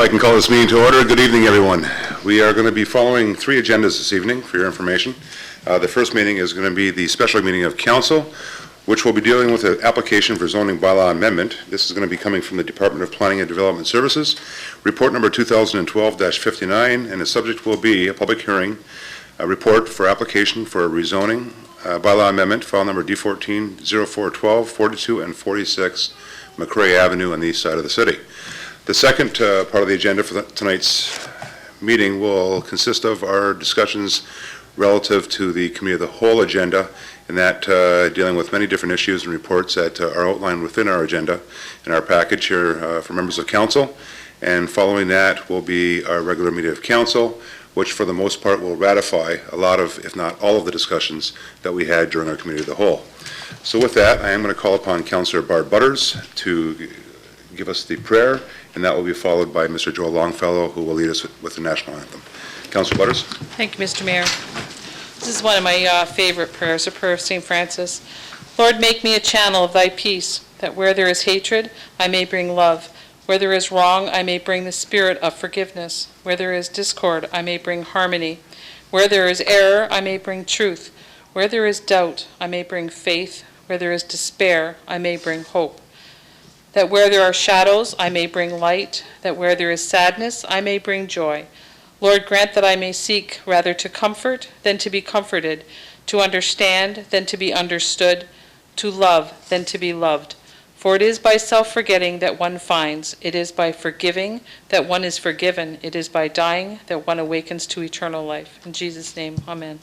I can call this meeting to order. Good evening, everyone. We are going to be following three agendas this evening for your information. The first meeting is going to be the special meeting of council, which will be dealing with an application for zoning bylaw amendment. This is going to be coming from the Department of Planning and Development Services, report number 2012-59, and the subject will be a public hearing, a report for application for a rezoning bylaw amendment, file number D14-0412, 42 and 46 McCrae Avenue on the east side of the city. The second part of the agenda for tonight's meeting will consist of our discussions relative to the Committee of the Whole agenda, and that dealing with many different issues and reports that are outlined within our agenda in our package here for members of council. And following that will be our regular meeting of council, which for the most part will ratify a lot of, if not all of the discussions that we had during our Committee of the Whole. So with that, I am going to call upon Councillor Barb Butters to give us the prayer, and that will be followed by Mr. Joel Longfellow, who will lead us with the national anthem. Councillor Butters. Thank you, Mr. Mayor. This is one of my favorite prayers, a prayer of St. Francis. Lord, make me a channel of thy peace, that where there is hatred, I may bring love. Where there is wrong, I may bring the spirit of forgiveness. Where there is discord, I may bring harmony. Where there is error, I may bring truth. Where there is doubt, I may bring faith. Where there is despair, I may bring hope. That where there are shadows, I may bring light. That where there is sadness, I may bring joy. Lord, grant that I may seek rather to comfort than to be comforted, to understand than to be understood, to love than to be loved. For it is by self-forgetting that one finds, it is by forgiving that one is forgiven, it is by dying that one awakens to eternal life. In Jesus' name, amen.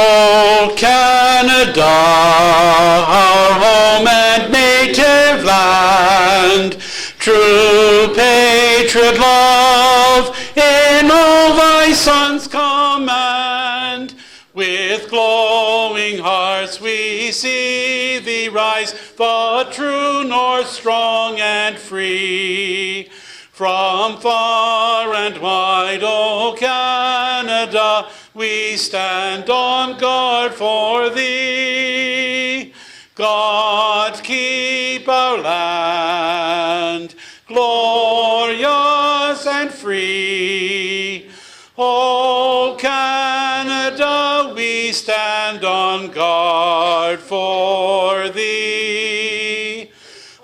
O Canada, our home and native land, true patriot love in all thy sons command. With glowing hearts we see thee rise, the true north, strong and free. From far and wide, O Canada, we stand on guard for thee. God keep our land glorious and free. O Canada, we stand on guard for thee.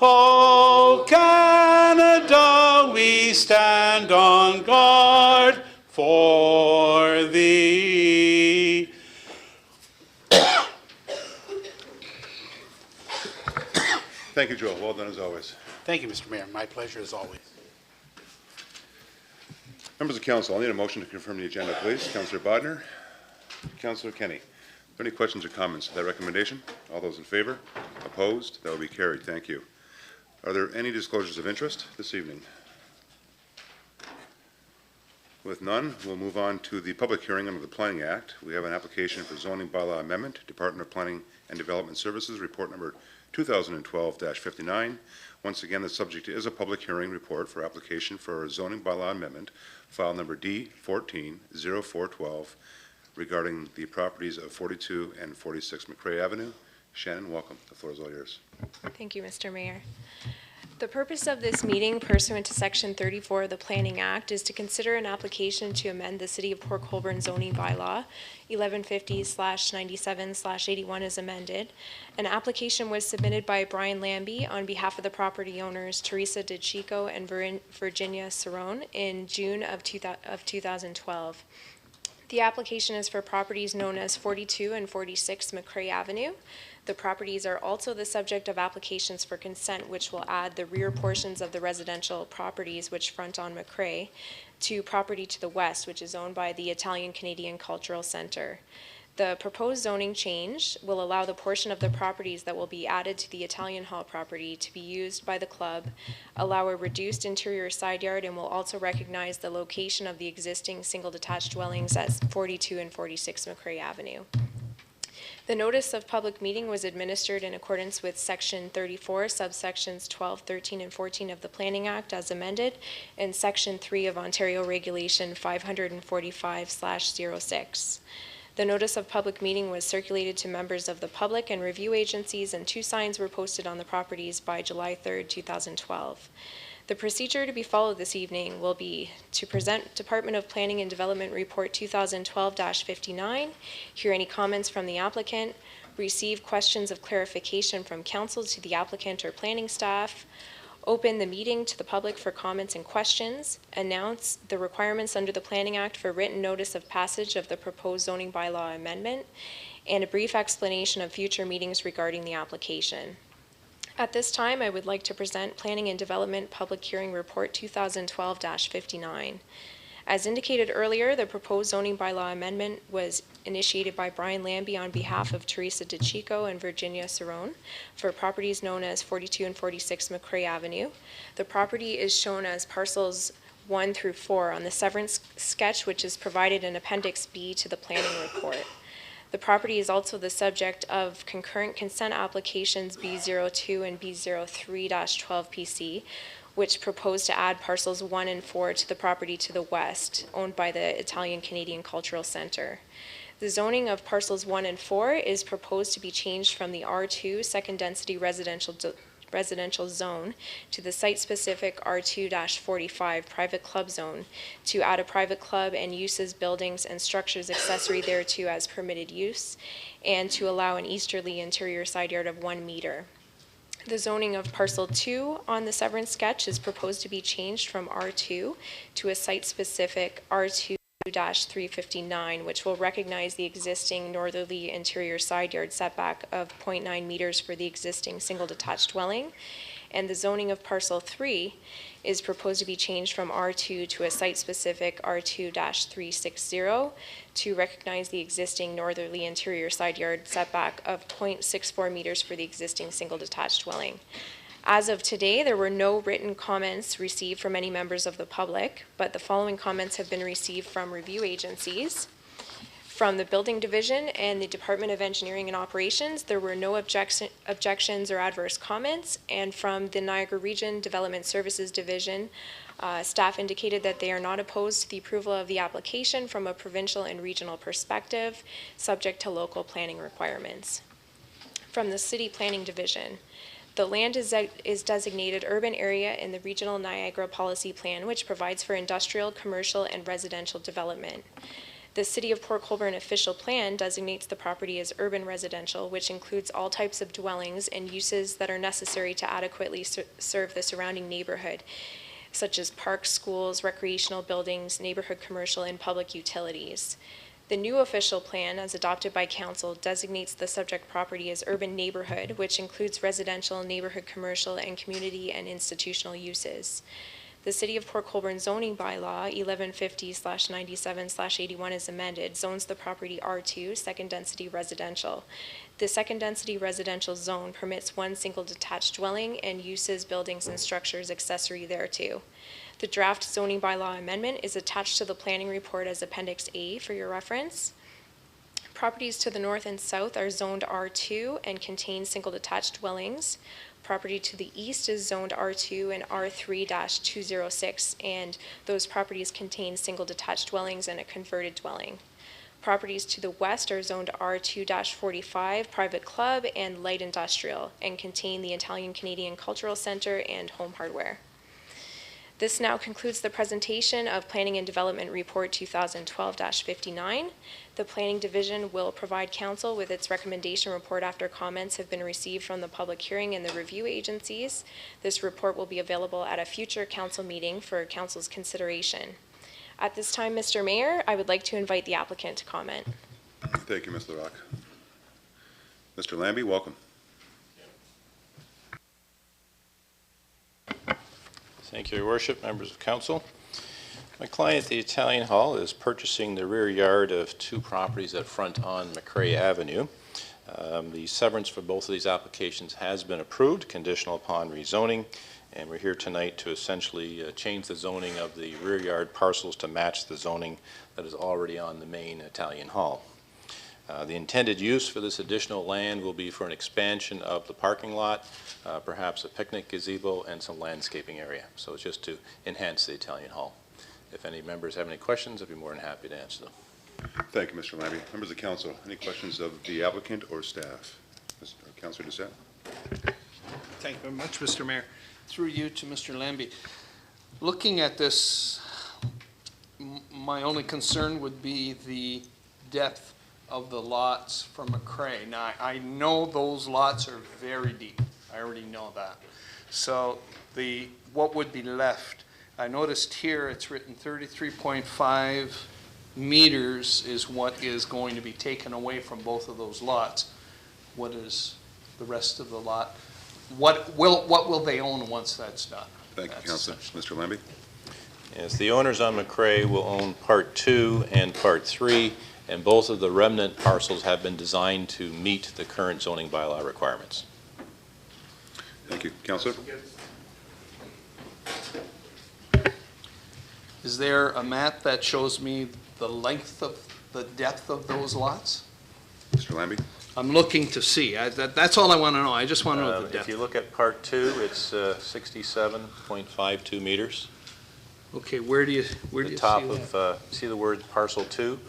O Canada, we stand on guard for thee. Thank you, Joel. Well done as always. Thank you, Mr. Mayor. My pleasure as always. Members of council, I'll need a motion to confirm the agenda, please. Councillor Bodner. Councillor Kenny. Are there any questions or comments to that recommendation? All those in favor? Opposed? That will be carried. Thank you. Are there any disclosures of interest this evening? With none, we'll move on to the public hearing under the Planning Act. We have an application for zoning bylaw amendment, Department of Planning and Development Services, report number 2012-59. Once again, the subject is a public hearing report for application for a zoning bylaw amendment, file number D14-0412, regarding the properties of 42 and 46 McCrae Avenue. Shannon, welcome. The floor is all yours. Thank you, Mr. Mayor. The purpose of this meeting, pursuant to Section 34 of the Planning Act, is to consider an application to amend the City of Port Colborne zoning bylaw 1150/97/81 as amended. An application was submitted by Brian Lambie on behalf of the property owners Teresa DeChico and Virginia Cerrone in June of 2012. The application is for properties known as 42 and 46 McCrae Avenue. The properties are also the subject of applications for consent, which will add the rear portions of the residential properties which front on McCrae to property to the west, which is owned by the Italian Canadian Cultural Center. The proposed zoning change will allow the portion of the properties that will be added to the Italian Hall property to be used by the club, allow a reduced interior side yard, and will also recognize the location of the existing single detached dwellings at 42 and 46 McCrae Avenue. The notice of public meeting was administered in accordance with Section 34, subsections 12, 13, and 14 of the Planning Act as amended, and Section 3 of Ontario Regulation 545/06. The notice of public meeting was circulated to members of the public and review agencies, and 2 signs were posted on the properties by July 3rd, 2012. The procedure to be followed this evening will be to present Department of Planning and Development Report 2012-59, hear any comments from the applicant, receive questions of clarification from council to the applicant or planning staff, open the meeting to the public for comments and questions, announce the requirements under the Planning Act for written notice of passage of the proposed zoning bylaw amendment, and a brief explanation of future meetings regarding the application. At this time, I would like to present Planning and Development Public Hearing Report 2012-59. As indicated earlier, the proposed zoning bylaw amendment was initiated by Brian Lambie on behalf of Teresa DeChico and Virginia Cerrone for properties known as 42 and 46 McCrae Avenue. The property is shown as parcels 1 through 4 on the severance sketch, which is provided in Appendix B to the planning report. The property is also the subject of concurrent consent applications B02 and B03-12PC, which propose to add parcels 1 and 4 to the property to the west, owned by the Italian-Canadian Cultural Center. The zoning of parcels 1 and 4 is proposed to be changed from the R2 second density residential zone to the site-specific R2-45 private club zone to add a private club and uses, buildings, and structures accessory thereto as permitted use, and to allow an easterly interior side yard of 1 meter. The zoning of parcel 2 on the severance sketch is proposed to be changed from R2 to a site-specific R2-359, which will recognize the existing northerly interior side yard setback of 0.9 meters for the existing single detached dwelling. And the zoning of parcel 3 is proposed to be changed from R2 to a site-specific R2-360 to recognize the existing northerly interior side yard setback of 0.64 meters for the existing single detached dwelling. As of today, there were no written comments received from any members of the public, but the following comments have been received from review agencies. From the Building Division and the Department of Engineering and Operations, there were no objections or adverse comments. And from the Niagara Region Development Services Division, staff indicated that they are not opposed to the approval of the application from a provincial and regional perspective, subject to local planning requirements. From the City Planning Division, the land is designated urban area in the Regional Niagara Policy Plan, which provides for industrial, commercial, and residential development. The City of Port Colborne official plan designates the property as urban residential, which includes all types of dwellings and uses that are necessary to adequately serve the surrounding neighborhood, such as parks, schools, recreational buildings, neighborhood commercial, and public utilities. The new official plan, as adopted by council, designates the subject property as urban neighborhood, which includes residential, neighborhood commercial, and community and institutional uses. The City of Port Colborne zoning bylaw 1150/97/81 is amended, zones the property R2, second density residential. The second density residential zone permits 1 single detached dwelling and uses, buildings, and structures accessory thereto. The draft zoning bylaw amendment is attached to the planning report as Appendix A for your reference. Properties to the north and south are zoned R2 and contain single detached dwellings. Property to the east is zoned R2 and R3-206, and those properties contain single detached dwellings and a converted dwelling. Properties to the west are zoned R2-45, private club and light industrial, and contain the Italian-Canadian Cultural Center and home hardware. This now concludes the presentation of Planning and Development Report 2012-59. The Planning Division will provide council with its recommendation report after comments have been received from the public hearing and the review agencies. This report will be available at a future council meeting for council's consideration. At this time, Mr. Mayor, I would like to invite the applicant to comment. Thank you, Ms. LaRocque. Mr. Lambie, welcome. Thank you, Your Worship, members of council. My client, the Italian Hall, is purchasing the rear yard of 2 properties that front on McCrae Avenue. The severance for both of these applications has been approved, conditional upon rezoning, and we're here tonight to essentially change the zoning of the rear yard parcels to match the zoning that is already on the main Italian Hall. The intended use for this additional land will be for an expansion of the parking lot, perhaps a picnic gazebo, and some landscaping area. So it's just to enhance the Italian Hall. If any members have any questions, I'd be more than happy to answer them. Thank you, Mr. Lambie. Members of council, any questions of the applicant or staff? Councilor Doucette? Thank you very much, Mr. Mayor. Through you to Mr. Lambie. Looking at this, my only concern would be the depth of the lots from McCrae. Now, I know those lots are very deep. I already know that. So what would be left? I noticed here it's written 33.5 meters is what is going to be taken away from both of those lots. What is the rest of the lot? What will they own once that's done? Thank you, Councilor. Mr. Lambie? Yes, the owners on McCrae will own Part 2 and Part 3, and both of the remnant parcels have been designed to meet the current zoning bylaw requirements. Thank you. Councilor? Is there a map that shows me the length of the depth of those lots? Mr. Lambie? I'm looking to see. That's all I want to know. I just want to know the If depth. you look at Part 2, it's 67.52 meters. Okay, where do you The see top that? of, see the word parcel 2?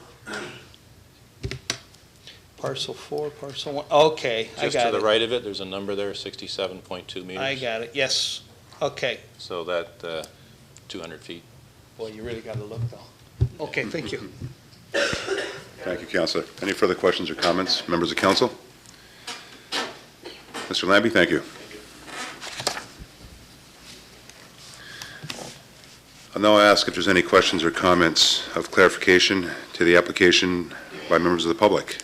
Parcel 4, parcel 1. Okay, I Just got to the it. right of it, there's a number there, 67.2 meters. I got it. Yes. Okay. So that 200 feet. Boy, you really got to look though. Okay, thank you. Thank you, Councilor. Any further questions or comments? Members of council? Mr. Lambie, thank you. I'll now ask if there's any questions or comments of clarification to the application by members of the public.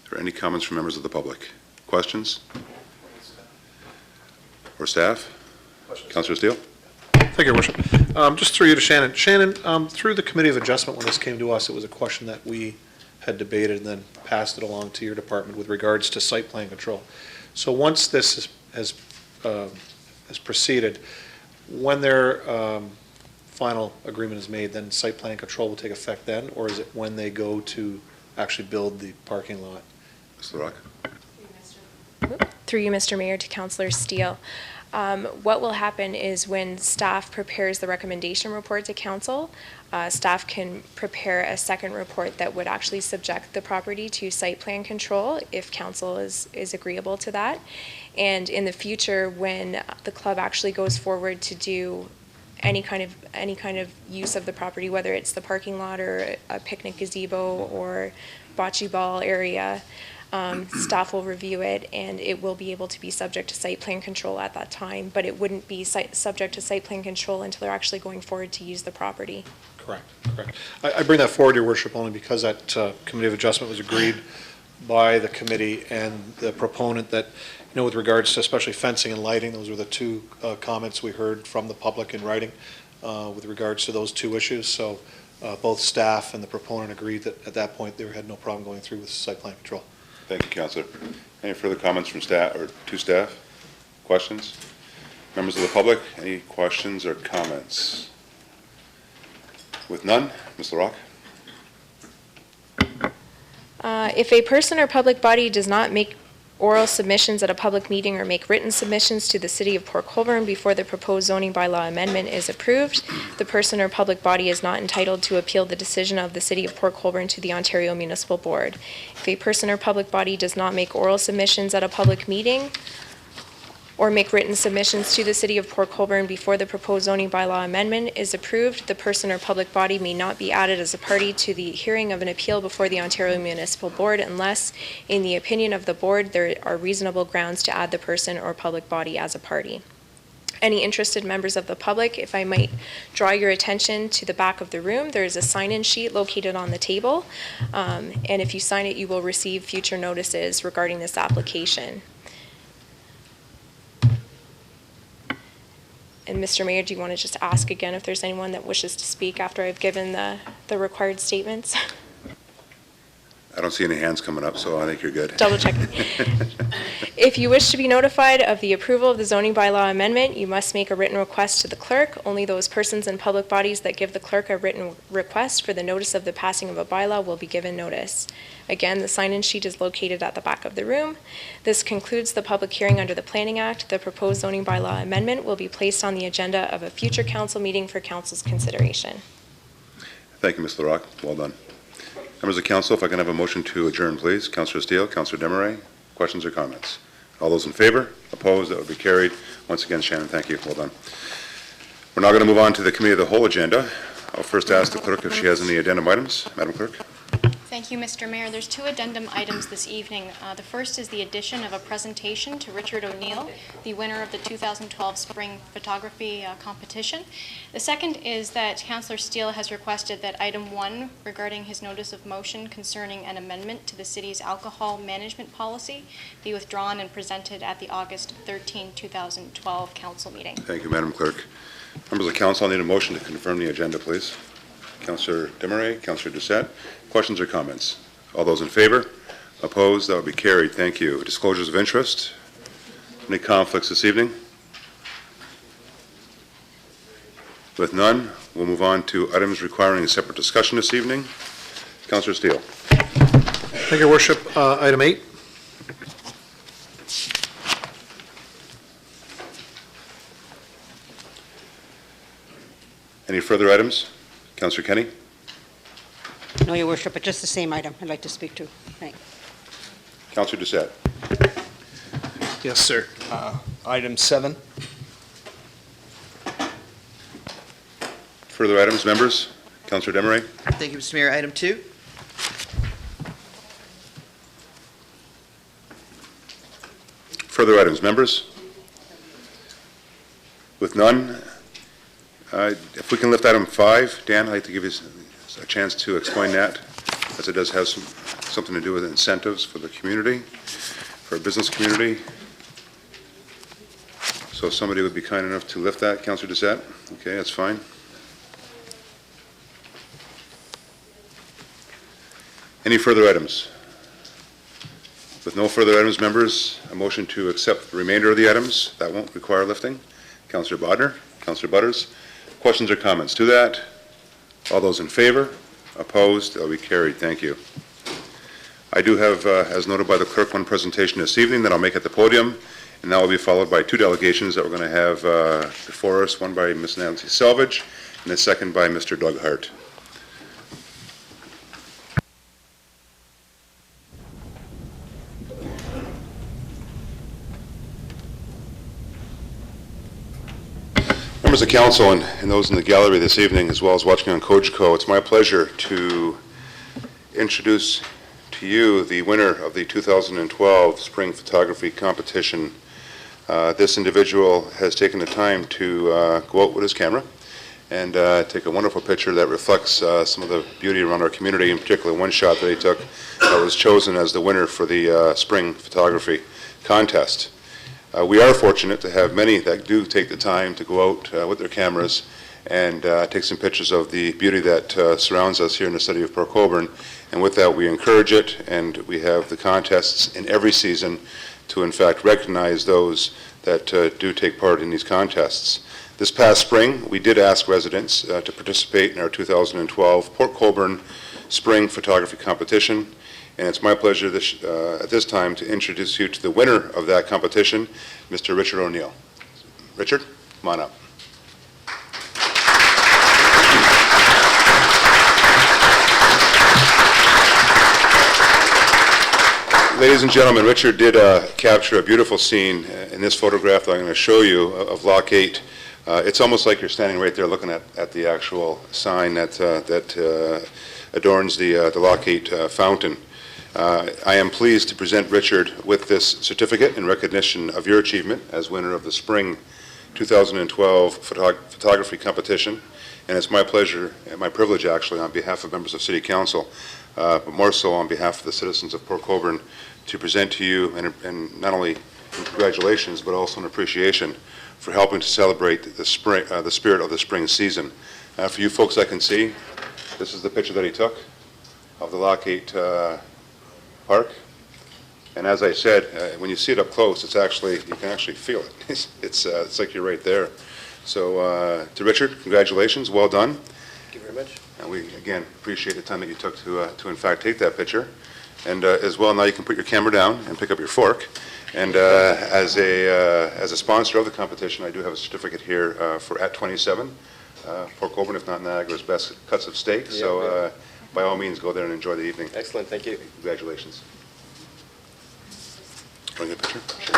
Are there any comments from members of the public? Questions? Or staff? Councilor Steele? Thank you, Your Worship. Just through you to Shannon. Shannon, through the Committee of Adjustment, when this came to us, it was a question that we had debated and then passed it along to your department with regards to site plan control. So once this has proceeded, when their final agreement is made, then site plan control will take effect then, or is it when they go to actually build the parking lot? Ms. LaRocque? Through you, Mr. Mayor, to Councillor Steele. What will happen is when staff prepares the recommendation report to council, staff can prepare a second report that would actually subject the property to site plan control if council is agreeable to that. And in the future, when the club actually goes forward to do any kind of use of the property, whether it's the parking lot or a picnic gazebo or bocce ball area, staff will review it, and it will be able to be subject to site plan control at that time, but it wouldn't be subject to site plan control until they're actually going forward to use the property. Correct, correct. I bring that forward, Your Worship, only because that Committee of Adjustment was agreed by the committee and the proponent that, with regards to especially fencing and lighting, those were the two comments we heard from the public in writing with regards to those two issues. So both staff and the proponent agreed that at that point they had no problem going through with site plan control. Thank you, Councilor. Any further comments from staff or to staff? Questions? Members of the public, any questions or comments? With none, Ms. LaRocque? If a person or public body does not make oral submissions at a public meeting or make written submissions to the City of Port Colborne before the proposed zoning bylaw amendment is approved, the person or public body is not entitled to appeal the decision of the City of Port Colborne to the Ontario Municipal Board. If a person or public body does not make oral submissions at a public meeting or make written submissions to the City of Port Colborne before the proposed zoning bylaw amendment is approved, the person or public body may not be added as a party to the hearing of an appeal before the Ontario Municipal Board unless, in the opinion of the board, there are reasonable grounds to add the person or public body as a party. Any interested members of the public, if I might draw your attention to the back of the room, there is a sign-in sheet located on the table, and if you sign it, you will receive future notices regarding this application. And Mr. Mayor, do you want to just ask again if there's anyone that wishes to speak after I've given the required statements? I don't see any hands coming up, so I think you're good. Double checking. If you wish to be notified of the approval of the zoning bylaw amendment, you must make a written request to the clerk. Only those persons and public bodies that give the clerk a written request for the notice of the passing of a bylaw will be given notice. Again, the sign-in sheet is located at the back of the room. This concludes the public hearing under the Planning Act. The proposed zoning bylaw amendment will be placed on the agenda of a future council meeting for council's consideration. Thank you, Ms. LaRoque. Well done. Members of council, if I can have a motion to adjourn, please. Councillor Steele, Councillor Desmarais, questions or comments? All those in favor? Opposed? That would be carried. Once again, Shannon, thank you. Well done. We're now going to move on to the Committee of the Whole agenda. I'll first ask the clerk if she has any addendum items. Madam Clerk. Thank you, Mr. Mayor. There's two addendum items this evening. The first is the addition of a presentation to Richard O'Neill, the winner of the 2012 Spring Photography Competition. The second is that Councillor Steele has requested that item 1 regarding his notice of motion concerning an amendment to the city's alcohol management policy be withdrawn and presented at the August 13, 2012 council meeting. Thank you, Madam Clerk. Members of council, I need a motion to confirm the agenda, please. Councillor Desmarais, Councillor Doucette, questions or comments? All those in favor? Opposed? That would be carried. Thank you. Disclosures of interest? Any conflicts this evening? With none, we'll move on to items requiring a separate discussion this evening. Councillor Steele. Thank you, Your Worship. Item 8. Any further items? Councillor Kenny? No, Your Worship, but just the same item I'd like to speak to. Thanks. Councillor Doucette. Yes, sir. Item 7. Further items, members? Councillor Desmarais? Thank you, Mr. Mayor. Item 2. Further items, members? With none, if we can lift item 5, Dan, I'd like to give you a chance to explain that, as it does have something to do with incentives for the community, for our business community. So if somebody would be kind enough to lift that, Councillor Doucette? Okay, that's fine. Any further items? With no further items, members, a motion to accept the remainder of the items. That won't require lifting. Councillor Bodner, Councillor Butters. Questions or comments to that? All those in favor? Opposed? That will be carried. Thank you. I do have, as noted by the clerk, one presentation this evening that I'll make at the podium, and that will be followed by 2 delegations that we're going to have before us, one by Ms. Nancy Selvage and the second by Mr. Doug Hart. Members of council and those in the gallery this evening, as well as watching on COGECO, it's my pleasure to introduce to you the winner of the 2012 Spring Photography Competition. This individual has taken the time to go out with his camera and take a wonderful picture that reflects some of the beauty around our community, in particular one shot that he took that was chosen as the winner for the Spring Photography Contest. We are fortunate to have many that do take the time to go out with their cameras and take some pictures of the beauty that surrounds us here in the city of Port Colborne. And with that, we encourage it, and we have the contests in every season to, in fact, recognize those that do take part in these contests. This past spring, we did ask residents to participate in our 2012 Port Colborne Spring Photography Competition. And it's my pleasure at this time to introduce you to the winner of that competition, Mr. Richard O'Neill. Richard, come on up. Ladies and gentlemen, Richard did capture a beautiful scene in this photograph that I'm going to show you of Lock 8. It's almost like you're standing right there looking at the actual sign that adorns the Lock 8 fountain. I am pleased to present Richard with this certificate in recognition of your achievement as winner of the Spring 2012 Photography Competition. And it's my pleasure and my privilege, actually, on behalf of members of City Council, but more so on behalf of the citizens of Port Colborne, to present to you, and not only congratulations, but also an appreciation for helping to celebrate the spring, the spirit of the spring season. For you folks that can see, this is the picture that he took of the Lock 8 Park. And as I said, when you see it up close, it's actually, you can actually feel it. It's like you're right there. So to Richard, congratulations, well done. Thank you very much. And we, again, appreciate the time that you took to in fact, take that picture. And as well, now you can put your camera down and pick up your fork. And as a sponsor of the competition, I do have a certificate here for at 27 Port Colborne, if not Niagara's best cuts of steak. Yeah, So yeah. by all means, go there and enjoy the evening. Excellent, thank you. Congratulations. Want to get a picture?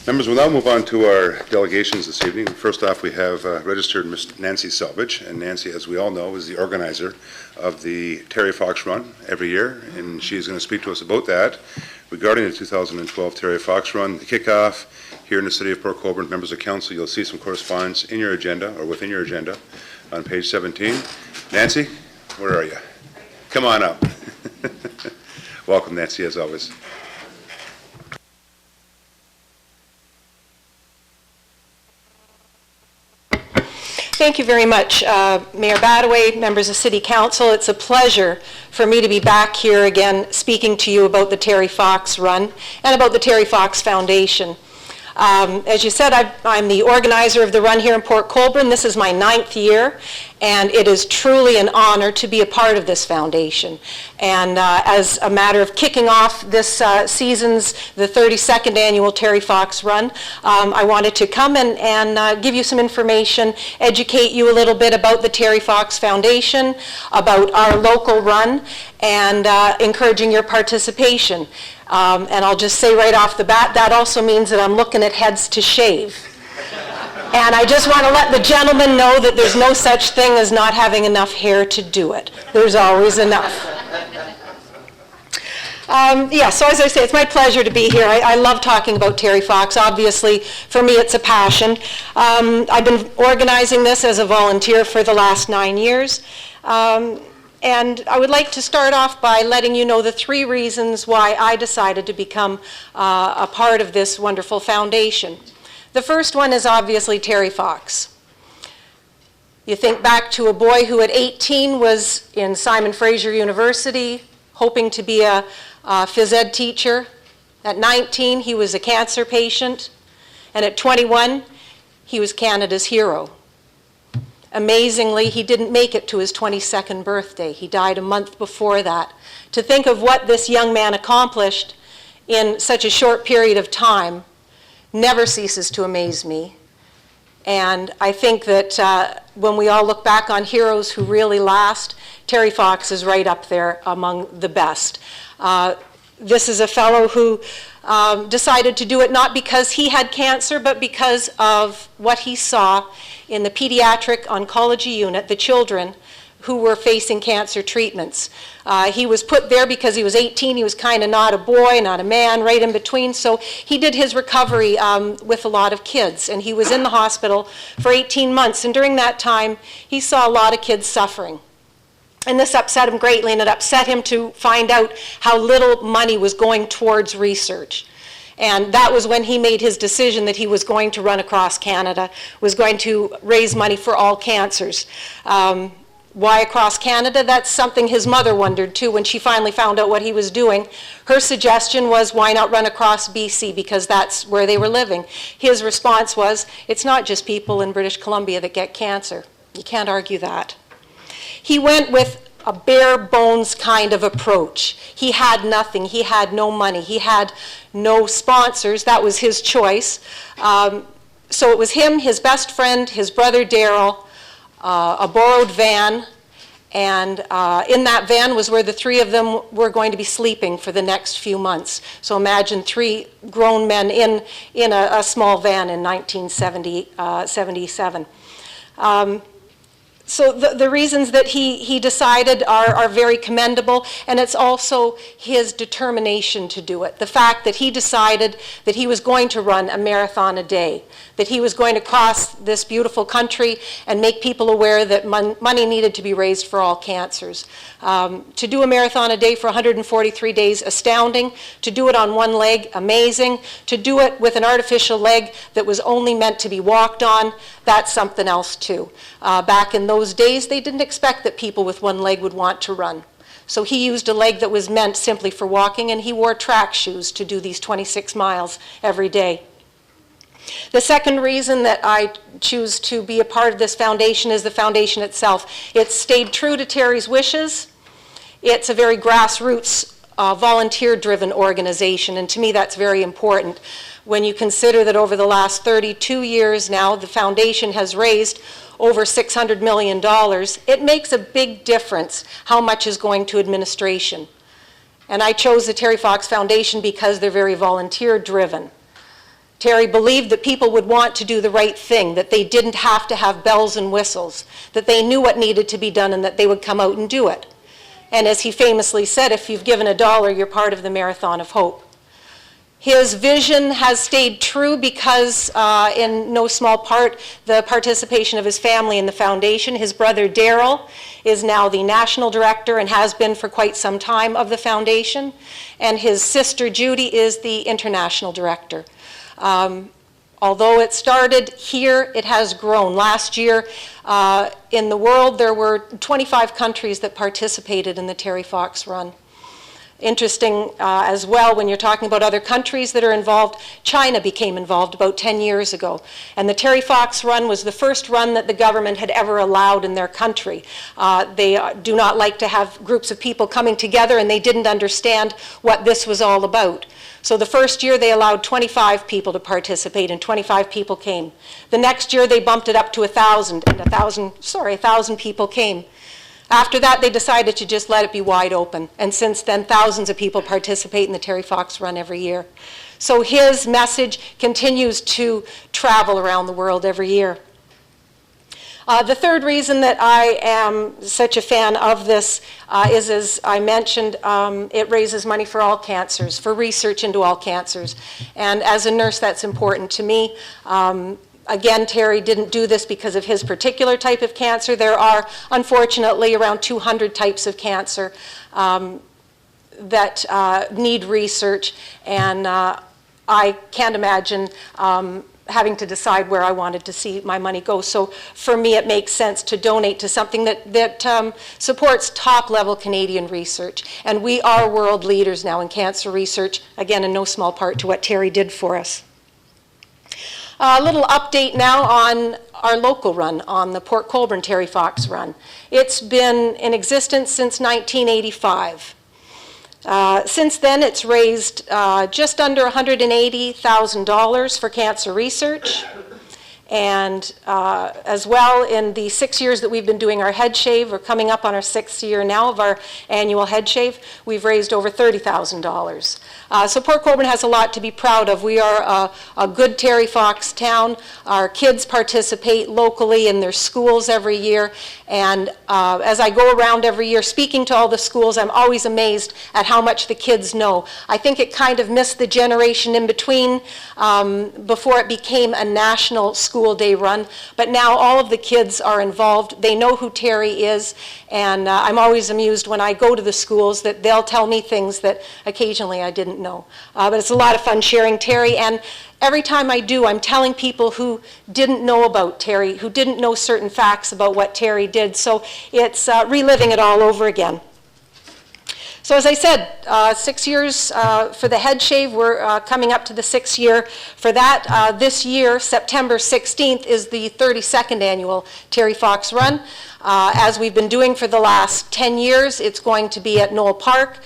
Members, we'll now move on to our delegations this evening. First off, we have registered Ms. Nancy Selvage, and Nancy, as we all know, is the organizer of the Terry Fox Run every year, and she's going to speak to us about that regarding the 2012 Terry Fox Run, the kickoff here in the city of Port Colborne. Members of council, you'll see some correspondence in your agenda, or within your agenda, on page 17. Nancy, where are you? Come on up. Welcome, Nancy, as always. Thank you very much, Mayor Badaway, members of City Council. It's a pleasure for me to be back here again speaking to you about the Terry Fox Run and about the Terry Fox Foundation. As you said, I'm the organizer of the run here in Port Colborne. This is my 9th year, and it is truly an honor to be a part of this foundation. And as a matter of kicking off this season's, the 32nd annual Terry Fox Run, I wanted to come and give you some information, educate you a little bit about the Terry Fox Foundation, about our local run, and encouraging your participation. And I'll just say right off the bat, that also means that I'm looking at heads to shave. And I just want to let the gentleman know that there's no such thing as not having enough hair to do it. There's always enough. So as I say, it's my pleasure to be here. I love talking about Terry Fox. Obviously, for me, it's a passion. I've been organizing this as a volunteer for the last 9 years. And I would like to start off by letting you know the 3 reasons why I decided to become a part of this wonderful foundation. The first one is obviously Terry Fox. You think back to a boy who at 18 was in Simon Fraser University, hoping to be a phys ed teacher. At 19, he was a cancer patient. And at 21, he was Canada's hero. Amazingly, he didn't make it to his 22nd birthday. He died a month before that. To think of what this young man accomplished in such a short period of time never ceases to amaze me. And I think that when we all look back on heroes who really last, Terry Fox is right up there among the best. This is a fellow who decided to do it not because he had cancer, but because of what he saw in the pediatric oncology unit, the children who were facing cancer treatments. He was put there because he was 18. He was kind of not a boy, not a man, right in between. So he did his recovery with a lot of kids. And he was in the hospital for 18 months. And during that time, he saw a lot of kids suffering. And this upset him greatly, and it upset him to find out how little money was going towards research. And that was when he made his decision that he was going to run across Canada, was going to raise money for all cancers. Why across Canada? That's something his mother wondered too when she finally found out what he was doing. Her suggestion was, why not run across BC, because that's where they were living. His response was, it's not just people in British Columbia that get cancer. You can't argue that. He went with a bare bones kind of approach. He had nothing. He had no money. He had no sponsors. That was his choice. So it was him, his best friend, his brother Daryl, a borrowed van, and in that van was where the 3 of them were going to be sleeping for the next few months. So imagine 3 grown men in a small van in 1977. So the reasons that he decided are very commendable, and it's also his determination to do it. The fact that he decided that he was going to run a marathon a day, that he was going to cross this beautiful country and make people aware that money needed to be raised for all cancers. To do a marathon a day for 143 days, astounding. To do it on one leg, amazing. To do it with an artificial leg that was only meant to be walked on, that's something else too. Back in those days, they didn't expect that people with one leg would want to run. So he used a leg that was meant simply for walking, and he wore track shoes to do these 26 miles every day. The second reason that I choose to be a part of this foundation is the foundation itself. It's stayed true to Terry's wishes. It's a very grassroots, volunteer-driven organization, and to me that's very important. When you consider that over the last 32 years now, the foundation has raised over $600 million, it makes a big difference how much is going to administration. And I chose the Terry Fox Foundation because they're very volunteer-driven. Terry believed that people would want to do the right thing, that they didn't have to have bells and whistles, that they knew what needed to be done and that they would come out and do it. And as he famously said, if you've given $1, you're part of the Marathon of Hope. His vision has stayed true because, in no small part, the participation of his family in the foundation. His brother Daryl is now the national director and has been for quite some time of the foundation. And his sister Judy is the international director. Although it started here, it has grown. Last year, in the world, there were 25 countries that participated in the Terry Fox Run. Interesting as well, when you're talking about other countries that are involved, China became involved about 10 years ago. And the Terry Fox Run was the first run that the government had ever allowed in their country. They do not like to have groups of people coming together, and they didn't understand what this was all about. So the first year they allowed 25 people to participate, and 25 people came. The next year they bumped it up to 1,000, and 1,000 people came. After that, they decided to just let it be wide open. And since then, thousands of people participate in the Terry Fox Run every year. So his message continues to travel around the world every year. The third reason that I am such a fan of this is, as I mentioned, it raises money for all cancers, for research into all cancers. And as a nurse, that's important to me. Again, Terry didn't do this because of his particular type of cancer. There are, unfortunately, around 200 types of cancer that need research, and I can't imagine having to decide where I wanted to see my money go. So for me, it makes sense to donate to something that supports top-level Canadian research. And we are world leaders now in cancer research, again, in no small part to what Terry did for us. A little update now on our local run, on the Port Colborne Terry Fox Run. It's been in existence since 1985. Since then, it's raised just under $180,000 for cancer research. And as well, in the 6 years that we've been doing our head shave, we're coming up on our 6th year now of our annual head shave, we've raised over $30,000. So Port Colborne has a lot to be proud of. We are a good Terry Fox town. Our kids participate locally in their schools every year. And as I go around every year speaking to all the schools, I'm always amazed at how much the kids know. I think it kind of missed the generation in between before it became a national school day run. But now all of the kids are involved. They know who Terry is. And I'm always amused when I go to the schools that they'll tell me things that occasionally I didn't know. But it's a lot of fun sharing Terry. And every time I do, I'm telling people who didn't know about Terry, who didn't know certain facts about what Terry did. So it's reliving it all over again. So as I said, 6 years for the head shave. We're coming up to the 6th year for that. This year, September 16th, is the 32nd annual Terry Fox Run. As we've been doing for the last 10 years, it's going to be at Knoll Park.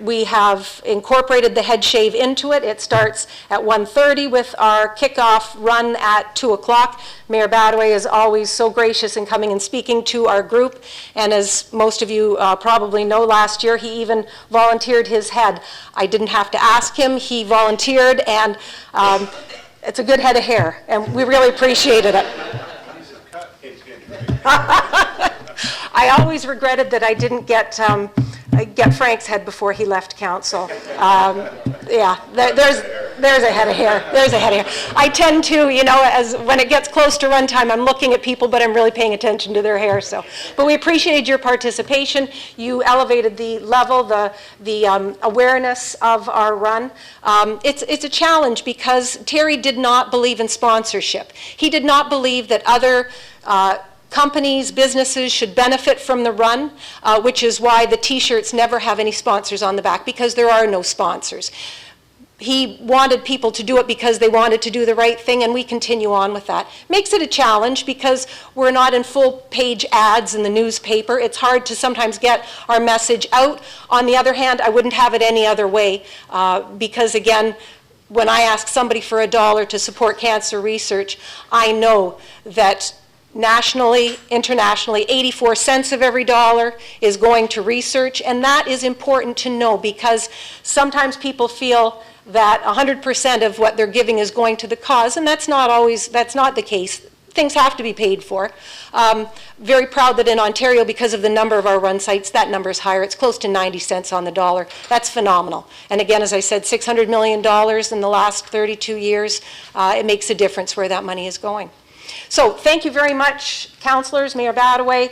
We have incorporated the head shave into it. It starts at 1:30 with our kickoff run at 2 o'clock. Mayor Badaway is always so gracious in coming and speaking to our group. And as most of you probably know, last year he even volunteered his head. I didn't have to ask him. He volunteered, and it's a good head of hair, and we really appreciated it. I always regretted that I didn't get Frank's head before he left council. Yeah, there's a head of hair. There's a head of hair. I tend to, as when it gets close to run time, I'm looking at people, but I'm really paying attention to their hair. So, but we appreciated your participation. You elevated the level, the awareness of our run. It's a challenge because Terry did not believe in sponsorship. He did not believe that other companies, businesses should benefit from the run, which is why the T-shirts never have any sponsors on the back, because there are no sponsors. He wanted people to do it because they wanted to do the right thing, and we continue on with that. Makes it a challenge because we're not in full-page ads in the newspaper. It's hard to sometimes get our message out. On the other hand, I wouldn't have it any other way because, again, when I ask somebody for $1 to support cancer research, I know that nationally, internationally, 84 cents of every dollar is going to research, and that is important to know because sometimes people feel that 100% of what they're giving is going to the cause, and that's not the case. Things have to be paid for. Very proud that in Ontario, because of the number of our run sites, that number is higher. It's close to 90 cents on the dollar. That's phenomenal. And again, as I said, $600 million in the last 32 years. It makes a difference where that money is going. So thank you very much, councillors, Mayor Badaway,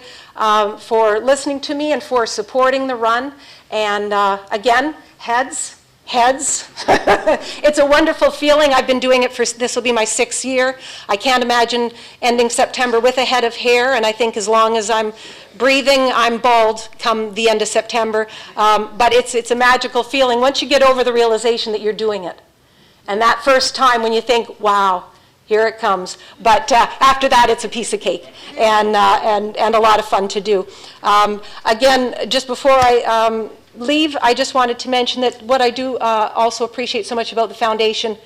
for listening to me and for supporting the run. And again, heads. It's a wonderful feeling. I've been doing it this will be my 6th year. I can't imagine ending September with a head of hair, and I think as long as I'm breathing, I'm bald come the end of September. But it's a magical feeling once you get over the realization that you're doing it. And that first time when you think, wow, here it comes. But after that, it's a piece of cake and a lot of fun to do. Again, just before I leave, I just wanted to mention that what I do also appreciate so much about the foundation,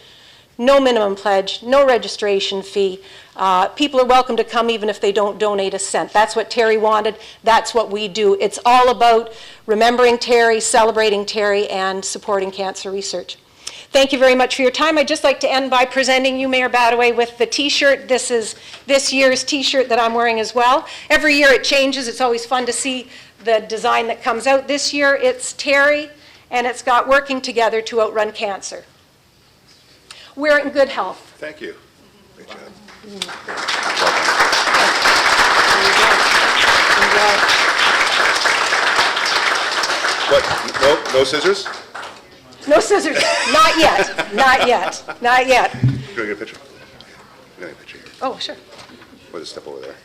no minimum pledge, no registration fee. People are welcome to come even if they don't donate a cent. That's what Terry wanted. That's what we do. It's all about remembering Terry, celebrating Terry, and supporting cancer research. Thank you very much for your time. I'd just like to end by presenting you, Mayor Badaway, with the T-shirt. This is this year's T-shirt that I'm wearing as well. Every year it changes. It's always fun to see the design that comes out. This year it's Terry, and it's got working together to outrun cancer. We're in good health. Thank you. Great job. What? No scissors? No scissors. Not yet. Not yet. Not yet. Can I get a picture? Can I get a picture here? Oh, sure. We'll just step over there.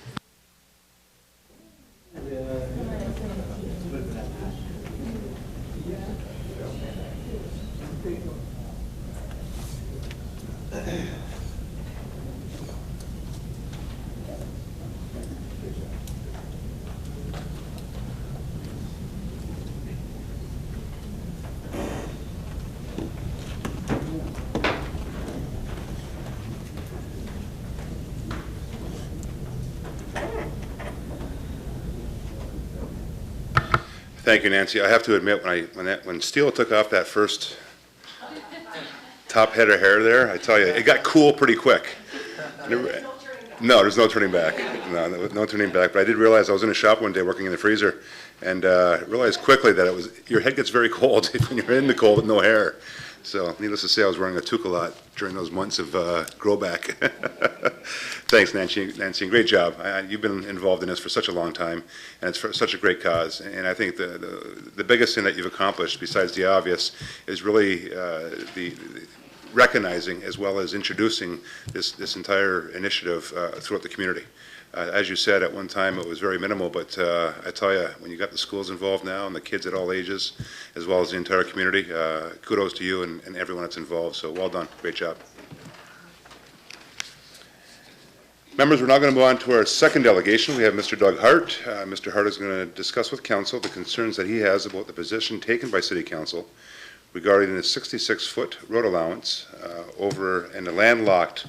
Thank you, Nancy. I have to admit, when Steele took off that first top head of hair there, I tell you, it got cool pretty quick. No, there's no turning back. No turning back. But I did realize I was in a shop one day working in the freezer, and realized quickly that your head gets very cold when you're in the cold with no hair. So, needless to say, I was wearing a toque a lot during those months of grow back. Thanks, Nancy, and great job. You've been involved in this for such a long time, and it's for such a great cause. And I think the biggest thing that you've accomplished, besides the obvious, is really the recognizing as well as introducing this entire initiative throughout the community. As you said, at one time it was very minimal, but I tell you, when you got the schools involved now and the kids at all ages, as well as the entire community, kudos to you and everyone that's involved. So well done. Great job. Members, we're now going to move on to our second delegation. We have Mr. Doug Hart. Mr. Hart is going to discuss with Council the concerns that he has about the position taken by City Council regarding the 66-foot road allowance over in the landlocked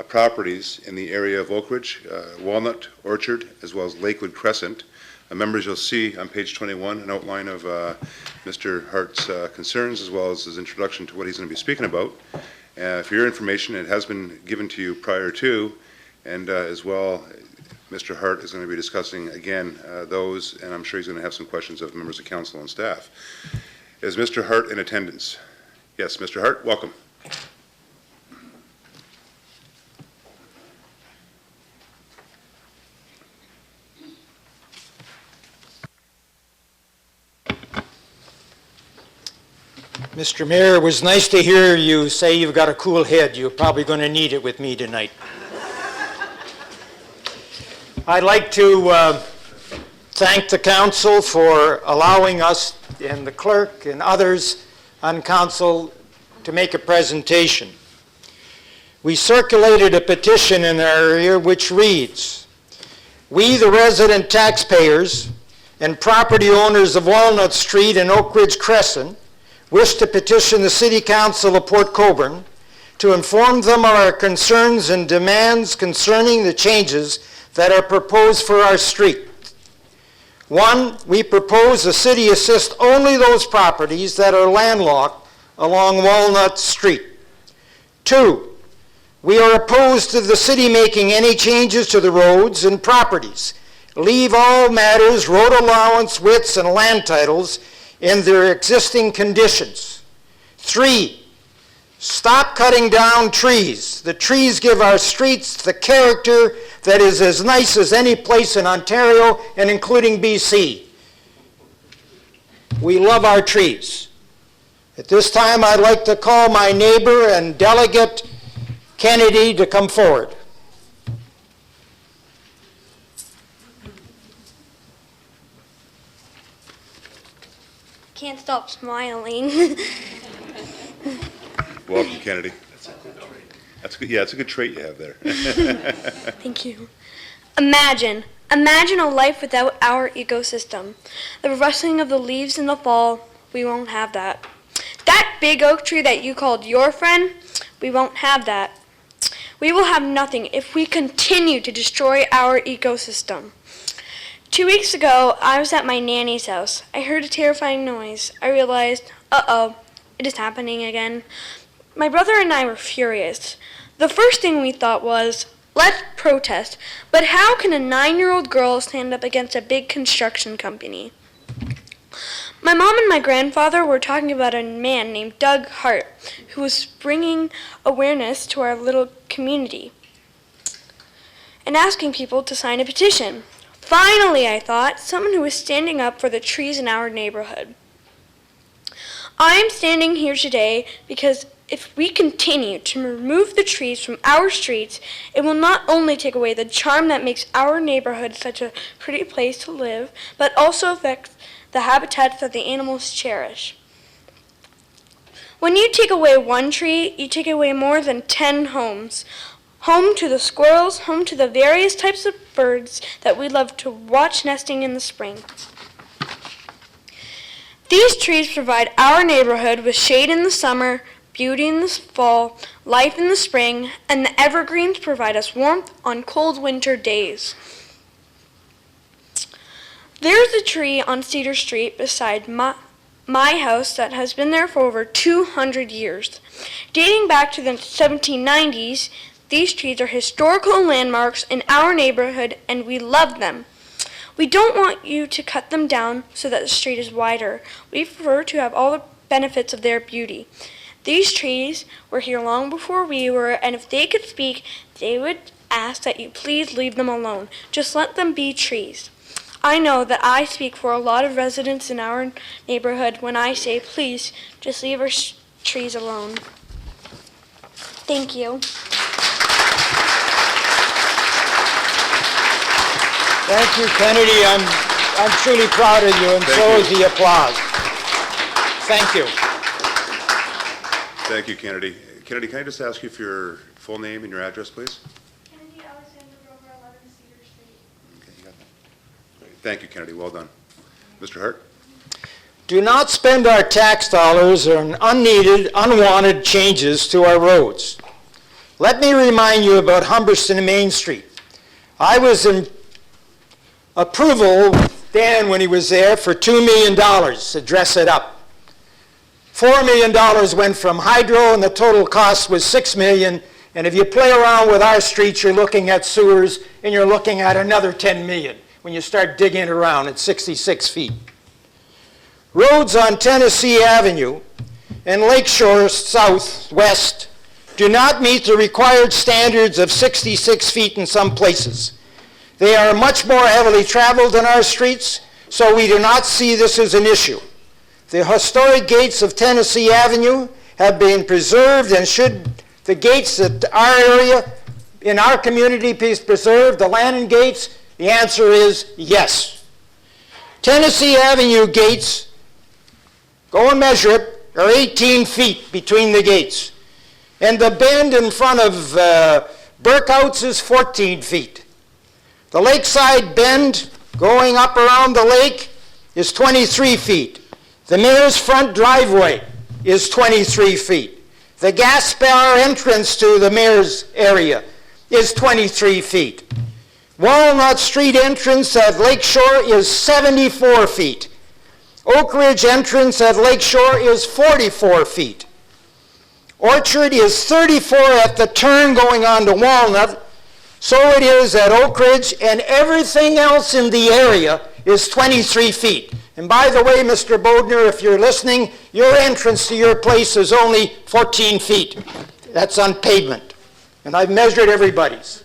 properties in the area of Oak Ridge, Walnut Orchard, as well as Lakewood Crescent. Members, you'll see on page 21 an outline of Mr. Hart's concerns as well as his introduction to what he's going to be speaking about. For your information, it has been given to you prior to, and as well, Mr. Hart is going to be discussing, again, those, and I'm sure he's going to have some questions of members of council and staff. Is Mr. Hart in attendance? Yes, Mr. Hart, welcome. Mr. Mayor, it was nice to hear you say you've got a cool head. You're probably going to need it with me tonight. I'd like to thank the council for allowing us and the clerk and others on council to make a presentation. We circulated a petition in our area which reads, "We, the resident taxpayers and property owners of Walnut Street and Oak Ridge Crescent, wish to petition the City Council of Port Colborne to inform them of our concerns and demands concerning the changes that are proposed for our street. 1, we propose the city assist only those properties that are landlocked along Walnut Street. 2, we are opposed to the city making any changes to the roads and properties. Leave all matters, road allowance, widths, and land titles in their existing conditions. 3, stop cutting down trees. The trees give our streets the character that is as nice as any place in Ontario and including BC. We love our trees. At this time, I'd like to call my neighbor and Delegate Kennedy to come forward. Can't stop smiling. Welcome, Kennedy. That's good. Yeah, it's a good trait you have there. Thank you. Imagine a life without our ecosystem. The rustling of the leaves in the fall, we won't have that. That big oak tree that you called your friend, we won't have that. We will have nothing if we continue to destroy our ecosystem. 2 weeks ago, I was at my nanny's house. I heard a terrifying noise. I realized, uh-oh, it is happening again. My brother and I were furious. The first thing we thought was, let's protest. But how can a 9-year-old girl stand up against a big construction company? My mom and my grandfather were talking about a man named Doug Hart, who was bringing awareness to our little community and asking people to sign a petition. Finally, I thought, someone who was standing up for the trees in our neighborhood. I am standing here today because if we continue to remove the trees from our streets, it will not only take away the charm that makes our neighborhood such a pretty place to live, but also affect the habitats that the animals cherish. When you take away one tree, you take away more than 10 homes. Home to the squirrels, home to the various types of birds that we love to watch nesting in the spring. These trees provide our neighborhood with shade in the summer, beauty in the fall, life in the spring, and the evergreens provide us warmth on cold winter days. There's a tree on Cedar Street beside my house that has been there for over 200 years. Dating back to the 1790s, these trees are historical landmarks in our neighborhood, and we love them. We don't want you to cut them down so that the street is wider. We prefer to have all the benefits of their beauty. These trees were here long before we were, and if they could speak, they would ask that you please leave them alone. Just let them be trees. I know that I speak for a lot of residents in our neighborhood when I say, please, just leave our trees alone. Thank you. Thank you, Kennedy. I'm truly proud of you, and so is the applause. Thank you. Thank you, Kennedy. Kennedy, can I just ask you for your full name and your address, please? Kennedy Alexander Grover, 11 Cedar Street. Okay, you got that. Great. Thank you, Kennedy. Well done. Mr. Hart? Do not spend our tax dollars on unneeded, unwanted changes to our roads. Let me remind you about Humberston and Main Street. I was in approval with Dan when he was there for $2 million to dress it up. $4 million went from hydro, and the total cost was $6 million, And if you play around with our streets, you're looking at sewers, and you're looking at another 10 million when you start digging around at 66 feet. Roads on Tennessee Avenue and Lakeshore Southwest do not meet the required standards of 66 feet in some places. They are much more heavily traveled than our streets, so we do not see this as an issue. The historic gates of Tennessee Avenue have been preserved, and should the gates at our area, in our community, be preserved, the Lannon gates, the answer is yes. Tennessee Avenue gates, go and measure it, are 18 feet between the gates. And the bend in front of Burkouts is 14 feet. The lakeside bend going up around the lake is 23 feet. The mayor's front driveway is 23 feet. The gas bar entrance to the mayor's area is 23 feet. Walnut Street entrance at Lakeshore is 74 feet. Oak Ridge entrance at Lakeshore is 44 feet. Orchard is 34 at the turn going on to Walnut. So it is at Oak Ridge, and everything else in the area is 23 feet. And by the way, Mr. Bodner, if you're listening, your entrance to your place is only 14 feet. That's on pavement. And I've measured everybody's.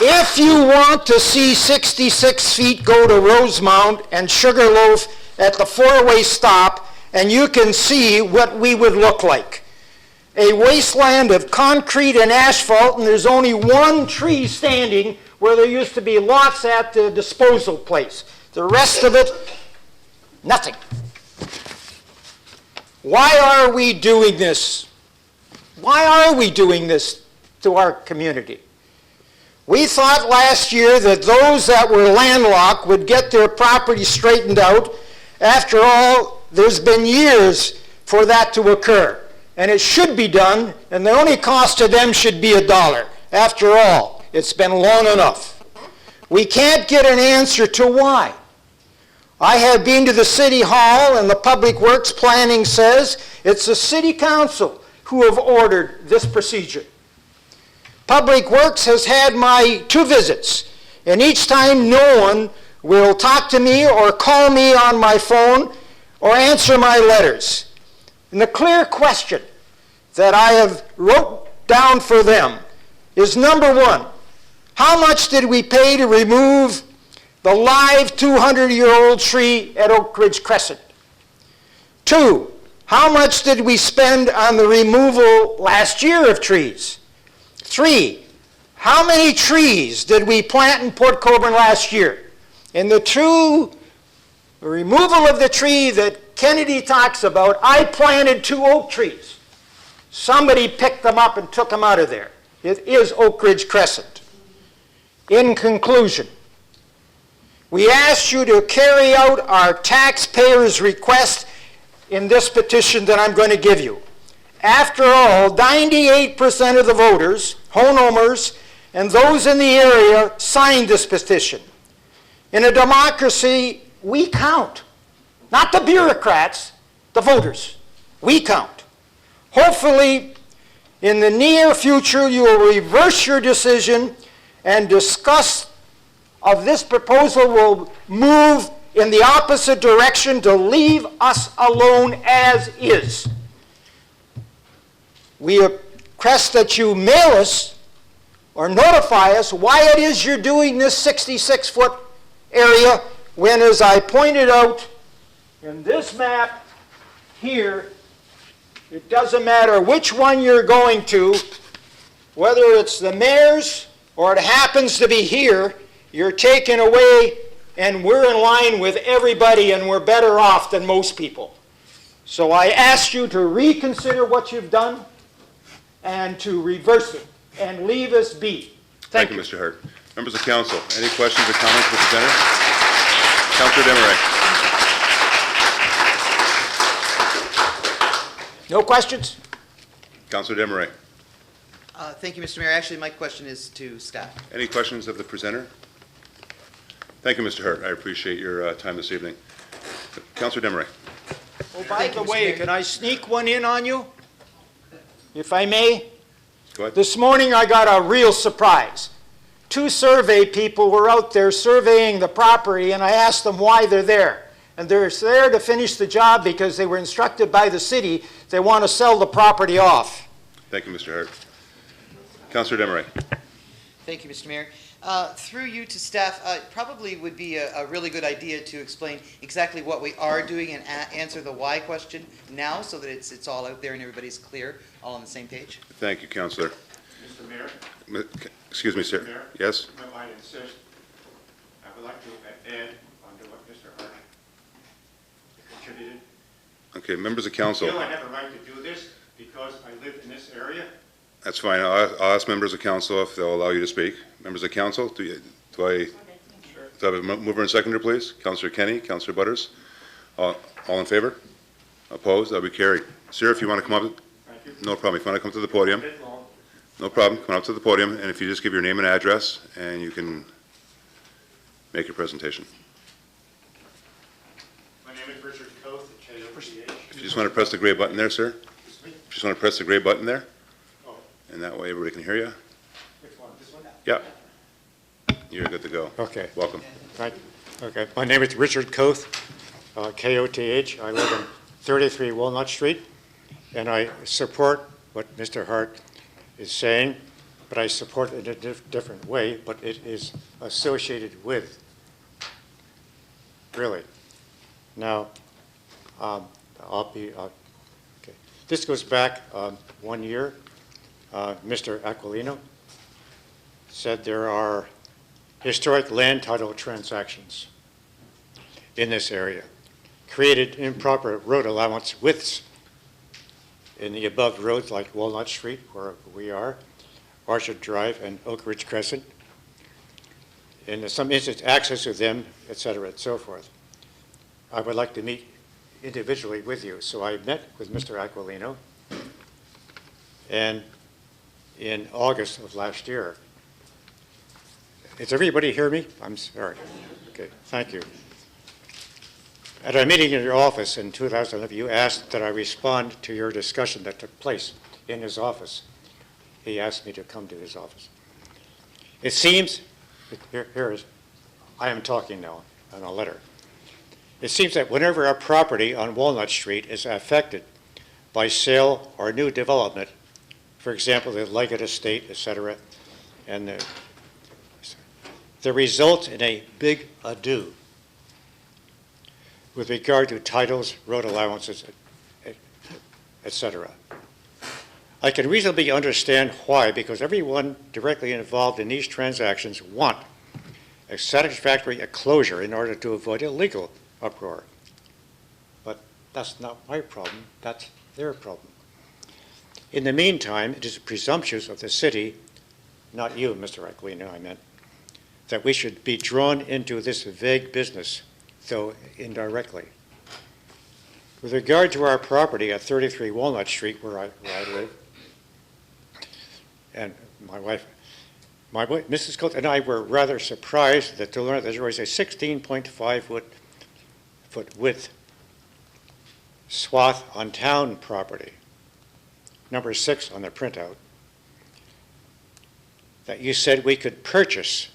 If you want to see 66 feet go to Rosemount and Sugarloaf at the four-way stop, and you can see what we would look like. A wasteland of concrete and asphalt, and there's only one tree standing where there used to be lots at the disposal place. The rest of it, nothing. Why are we doing this? Why are we doing this to our community? We thought last year that those that were landlocked would get their property straightened out. After all, there's been years for that to occur. And it should be done, and the only cost to them should be $1. After all, it's been long enough. We can't get an answer to why. I have been to the City Hall, and the Public Works Planning says it's the City Council who have ordered this procedure. Public Works has had my 2 visits, and each time no one will talk to me or call me on my phone or answer my letters. And the clear question that I have wrote down for them is, number 1, how much did we pay to remove the live 200-year-old tree at Oak Ridge Crescent? 2, how much did we spend on the removal last year of trees? 3, how many trees did we plant in Port Colborne last year? And the removal of the tree that Kennedy talks about, I planted 2 oak trees. Somebody picked them up and took them out of there. It is Oak Ridge Crescent. In conclusion, we ask you to carry out our taxpayers' request in this petition that I'm going to give you. After all, 98% of the voters, homeowners, and those in the area signed this petition. In a democracy, we count. Not the bureaucrats, the voters. We count. Hopefully, in the near future, you will reverse your decision and discuss of this proposal will move in the opposite direction to leave us alone as is. We request that you mail us or notify us why it is you're doing this 66-foot area when, as I pointed out in this map here, it doesn't matter which one you're going to, whether it's the mayor's or it happens to be here, you're taken away and we're in line with everybody and we're better off than most people. So I ask you to reconsider what you've done and to reverse it and leave us be. Thank you, Mr. Hart. Members of council, any questions or comments for the presenter? Councilor Desmarais. No questions? Councilor Desmarais. Thank you, Mr. Mayor. Actually, my question is to staff. Any questions of the presenter? Thank you, Mr. Hart. I appreciate your time this evening. Councillor Demeray. Oh, by Thank the you, Mr. way, Mayor. can I sneak one in on you? If I may? Go ahead. This morning I got a real surprise. 2 survey people were out there surveying the property, and I asked them why they're there. And they're there to finish the job because they were instructed by the city they want to sell the property off. Thank you, Mr. Hart. Councillor Demeray. Thank you, Mr. Mayor. Through you to staff, probably would be a really good idea to explain exactly what we are doing and answer the why question now so that it's all out there and everybody's clear, all on the same page. Thank you, Councillor. Mr. Mayor, Excuse me, sir. Mayor? Yes? I might insist, I would like to add onto what Mr. Hart contributed. Okay, members of I council. feel I have a right to do this because I live in this area. That's fine. I'll ask members of council if they'll allow you to speak. Members of council, do I have a mover and seconder, please? Councillor Kenny, Councillor Butters. All in favor? Opposed? That'll be carried. Sir, if you want to come up, no problem. If you want to come to the podium, no problem. Come up to the podium, and if you just give your name and address, and you can make your presentation. My name is Richard Koth, KOTH. If you just want to press the gray button there, sir. Excuse me? If you just want to press the gray button there, Oh, and that way everybody can hear you. which one? This one? Yeah. You're good to go. Okay. Welcome. Right. Okay. My name is Richard Koth, K-O-T-H. I live in 33 Walnut Street, and I support what Mr. Hart is saying, but I support it in a different way, but it is associated with, really. Now, okay. This goes back 1 year. Mr. Aquilino said there are historic land title transactions in this area, created improper road allowance widths in the above roads like Walnut Street, where we are, Orchard Drive, and Oak Ridge Crescent, and in some instances access to them, et cetera, and so forth. I would like to meet individually with you. So I met with Mr. Aquilino, and in August of last year. Does everybody hear me? I'm sorry. Okay, thank you. At our meeting in your office in 2011, you asked that I respond to your discussion that took place in his office. He asked me to come to his office. It seems, here is, I am talking now on a letter. It seems that whenever a property on Walnut Street is affected by sale or new development, for example, the Leggett Estate, et cetera, and the result in a big ado with regard to titles, road allowances, et cetera. I can reasonably understand why, because everyone directly involved in these transactions want a satisfactory closure in order to avoid a legal uproar. But that's not my problem, that's their problem. In the meantime, it is presumptuous of the city, not you, Mr. Aquilino, I meant, that we should be drawn into this vague business, though indirectly. With regard to our property at 33 Walnut Street, where I live, and my wife, Mrs. Coates, and I were rather surprised to learn that there was a 16.5 foot width swath on town property, number 6 on the printout, that you said we could purchase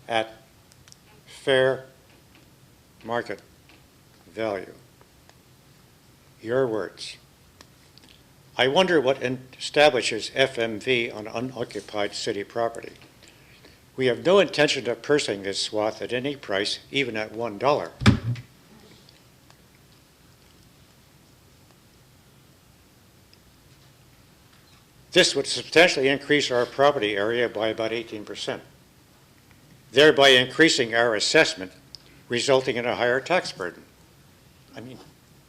at fair market value. Your words. I wonder what establishes FMV on unoccupied city property. We have no intention of purchasing this swath at any price, even at $1. This would substantially increase our property area by about 18%, thereby increasing our assessment, resulting in a higher tax burden. I mean,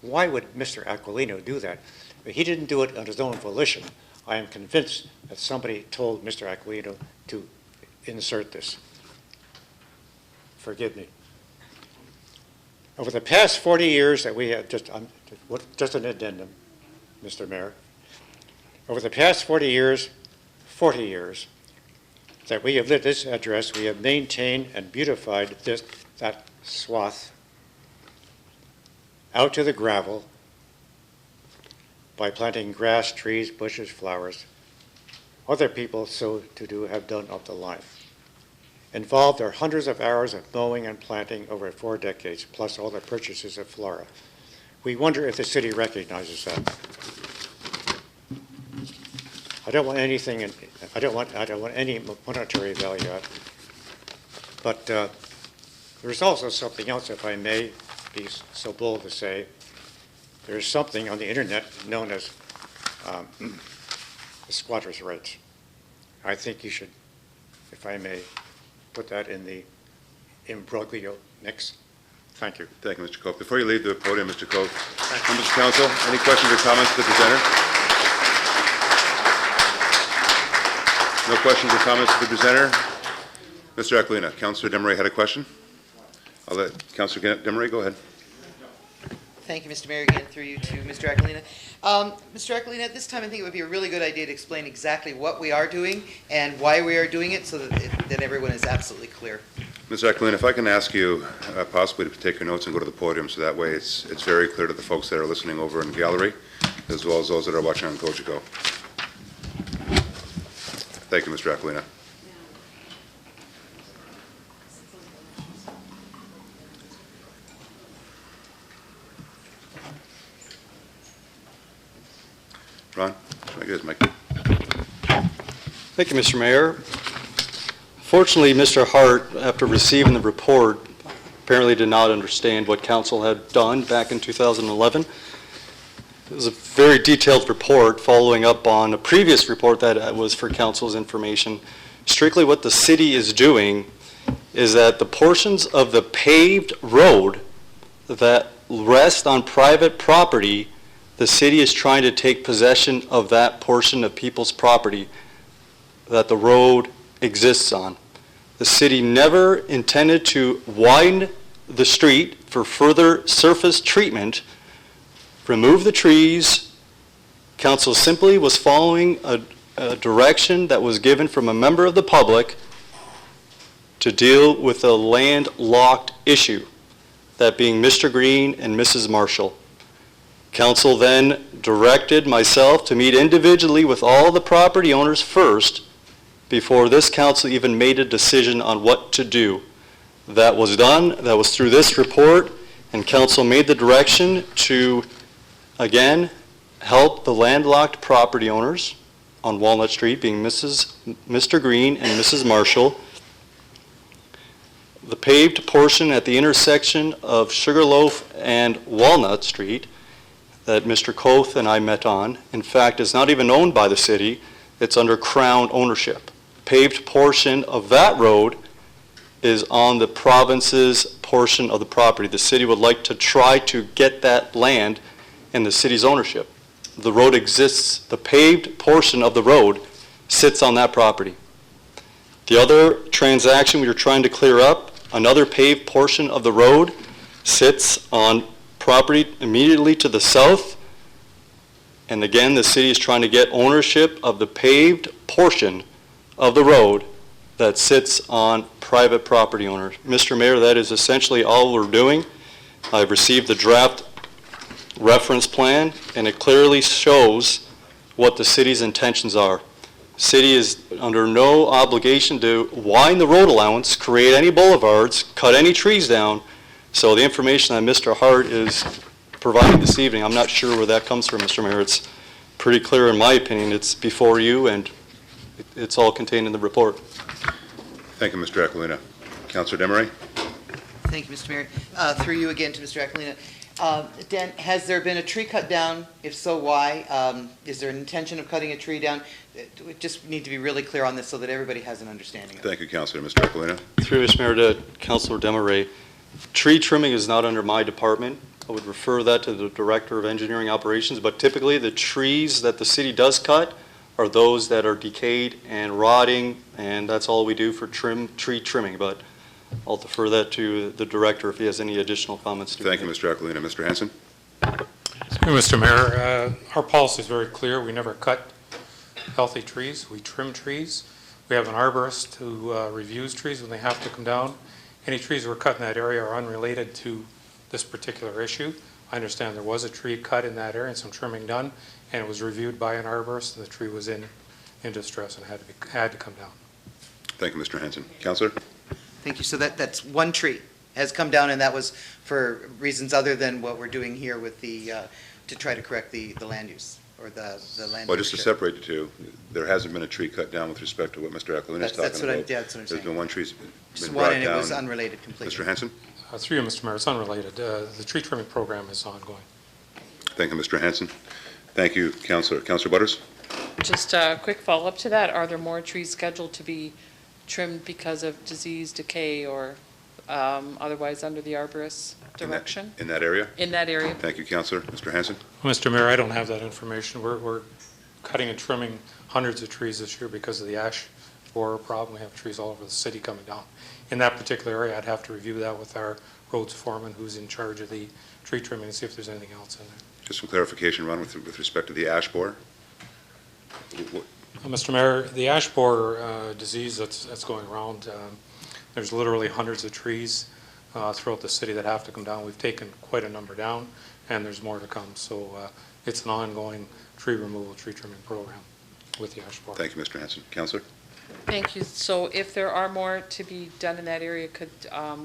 why would Mr. Aquilino do that? He didn't do it on his own volition. I am convinced that somebody told Mr. Aquilino to insert this. Forgive me. Over the past 40 years that we have, just an addendum, Mr. Mayor, over the past 40 years that we have lived this address, we have maintained and beautified that swath out to the gravel by planting grass, trees, bushes, flowers. Other people so to do have done up to life. Involved are hundreds of hours of mowing and planting over 4 decades, plus all the purchases of flora. We wonder if the city recognizes that. I don't want anything, I don't want any monetary value out. But there's also something else, if I may be so bold to say. There's something on the internet known as the squatters' rights. I think you should, if I may, put that in the imbroglio mix. Thank you. Thank you, Mr. Cope. Before you leave the podium, Mr. Cope, members of council, any questions or comments to the presenter? No questions or comments to the presenter? Mr. Aquilina, Councillor Demeray had a question. I'll let Councillor Demeray go ahead. Thank you, Mr. Mayor, again through you to Mr. Aquilina. Mr. Aquilina, at this time I think it would be a really good idea to explain exactly what we are doing and why we are doing it so that everyone is absolutely clear. Mr. Aquilina, if I can ask you possibly to take your notes and go to the podium so that way it's very clear to the folks that are listening over in the gallery as well as those that are watching on COGECO. Thank you, Mr. Aquilina. Ron, should I get his mic? Thank you, Mr. Mayor. Fortunately, Mr. Hart, after receiving the report, apparently did not understand what council had done back in 2011. It was a very detailed report following up on a previous report that was for council's information. Strictly what the city is doing is that the portions of the paved road that rest on private property, the city is trying to take possession of that portion of people's property that the road exists on. The city never intended to widen the street for further surface treatment, remove the trees. Council simply was following a direction that was given from a member of the public to deal with a landlocked issue, that being Mr. Green and Mrs. Marshall. Council then directed myself to meet individually with all the property owners first before this council even made a decision on what to do. That was done, that was through this report, and council made the direction to, again, help the landlocked property owners on Walnut Street, being Mr. Green and Mrs. Marshall. The paved portion at the intersection of Sugarloaf and Walnut Street that Mr. Koth and I met on, in fact, is not even owned by the city. It's under Crown ownership. Paved portion of that road is on the province's portion of the property. The city would like to try to get that land in the city's ownership. The road exists, the paved portion of the road sits on that property. The other transaction we were trying to clear up, another paved portion of the road sits on property immediately to the south. And again, the city is trying to get ownership of the paved portion of the road that sits on private property owners. Mr. Mayor, that is essentially all we're doing. I've received the draft reference plan, and it clearly shows what the city's intentions are. City is under no obligation to widen the road allowance, create any boulevards, cut any trees down. So the information that Mr. Hart is providing this evening, I'm not sure where that comes from, Mr. Mayor. It's pretty clear in my opinion. It's before you, and it's all contained in the report. Thank you, Mr. Aquilina. Councillor Demeray? Thank you, Mr. Mayor. Through you again to Mr. Aquilina. Dan, has there been a tree cut down? If so, why? Is there an intention of cutting a tree down? We just need to be really clear on this so that everybody has an understanding of it. Thank you, Councillor. Mr. Aquilina? Through Mr. Mayor to Councillor Demeray, tree trimming is not under my department. I would refer that to the Director of Engineering Operations, but typically the trees that the city does cut are those that are decayed and rotting, and that's all we do for tree trimming. But I'll defer that to the Director if he has any additional comments to make. Thank you, Mr. Aquilina. Mr. Hanson? Mr. Mayor, our policy is very clear. We never cut healthy trees. We trim trees. We have an arborist who reviews trees when they have to come down. Any trees we're cutting in that area are unrelated to this particular issue. I understand there was a tree cut in that area and some trimming done, and it was reviewed by an arborist, and the tree was in distress and had to come down. Thank you, Mr. Hanson. Councillor? Thank you. So that's one tree has come down, and that was for reasons other than what we're doing here with the, to try to correct the land use, or the land. Well, just to ownership. separate the two, there hasn't been a tree cut down with respect to what Mr. Eklund is That's talking what about. yeah, that's what I'm There's saying. been one tree's Just been one, brought and it was down. unrelated completely. Mr. Hanson? Through you, Mr. Mayor, it's unrelated. The tree trimming program is ongoing. Thank you, Mr. Hanson. Thank you, Councillor. Councillor Butters? Just a quick follow-up to that. Are there more trees scheduled to be trimmed because of disease, decay, or otherwise under the arborist's direction? In that area? In that area. Thank you, Councillor. Mr. Hanson? Mr. Mayor, I don't have that information. We're cutting and trimming hundreds of trees this year because of the ash borer problem. We have trees all over the city coming down. In that particular area, I'd have to review that with our roads foreman who's in charge of the tree trimming and see if there's anything else in there. Just some clarification, Ron, with respect to the ash borer. Mr. Mayor, the ash borer disease that's going around, there's literally hundreds of trees throughout the city that have to come down. We've taken quite a number down, and there's more to come. So it's an ongoing tree removal, tree trimming program with the ash borer. Thank you, Mr. Hanson. Councillor? Thank you. So if there are more to be done in that area, could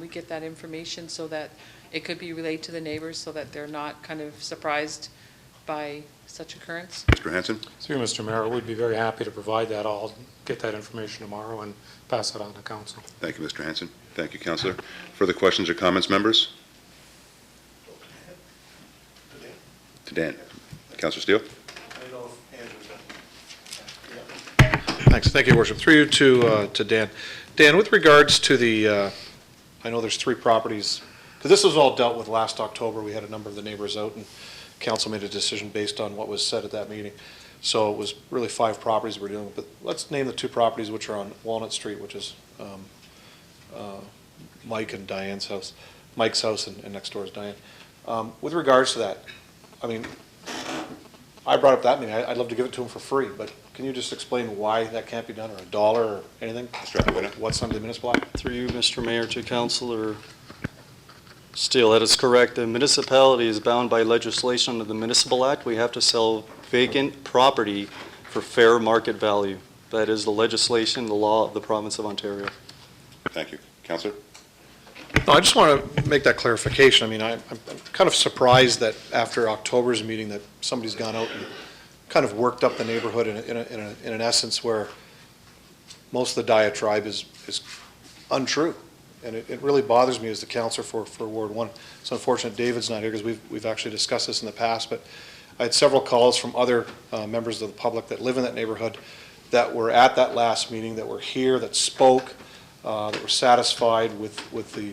we get that information so that it could be relayed to the neighbors so that they're not kind of surprised by such occurrence? Mr. Hanson? Through you, Mr. Mayor, we'd be very happy to provide that. I'll get that information tomorrow and pass it on to council. Thank you, Mr. Hanson. Thank you, Councillor. Further questions or comments, members? To Dan. Councillor Steele? Thanks. Thank you, Your Worship. Through you to Dan. Dan, with regards to the, I know there's 3 properties, because this was all dealt with last October. We had a number of the neighbors out, and council made a decision based on what was said at that meeting. So it was really 5 properties we're dealing with. But let's name the 2 properties which are on Walnut Street, which is Mike and Diane's house. Mike's house, and next door is Diane. With regards to that, I mean, I brought up that meeting. I'd love to give it to them for free, but can you just explain why that can't be done, or $1 or anything? What's under the municipal act? Through you, Mr. Mayor, to Councillor Steele, that is correct. The municipality is bound by legislation under the Municipal Act. We have to sell vacant property for fair market value. That is the legislation, the law of the province of Ontario. Thank you. Councillor? No, I just want to make that clarification. I mean, I'm kind of surprised that after October's meeting that somebody's gone out and kind of worked up the neighborhood in an essence where most of the diatribe is untrue. And it really bothers me as the councillor for Ward 1. It's unfortunate David's not here because we've actually discussed this in the past, but I had several calls from other members of the public that live in that neighborhood that were at that last meeting, that were here, that spoke, that were satisfied with the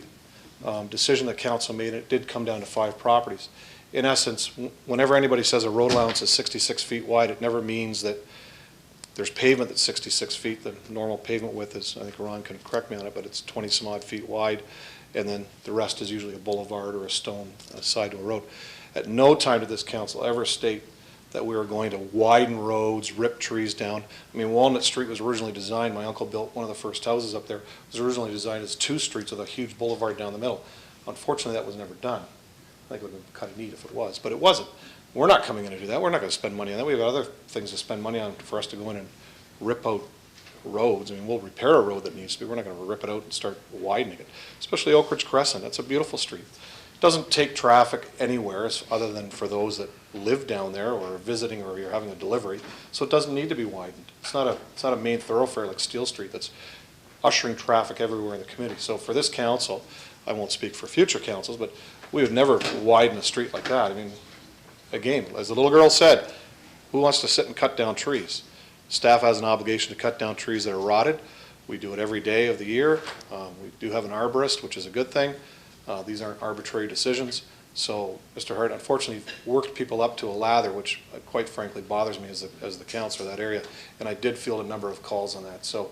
decision that council made. It did come down to 5 properties. In essence, whenever anybody says a road allowance is 66 feet wide, it never means that there's pavement that's 66 feet. The normal pavement width is, I think Ron can correct me on it, but it's 20 some odd feet wide, and then the rest is usually a boulevard or a stone side to a road. At no time did this council ever state that we were going to widen roads, rip trees down. I mean, Walnut Street was originally designed, my uncle built one of the first houses up there, it was originally designed as 2 streets with a huge boulevard down the middle. Unfortunately, that was never done. I think it would have been kind of neat if it was, but it wasn't. We're not coming in to do that. We're not going to spend money on that. We have other things to spend money on for us to go in and rip out roads. I mean, we'll repair a road that needs to be. We're not going to rip it out and start widening it, especially Oak Ridge Crescent. That's a beautiful street. It doesn't take traffic anywhere other than for those that live down there or are visiting or you're having a delivery, so it doesn't need to be widened. It's not a main thoroughfare like Steel Street that's ushering traffic everywhere in the community. So for this council, I won't speak for future councils, but we would never widen a street like that. I mean, again, as the little girl said, who wants to sit and cut down trees? Staff has an obligation to cut down trees that are rotted. We do it every day of the year. We do have an arborist, which is a good thing. These aren't arbitrary decisions. So, Mr. Hart, unfortunately, worked people up to a lather, which quite frankly bothers me as the councillor of that area. And I did field a number of calls on that. So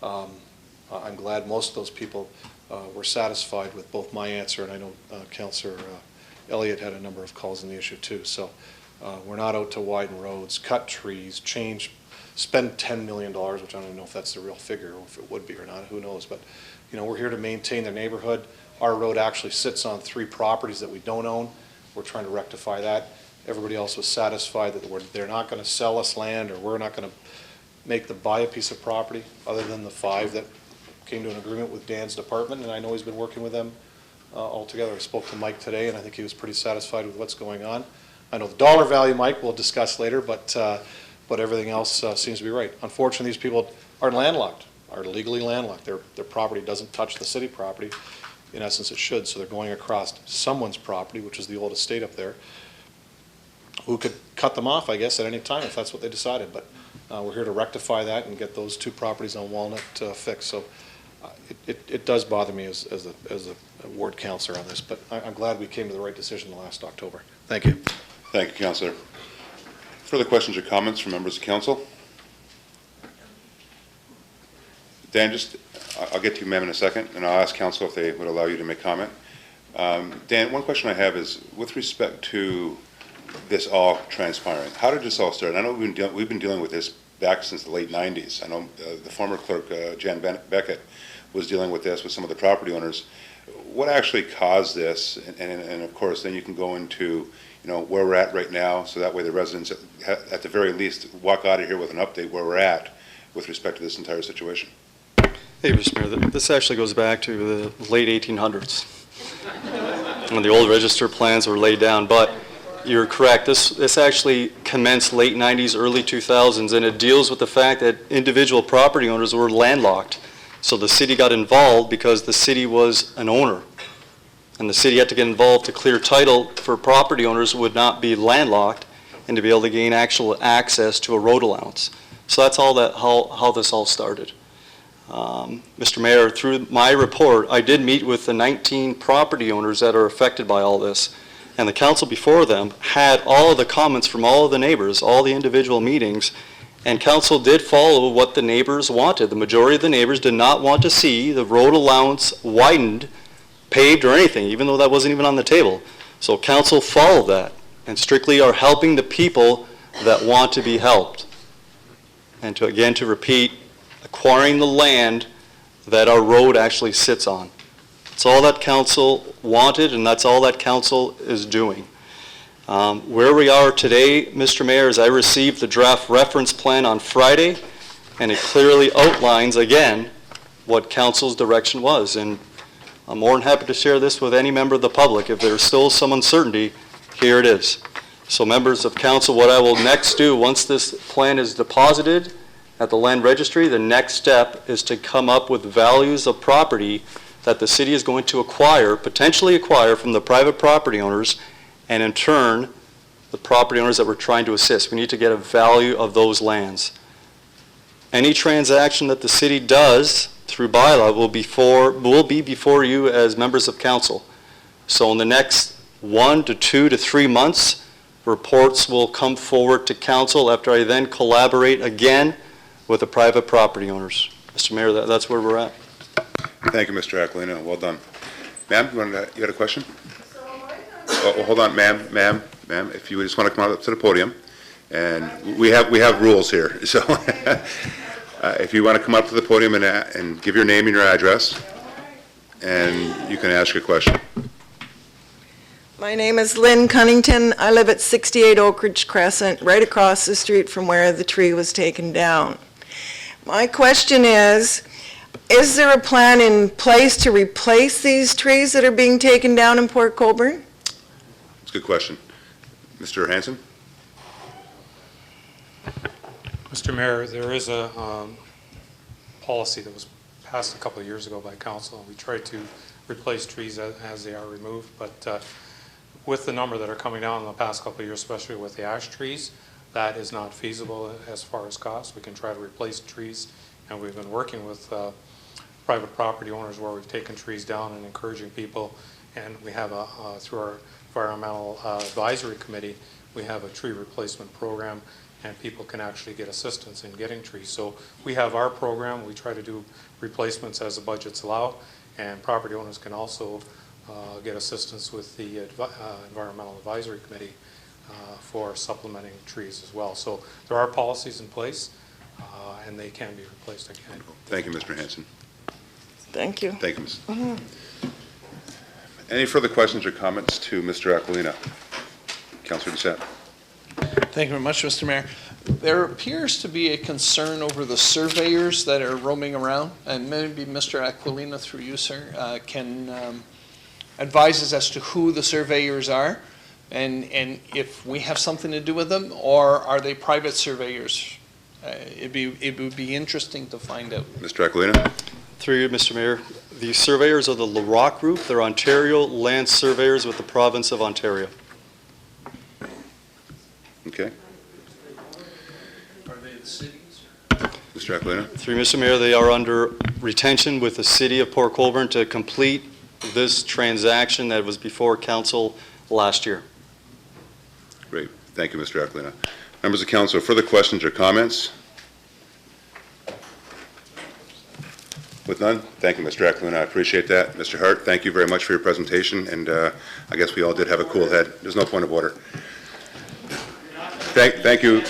I'm glad most of those people were satisfied with both my answer, and I know Councillor Elliott had a number of calls on the issue too. So we're not out to widen roads, cut trees, spend $10 million, which I don't even know if that's the real figure or if it would be or not, who knows. But, you know, we're here to maintain the neighborhood. Our road actually sits on 3 properties that we don't own. We're trying to rectify that. Everybody else was satisfied that they're not going to sell us land, or we're not going to make them buy a piece of property, other than the 5 that came to an agreement with Dan's department, and I know he's been working with them altogether. I spoke to Mike today, and I think he was pretty satisfied with what's going on. I know the dollar value, Mike, we'll discuss later, but everything else seems to be right. Unfortunately, these people are landlocked, are legally landlocked. Their property doesn't touch the city property. In essence, it should, so they're going across someone's property, which is the old estate up there, who could cut them off, I guess, at any time if that's what they decided. But we're here to rectify that and get those 2 properties on Walnut fixed. So it does bother me as a ward councillor on this, but I'm glad we came to the right decision last October. Thank you. Thank you, Councillor. Further questions or comments from members of council? Dan, I'll get to you, ma'am, in a second, and I'll ask council if they would allow you to make comment. Dan, one question I have is with respect to this all transpiring. How did this all start? I know we've been dealing with this back since the late 90s. I know the former clerk, Jan Beckett, was dealing with this with some of the property owners. What actually caused this? And of course, then you can go into where we're at right now, so that way the residents, at the very least, walk out of here with an update where we're at with respect to this entire situation. Hey, Mr. Mayor, this actually goes back to the late 1800s when the old register plans were laid down, but you're correct. This actually commenced late 90s, early 2000s, and it deals with the fact that individual property owners were landlocked. So the city got involved because the city was an owner, and the city had to get involved to clear title for property owners who would not be landlocked and to be able to gain actual access to a road allowance. So that's how this all started. Mr. Mayor, through my report, I did meet with the 19 property owners that are affected by all this, and the council before them had all of the comments from all of the neighbors, all the individual meetings, and council did follow what the neighbors wanted. The majority of the neighbors did not want to see the road allowance widened, paved, or anything, even though that wasn't even on the table. So council followed that and strictly are helping the people that want to be helped. And to repeat, acquiring the land that our road actually sits on. That's all that council wanted, and that's all that council is doing. Where we are today, Mr. Mayor, is I received the draft reference plan on Friday, and it clearly outlines, again, what council's direction was. And I'm more than happy to share this with any member of the public. If there's still some uncertainty, here it is. So members of council, what I will next do, once this plan is deposited at the land registry, the next step is to come up with values of property that the city is going to acquire, potentially acquire from the private property owners, and in turn, the property owners that we're trying to assist. We need to get a value of those lands. Any transaction that the city does through bylaw will be before you as members of council. So in the next 1 to 2 to 3 months, reports will come forward to council after I then collaborate again with the private property owners. Mr. Mayor, that's where we're at. Thank you, Mr. Aquilino. Well done. Ma'am, you had a question? Oh, hold on, ma'am, if you just want to come up to the podium, and we have rules here. So if you want to come up to the podium and give your name and your address, and you can ask your question. My name is Lynn Cunnington. I live at 68 Oak Ridge Crescent, right across the street from where the tree was taken down. My question is there a plan in place to replace these trees that are being taken down in Port Colborne? That's a good question. Mr. Hanson? Mr. Mayor, there is a policy that was passed a couple of years ago by council, and we try to replace trees as they are removed, but with the number that are coming down in the past couple of years, especially with the ash trees, that is not feasible as far as cost. We can try to replace trees, and we've been working with private property owners where we've taken trees down and encouraging people, and we have through our environmental advisory committee, we have a tree replacement program, and people can actually get assistance in getting trees. So we have our program. We try to do replacements as the budgets allow, and property owners can also get assistance with the environmental advisory committee for supplementing trees as well. So there are policies in place, and they can be replaced again. Thank you, Mr. Hanson. Thank you. Thank you, Ms. Any further questions or comments to Mr. Aquilina? Councillor Doucette. Thank you very much, Mr. Mayor. There appears to be a concern over the surveyors that are roaming around, and maybe Mr. Aquilina, through you, sir, can advise us as to who the surveyors are, and if we have something to do with them, or are they private surveyors? It would be interesting to find out. Mr. Aquilina. Through you, Mr. Mayor, the surveyors are the LaRock Group. They're Ontario land surveyors with the province of Ontario. Okay. Are they the cities? Mr. Aquilina. Through you, Mr. Mayor, they are under retention with the city of Port Colborne to complete this transaction that was before council last year. Great. Thank you, Mr. Aquilina. Members of council, further questions or comments? With none, thank you, Mr. Aquilina. I appreciate that. Mr. Hart, thank you very much for your presentation, and I guess we all did have a cool head. There's no point of order. Thank you.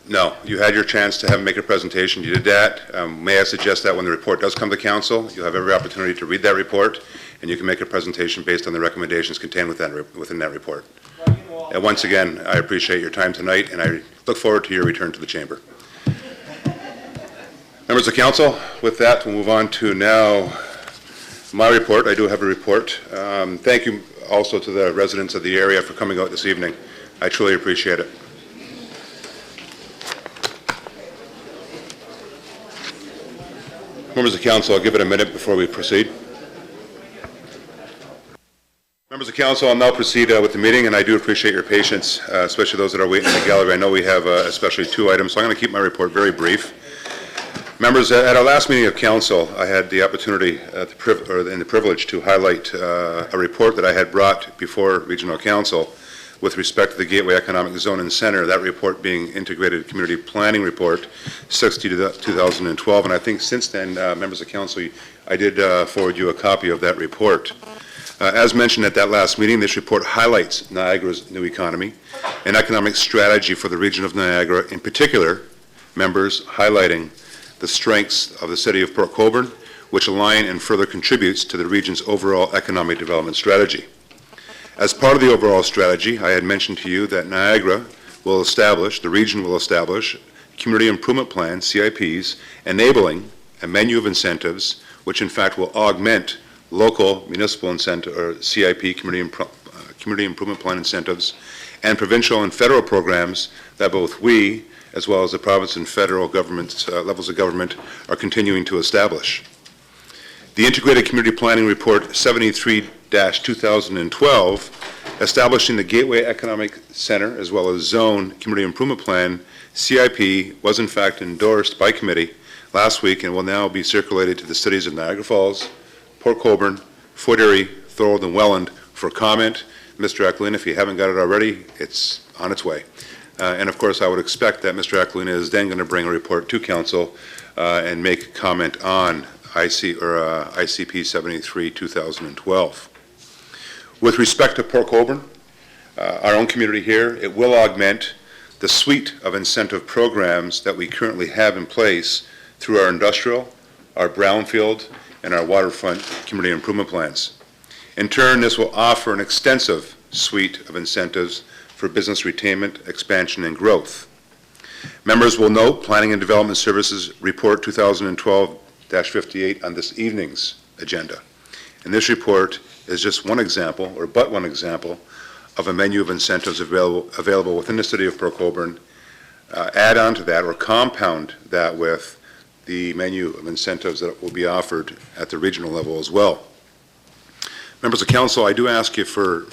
No, you had your chance to have him make a presentation. You did that. May I suggest that when the report does come to council, you'll have every opportunity to read that report, and you can make a presentation based on the recommendations contained within that report. And once again, I appreciate your time tonight, and I look forward to your return to the chamber. Members of council, with that, we'll move on to now my report. I do have a report. Thank you also to the residents of the area for coming out this evening. I truly appreciate it. Members of council, I'll give it a minute before we proceed. Members of council, I'll now proceed with the meeting, and I do appreciate your patience, especially those that are waiting in the gallery. I know we have especially 2 items, so I'm going to keep my report very brief. Members, at our last meeting of council, I had the opportunity and the privilege to highlight a report that I had brought before regional council with respect to the Gateway Economic Zone and Center, that report being Integrated Community Planning Report 60-2012. And I think since then, members of council, I did forward you a copy of that report. As mentioned at that last meeting, this report highlights Niagara's new economy and economic strategy for the region of Niagara, in particular, members highlighting the strengths of the city of Port Colborne, which align and further contributes to the region's overall economic development strategy. As part of the overall strategy, I had mentioned to you that Niagara will establish, the region will establish, community improvement plans, CIPs, enabling a menu of incentives, which in fact will augment local municipal incentive, or CIP, community improvement plan incentives, and provincial and federal programs that both we, as well as the province and federal government levels of government, are continuing to establish. The Integrated Community Planning Report 73-2012, establishing the Gateway Economic Center as well as Zone Community Improvement Plan, CIP, was in fact endorsed by committee last week and will now be circulated to the cities of Niagara Falls, Port Colborne, Fort Erie, Thorold, and Welland for comment. Mr. Aquilina, if you haven't got it already, it's on its way. And of course, I would expect that Mr. Aquilina is then going to bring a report to council and make comment on ICP 73-2012. With respect to Port Colborne, our own community here, it will augment the suite of incentive programs that we currently have in place through our industrial, our brownfield, and our waterfront community improvement plans. In turn, this will offer an extensive suite of incentives for business retainment, expansion, and growth. Members will note Planning and Development Services Report 2012-58 on this evening's agenda. And this report is just one example, or but one example, of a menu of incentives available within the city of Port Colborne. Add on to that, or compound that with the menu of incentives that will be offered at the regional level as well. Members of council, I do ask you for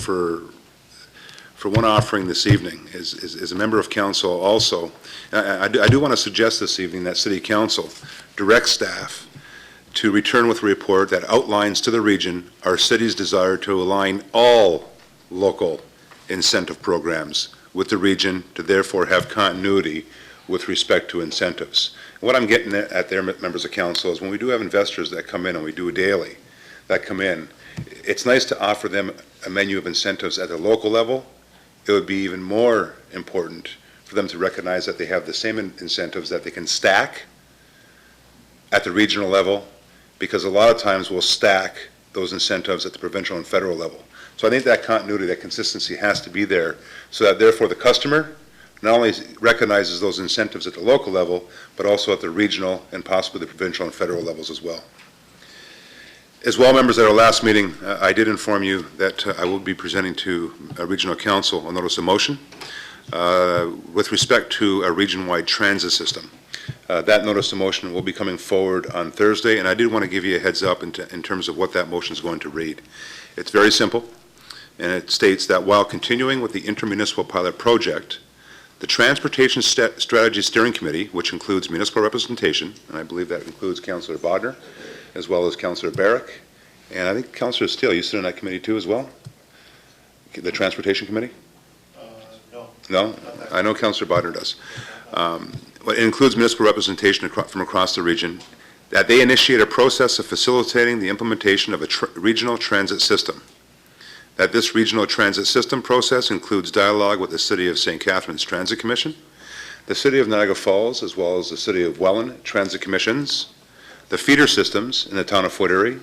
one offering this evening. As a member of council also, I do want to suggest this evening that City Council direct staff to return with a report that outlines to the region our city's desire to align all local incentive programs with the region to therefore have continuity with respect to incentives. And what I'm getting at there, members of council, is when we do have investors that come in, and we do it daily, that come in, it's nice to offer them a menu of incentives at the local level. It would be even more important for them to recognize that they have the same incentives that they can stack at the regional level, because a lot of times we'll stack those incentives at the provincial and federal level. So I think that continuity, that consistency has to be there, so that therefore the customer not only recognizes those incentives at the local level, but also at the regional and possibly the provincial and federal levels as well. As well, members, at our last meeting, I did inform you that I will be presenting to Regional Council a notice of motion with respect to a region-wide transit system. That notice of motion will be coming forward on Thursday, and I did want to give you a heads up in terms of what that motion is going to read. It's very simple, and it states that while continuing with the intermunicipal pilot project, the Transportation Strategy Steering Committee, which includes municipal representation, and I believe that includes Councillor Bodner, as well as Councillor Barrick, and I think Councillor Steele, you sit on that committee too as well? The Transportation Committee? No. No? I know Councillor Bodner does. It includes municipal representation from across the region, that they initiate a process of facilitating the implementation of a regional transit system. That this regional transit system process includes dialogue with the City of St. Catharines Transit Commission, the City of Niagara Falls, as well as the City of Welland Transit Commissions, the feeder systems in the town of Fort Erie,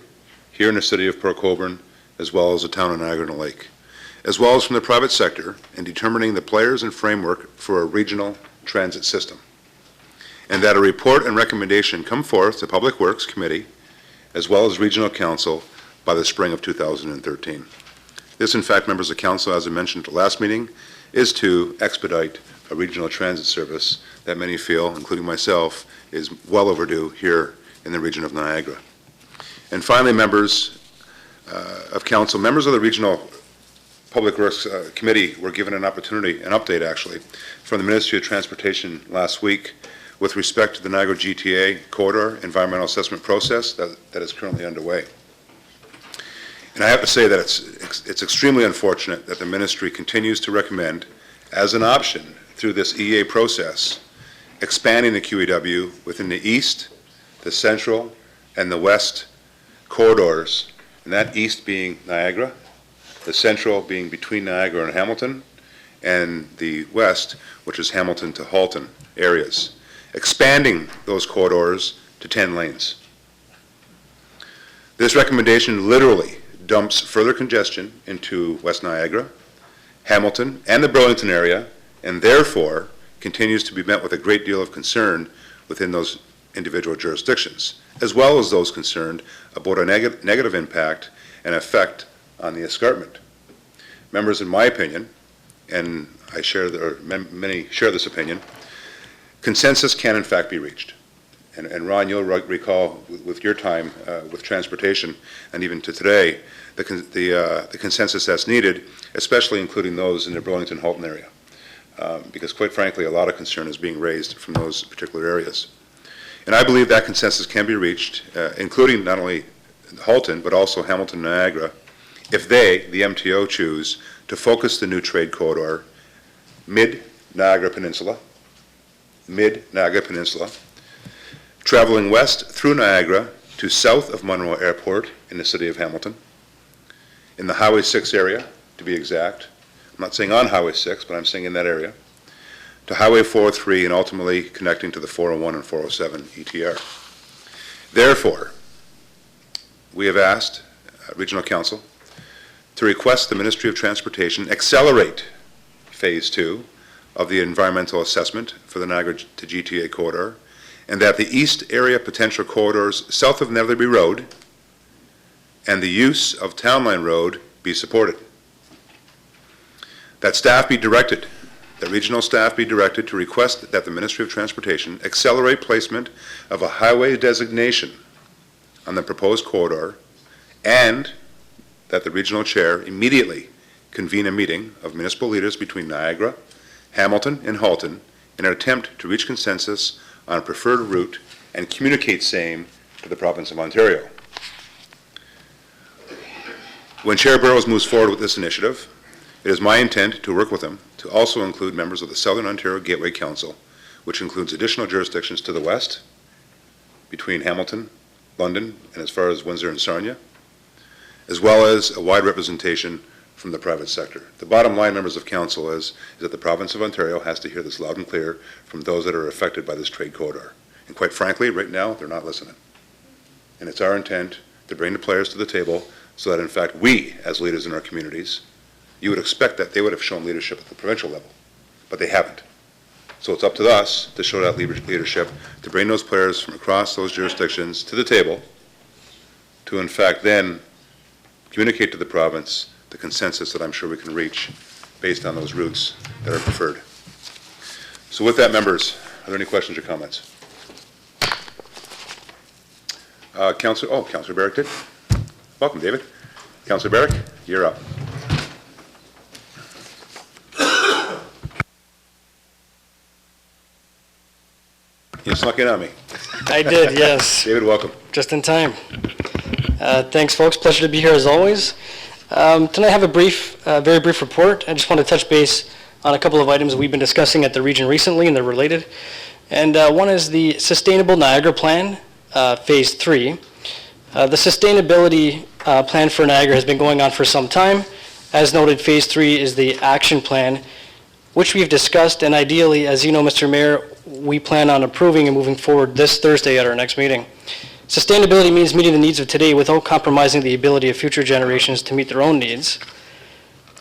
here in the City of Colborne, as well as the town of Niagara-on-the-Lake, as well as from the private sector in determining the players and framework for a regional transit system. And that a report and recommendation come forth to Public Works Committee, as well as Regional Council, by the spring of 2013. This, in fact, members of council, as I mentioned at the last meeting, is to expedite a regional transit service that many feel, including myself, is well overdue here in the region of Niagara. And finally, members of council, members of the Regional Public Works Committee were given an opportunity, an update actually, from the Ministry of Transportation last week with respect to the Niagara GTA corridor environmental assessment process that is currently underway. And I have to say that it's extremely unfortunate that the ministry continues to recommend, as an option through this EA process, expanding the QEW within the east, the central, and the west corridors, and that east being Niagara, the central being between Niagara and Hamilton, and the west, which is Hamilton to Halton areas, expanding those corridors to 10 lanes. This recommendation literally dumps further congestion into West Niagara, Hamilton, and the Burlington area, and therefore continues to be met with a great deal of concern within those individual jurisdictions, as well as those concerned about a negative impact and effect on the escarpment. Members, in my opinion, and I share, many share this opinion, consensus can in fact be reached. And Ron, you'll recall with your time with transportation, and even to today, the consensus that's needed, especially including those in the Burlington-Halton area, because quite frankly, a lot of concern is being raised from those particular areas. And I believe that consensus can be reached, including not only Halton, but also Hamilton, Niagara, if they, the MTO, choose to focus the new trade corridor mid-Niagara Peninsula, traveling west through Niagara to south of Monroe Airport in the city of Hamilton, in the Highway 6 area, to be exact. I'm not saying on Highway 6, but I'm saying in that area, to Highway 403 and ultimately connecting to the 401 and 407 ETR. Therefore, we have asked Regional Council to request the Ministry of Transportation accelerate Phase 2 of the environmental assessment for the Niagara to GTA corridor, and that the east area potential corridors south of Netherby Road and the use of Town Line Road be supported. That staff be directed, that regional staff be directed to request that the Ministry of Transportation accelerate placement of a highway designation on the proposed corridor, and that the regional chair immediately convene a meeting of municipal leaders between Niagara, Hamilton, and Halton in an attempt to reach consensus on a preferred route and communicate same to the province of Ontario. When Chair Burrows moves forward with this initiative, it is my intent to work with him to also include members of the Southern Ontario Gateway Council, which includes additional jurisdictions to the west, between Hamilton, London, and as far as Windsor and Sarnia, as well as a wide representation from the private sector. The bottom line, members of council, is that the province of Ontario has to hear this loud and clear from those that are affected by this trade corridor. And quite frankly, right now, they're not listening. And it's our intent to bring the players to the table so that in fact we, as leaders in our communities, you would expect that they would have shown leadership at the provincial level, but they haven't. So it's up to us to show that leadership, to bring those players from across those jurisdictions to the table, to in fact then communicate to the province the consensus that I'm sure we can reach based on those routes that are preferred. So with that, members, are there any questions or comments? Councillor Barrick did. Welcome, David. Councillor Barrick, you're up. You snuck in on me. I did, yes. David, welcome. Just in time. Thanks, folks. Pleasure to be here as always. Tonight I have a very brief report. I just want to touch base on a couple of items we've been discussing at the region recently, and they're related. And one is the Sustainable Niagara Plan, Phase 3. The sustainability plan for Niagara has been going on for some time. As noted, Phase 3 is the action plan, which we've discussed, and ideally, as you know, Mr. Mayor, we plan on approving and moving forward this Thursday at our next meeting. Sustainability means meeting the needs of today without compromising the ability of future generations to meet their own needs.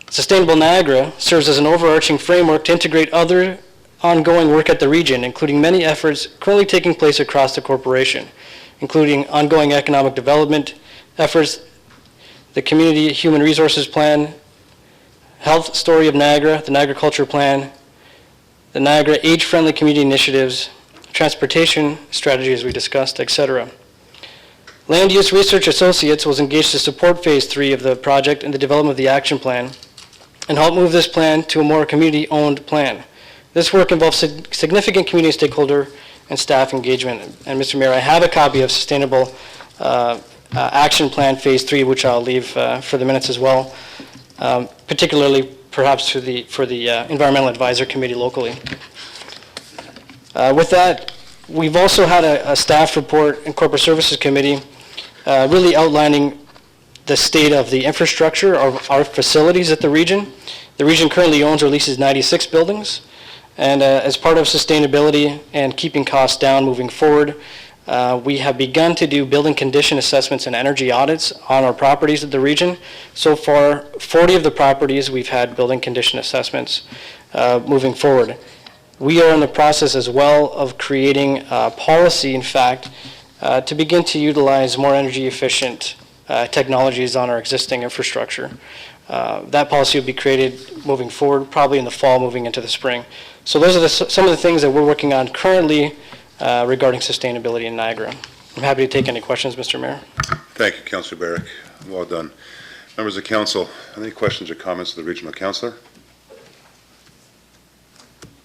Sustainable Niagara serves as an overarching framework to integrate other ongoing work at the region, including many efforts currently taking place across the corporation, including ongoing economic development efforts, the Community Human Resources Plan, Health Story of Niagara, the Niagara Culture Plan, the Niagara Age-Friendly Community Initiatives, Transportation Strategy, as we discussed, etc. Land Use Research Associates was engaged to support Phase 3 of the project and the development of the action plan and help move this plan to a more community-owned plan. This work involves significant community stakeholder and staff engagement. And Mr. Mayor, I have a copy of Sustainable Action Plan Phase 3, which I'll leave for the minutes as well, particularly perhaps for the Environmental Advisor Committee locally. With that, we've also had a staff report in Corporate Services Committee really outlining the state of the infrastructure of our facilities at the region. The region currently owns or leases 96 buildings, and as part of sustainability and keeping costs down moving forward, we have begun to do building condition assessments and energy audits on our properties at the region. So far, 40 of the properties we've had building condition assessments moving forward. We are in the process as well of creating policy, in fact, to begin to utilize more energy efficient technologies on our existing infrastructure. That policy will be created moving forward, probably in the fall, moving into the spring. So those are some of the things that we're working on currently regarding sustainability in Niagara. I'm happy to take any questions, Mr. Mayor. Thank you, Councillor Barrick. Well done. Members of Council, any questions or comments of the Regional Councillor?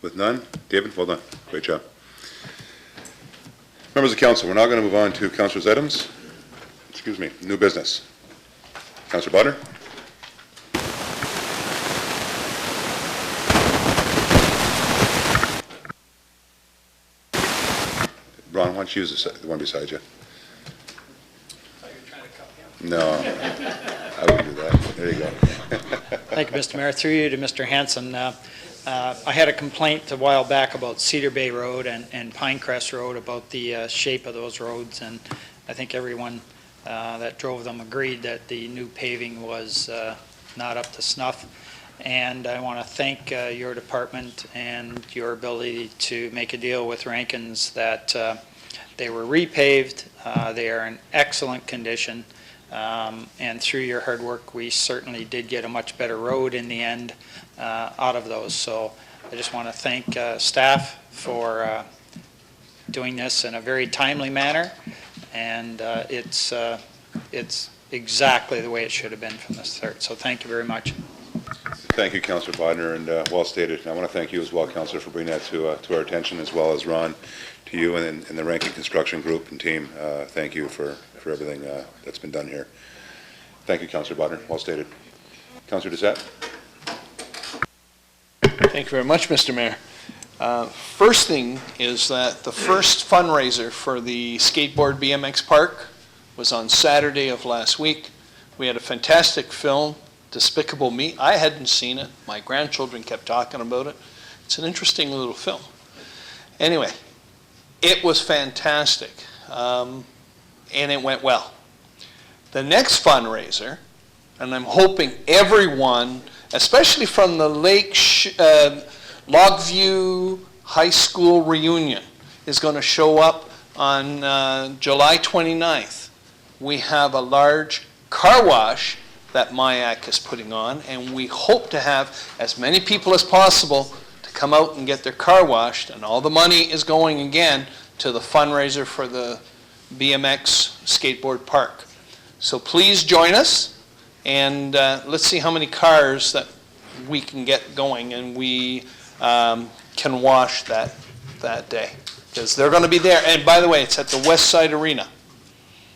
With none? David, well done. Great job. Members of Council, we're now going to move on to Councillor's items. Excuse me, new business. Councillor Bodner? Ron, why don't you use the one beside you? No, I wouldn't do that. There you go. Thank you, Mr. Mayor. Through you to Mr. Hanson. I had a complaint a while back about Cedar Bay Road and Pinecrest Road about the shape of those roads, and I think everyone that drove them agreed that the new paving was not up to snuff. And I want to thank your department and your ability to make a deal with Rankins that they were repaved. They are in excellent condition. And through your hard work, we certainly did get a much better road in the end out of those. So I just want to thank staff for doing this in a very timely manner. And it's exactly the way it should have been from the start. So thank you very much. Thank you, Councillor Bodner, and well stated. And I want to thank you as well, Councillor, for bringing that to our attention, as well as Ron, to you and the Rankin Construction Group and team. Thank you for everything that's been done here. Thank you, Councillor Bodner. Well stated. Councillor Doucette. Thank you very much, Mr. Mayor. First thing is that the first fundraiser for the skateboard BMX park was on Saturday of last week. We had a fantastic film, Despicable Me. I hadn't seen it. My grandchildren kept talking about it. It's an interesting little film. Anyway, it was fantastic, and it went well. The next fundraiser, and I'm hoping everyone, especially from the Logview High School reunion, is going to show up on July 29th. We have a large car wash that MIAC is putting on, and we hope to have as many people as possible to come out and get their car washed, and all the money is going again to the fundraiser for the BMX skateboard park. So please join us, and let's see how many cars that we can get going and we can wash that day, because they're going to be there. And by the way, it's at the West Side Arena.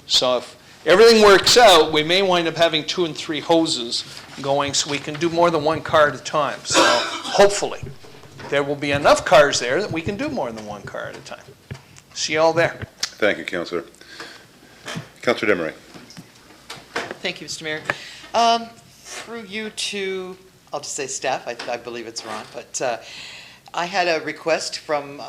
So if everything works out, we may wind up having 2 and 3 hoses going so we can do more than one car at a time. So hopefully there will be enough cars there that we can do more than one car at a time. See you all there. Thank you, Councillor. Councillor Demeray. Thank you, Mr. Mayor. Through you to, I'll just say staff, I believe it's Ron, but I had a request from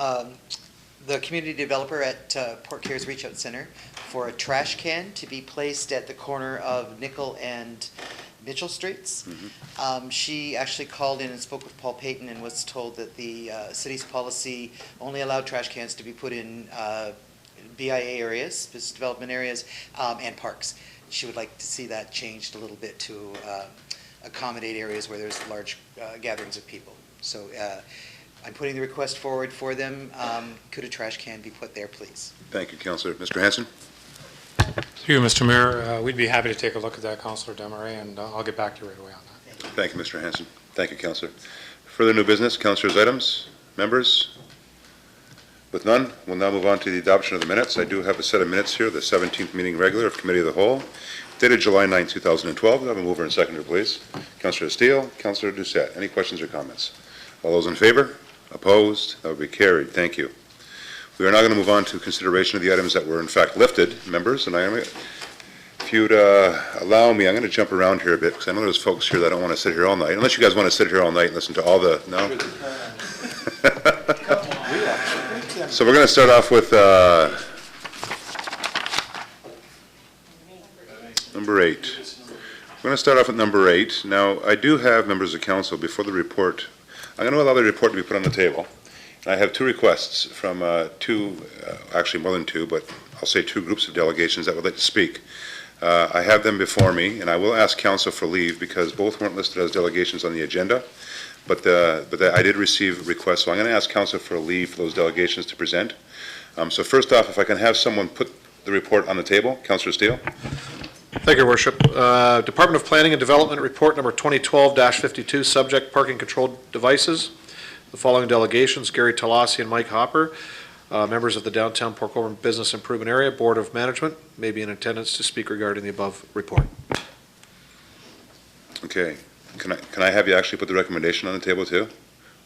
the community developer at Port Care's Reach Out Center for a trash can to be placed at the corner of Nickel and Mitchell Streets. She actually called in and spoke with Paul Payton and was told that the city's policy only allowed trash cans to be put in BIA areas, business development areas, and parks. She would like to see that changed a little bit to accommodate areas where there's large gatherings of people. So I'm putting the request forward for them. Could a trash can be put there, please? Thank you, Councillor. Mr. Hanson? Through you, Mr. Mayor, we'd be happy to take a look at that, Councillor Demeray, and I'll get back to you right away on that. Thank you, Mr. Hanson. Thank you, Councillor. Further new business, Councillors' items, members? With none, we'll now move on to the adoption of the minutes. I do have a set of minutes here, the 17th meeting regular of Committee of the Whole, dated July 9, 2012. Have a mover and seconder, please. Councillor Steele, Councillor Doucette. Any questions or comments? All those in favor? Opposed? That would be carried. Thank you. We are now going to move on to consideration of the items that were in fact lifted, members, and if you'd allow me, I'm going to jump around here a bit because I know there's folks here that don't want to sit here all night, unless you guys want to sit here all night and listen to all the, no? So we're going to start off with number 8. We're going to start off with number 8. Now, I do have members of council before the report. I'm going to allow the report to be put on the table. I have 2 requests from actually more than 2, but I'll say 2 groups of delegations that would like to speak. I have them before me, and I will ask council for leave because both weren't listed as delegations on the agenda, but I did receive requests, so I'm going to ask council for a leave for those delegations to present. So first off, if I can have someone put the report on the table. Councillor Steele. Thank you, Your Worship. Department of Planning and Development Report number 2012-52, subject parking controlled devices. The following delegations: Gary Talasi and Mike Hopper, members of the Downtown Port Colborne Business Improvement Area Board of Management, may be in attendance to speak regarding the above report. Okay. Can I have you actually put the recommendation on the table too?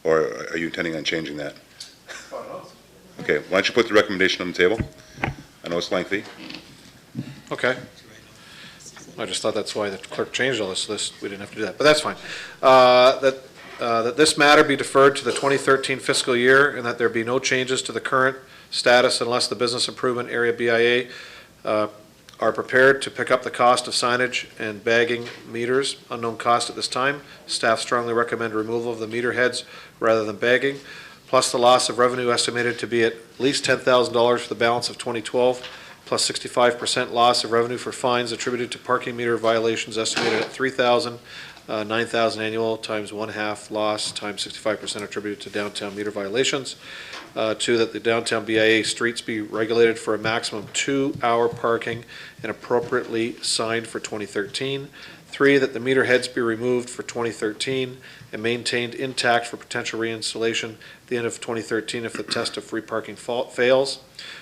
Or are you intending on changing that? Okay, why don't you put the recommendation on the table? I know it's lengthy. Okay. I just thought that's why the clerk changed all this, we didn't have to do that, but that's fine. That this matter be deferred to the 2013 fiscal year and that there be no changes to the current status unless the Business Improvement Area BIA are prepared to pick up the cost of signage and bagging meters, unknown cost at this time. Staff strongly recommend removal of the meter heads rather than bagging, plus the loss of revenue estimated to be at least $10,000 for the balance of 2012, plus 65% loss of revenue for fines attributed to parking meter violations estimated at $3,000, 9,000 annual times 1/2 loss times 65% attributed to downtown meter violations. 2, that the downtown BIA streets be regulated for a maximum 2-hour parking and appropriately signed for 2013. 3, that the meter heads be removed for 2013 and maintained intact for potential reinstallation at the end of 2013 if the test of free parking fails.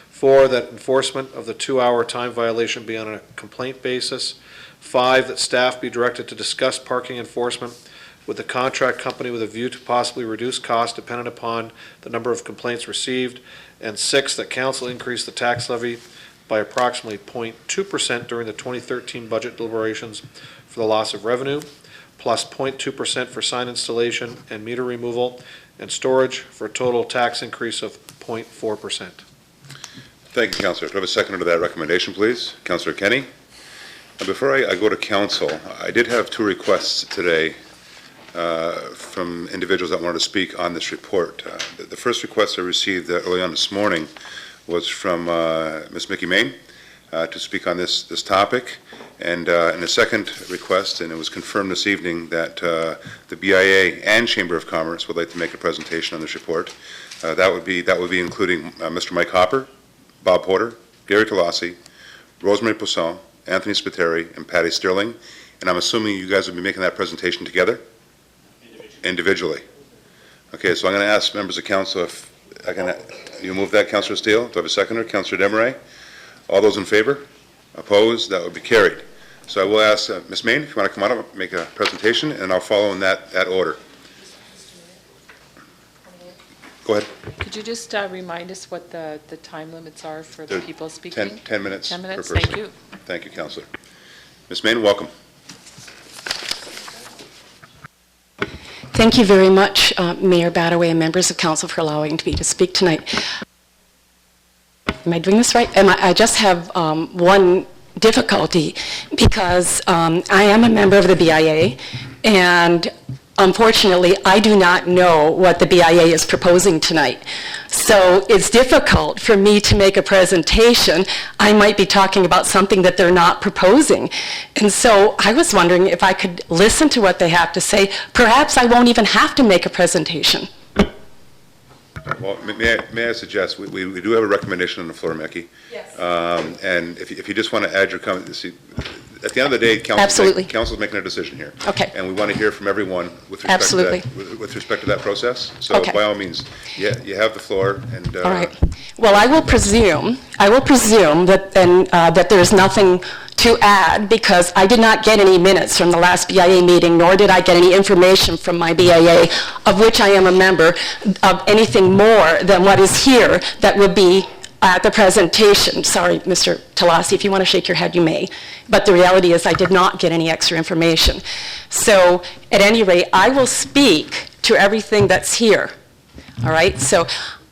4, that enforcement of the 2-hour time violation be on a complaint basis. 5, that staff be directed to discuss parking enforcement with the contract company with a view to possibly reduce costs dependent upon the number of complaints received. And 6, that council increase the tax levy by approximately 0.2% during the 2013 budget deliberations for the loss of revenue, plus 0.2% for sign installation and meter removal and storage for a total tax increase of 0.4%. Thank you, Councillor. Do I have a seconder to that recommendation, please? Councillor Kenny. Before I go to council, I did have two requests today from individuals that wanted to speak on this report. The first request I received early on this morning was from Ms. Mickey Main to speak on this topic. And the second request, and it was confirmed this evening, that the BIA and Chamber of Commerce would like to make a presentation on this report. That would be including Mr. Mike Hopper, Bob Porter, Gary Talassi, Rosemary Poussin, Anthony Spiteri, and Patty Sterling. And I'm assuming you guys will be making that presentation together? Individually. Okay, so I'm going to ask members of council if I can, you move that, Councillor Steele? Do I have a seconder? Councillor Desmarais? All those in favor? Opposed? That would be carried. So I will ask Ms. Main, if you want to come on up and make a presentation, and I'll follow in that order. Go ahead. Could you just remind us what the time limits are for the people speaking? 10 minutes 10 minutes, per person. thank you. Thank you, Councillor. Ms. Main, welcome. Thank you very much, Mayor Badaway and members of council, for allowing me to speak tonight. Am I doing this right? I just have one difficulty because I am a member of the BIA, and unfortunately, I do not know what the BIA is proposing tonight. So it's difficult for me to make a presentation. I might be talking about something that they're not proposing. And so I was wondering if I could listen to what they have to say. Perhaps I won't even have to make a presentation. Well, may I suggest, we do have a recommendation on the floor, Mickey. Yes. And if you just want to add your comment, see, at the end of the day, council's making a decision here. Okay. And we want to hear from everyone with respect Absolutely. to that, with respect to that process. So Okay. by all means, you have the floor. And all right. Well, I will presume that then that there's nothing to add, because I did not get any minutes from the last BIA meeting, nor did I get any information from my BIA, of which I am a member, of anything more than what is here that would be at the presentation. Sorry, Mr. Talassi, if you want to shake your head, you may. But the reality is I did not get any extra information. So at any rate, I will speak to everything that's here. All right? So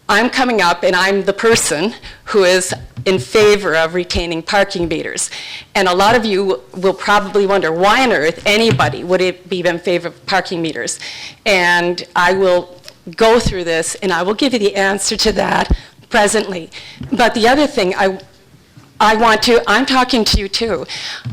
I'm coming up, and I'm the person who is in favor of retaining parking meters. And a lot of you will probably wonder, why on earth anybody would be in favor of parking meters? And I will go through this, and I will give you the answer to that presently. But the other thing I'm talking to you too.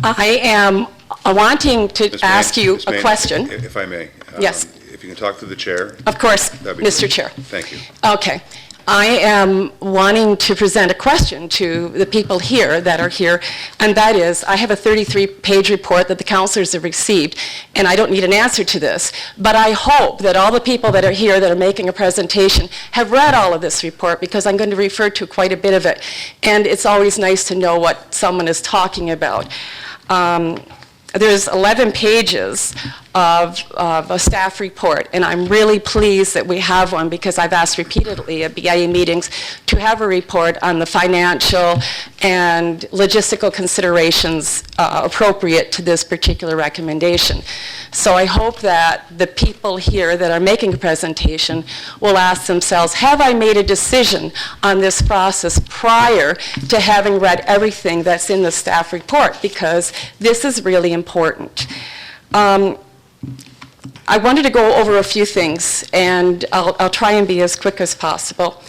I am wanting to ask you a question. If I may. Yes. If you can talk to the chair. Of course, Mr. Mr. Chair. Thank you. Okay. I am wanting to present a question to the people here that are here, and that is, I have a 33-page report that the councilors have received, and I don't need an answer to this, but I hope that all the people that are here that are making a presentation have read all of this report, because I'm going to refer to quite a bit of it, and it's always nice to know what someone is talking about. There's 11 pages of a staff report, and I'm really pleased that we have one, because I've asked repeatedly at BIA meetings to have a report on the financial and logistical considerations appropriate to this particular recommendation. So I hope that the people here that are making a presentation will ask themselves, have I made a decision on this process prior to having read everything that's in the staff report? Because this is really important. I wanted to go over a few things, and I'll try and be as quick as possible.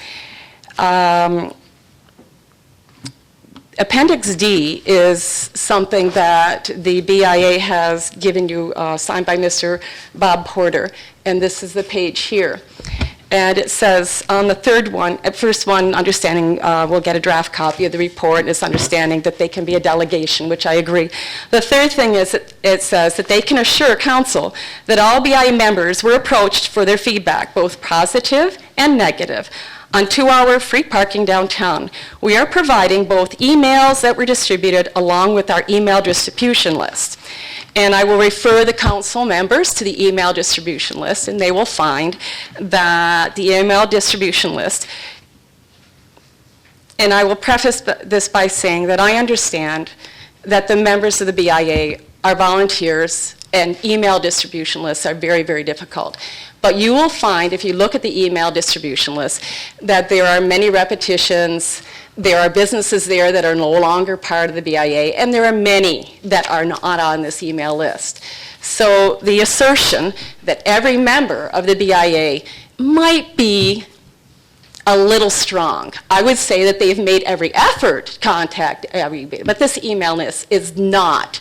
Appendix D is something that the BIA has given you, signed by Mr. Bob Porter, and this is the page here. And it says on the third one, at first one, understanding we'll get a draft copy of the report, and it's understanding that they can be a delegation, which I agree. The third thing is it says that they can assure council that all BIA members were approached for their feedback, both positive and negative, on 2-hour free parking downtown. We are providing both emails that were distributed along with our email distribution list. And I will refer the council members to the email distribution list, and they will find that the email distribution list, and I will preface this by saying that I understand that the members of the BIA are volunteers and email distribution lists are very, very difficult. But you will find, if you look at the email distribution list, that there are many repetitions. There are businesses there that are no longer part of the BIA, and there are many that are not on this email list. So the assertion that every member of the BIA might be a little strong. I would say that they've made every effort to contact everybody, but this email list is not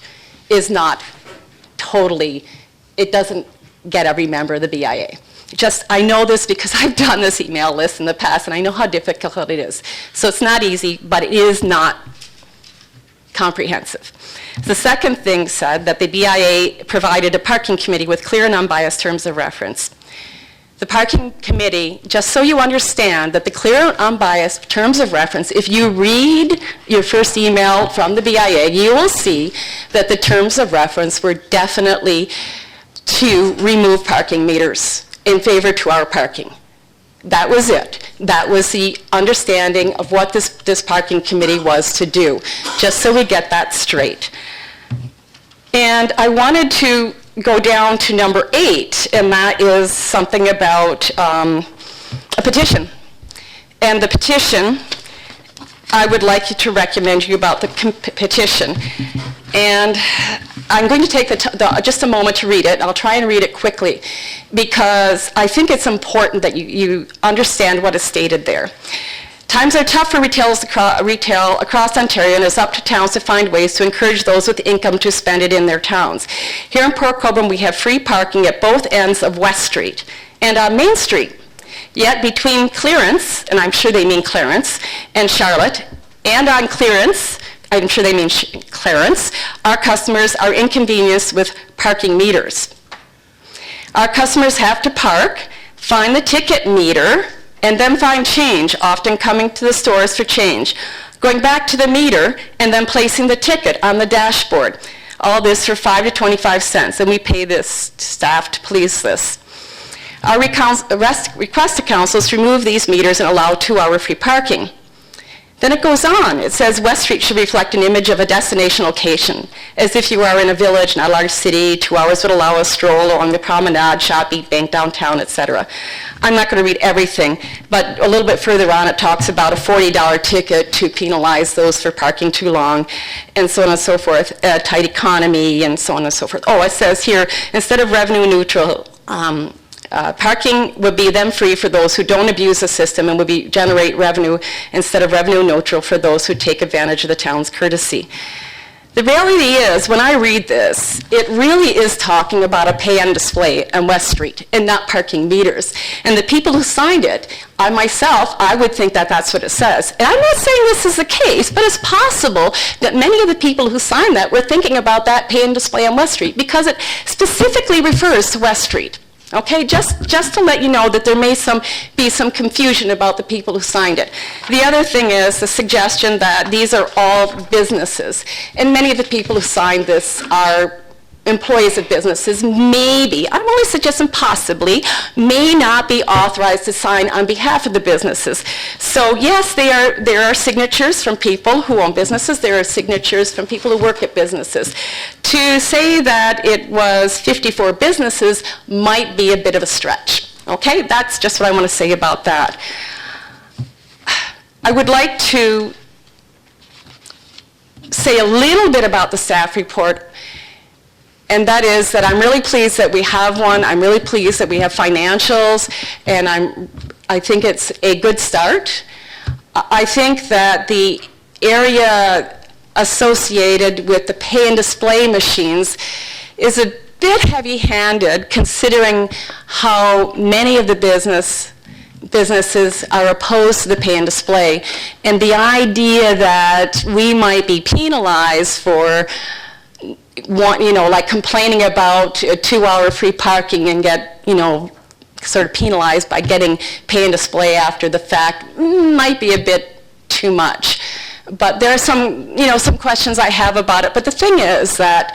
totally, it doesn't get every member of the BIA. I know this because I've done this email list in the past, and I know how difficult it is. So it's not easy, but it is not comprehensive. The second thing said that the BIA provided a parking committee with clear and unbiased terms of reference. The parking committee, just so you understand that the clear and unbiased terms of reference, if you read your first email from the BIA, you will see that the terms of reference were definitely to remove parking meters in favor to our parking. That was it. That was the understanding of what this parking committee was to do, just so we get that straight. And I wanted to go down to number 8, and that is something about a petition. And the petition, I would like you to recommend you about the petition. And I'm going to take just a moment to read it. I'll try and read it quickly because I think it's important that you understand what is stated there. Times are tough for retail across Ontario, and it's up to towns to find ways to encourage those with income to spend it in their towns. Here in Port Colborne, we have free parking at both ends of West Street and on Main Street. Yet between Clearance, and I'm sure they mean Clarence, and Charlotte, and on Clearance, I'm sure they mean Clarence, our customers are inconvenienced with parking meters. Our customers have to park, find the ticket meter, and then find change, often coming to the stores for change, going back to the meter, and then placing the ticket on the dashboard. All this for 5 to 25 cents, and we pay this staff to police this. Our request to council is to remove these meters and allow 2-hour free parking. Then it goes on. It says West Street should reflect an image of a destination location, as if you are in a village, not a large city. 2 hours would allow a stroll along the promenade, shop, eat, bank downtown, etc. I'm not going to read everything, but a little bit further on it talks about a $40 ticket to penalize those for parking too long, and so on and so forth, a tight economy, and so on and so forth. Oh, it says here, instead of revenue neutral, parking would be then free for those who don't abuse the system and would generate revenue instead of revenue neutral for those who take advantage of the town's courtesy. The reality is, when I read this, it really is talking about a pay and display on West Street and not parking meters. And the people who signed it, I would think that that's what it says. And I'm not saying this is the case, but it's possible that many of the people who signed that were thinking about that pay and display on West Street because it specifically refers to West Street. Okay, just to let you know that there may be some confusion about the people who signed it. The other thing is the suggestion that these are all businesses, and many of the people who signed this are employees of businesses. Maybe, I'm only suggesting possibly, may not be authorized to sign on behalf of the businesses. So yes, there are signatures from people who own businesses. There are signatures from people who work at businesses. To say that it was 54 businesses might be a bit of a stretch. Okay, that's just what I want to say about that. I would like to say a little bit about the staff report. And that is that I'm really pleased that we have one. I'm really pleased that we have financials, and I think it's a good start. I think that the area associated with the pay and display machines is a bit heavy-handed considering how many of the businesses are opposed to the pay and display. And the idea that we might be penalized for like complaining about a 2-hour free parking and get, sort of penalized by getting pay and display after the fact might be a bit too much. But there are some questions I have about it. But the thing is that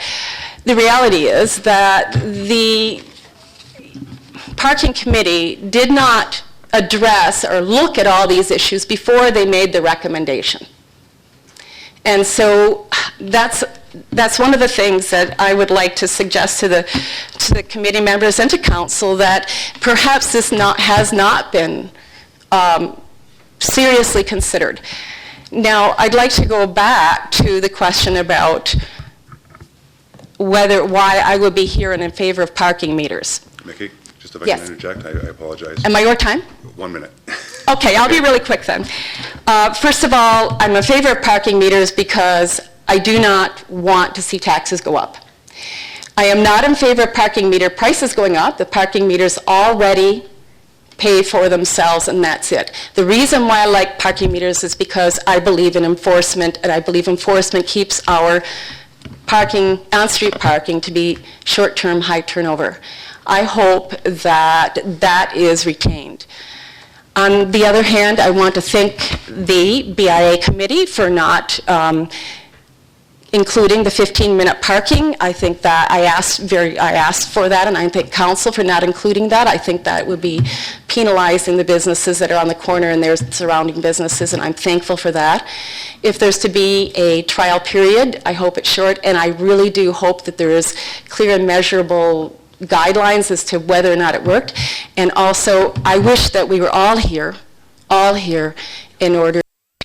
the reality is that the parking committee did not address or look at all these issues before they made the recommendation. And so that's that's one of the things that I would like to suggest to the committee members and to council, that perhaps this has not been seriously considered. Now, I'd like to go back to the question about why I would be here and in favor of parking meters. Mickey, just if I Yes. can interject, I apologize. Am I your time? 1 minute. Okay, I'll be really quick then. First of all, I'm in favor of parking meters because I do not want to see taxes go up. I am not in favor of parking meter prices going up. The parking meters already pay for themselves, and that's it. The reason why I like parking meters is because I believe in enforcement, and I believe enforcement keeps our parking, on-street parking, to be short-term, high turnover. I hope that that is retained. On the other hand, I want to thank the BIA committee for not including the 15-minute parking. I think that I asked for that, and I thank council for not including that. I think that would be penalizing the businesses that are on the corner and their surrounding businesses, and I'm thankful for that. If there's to be a trial period, I hope it's short, and I really do hope that there is clear and measurable guidelines as to whether or not it worked. And also, I wish that we were all here in order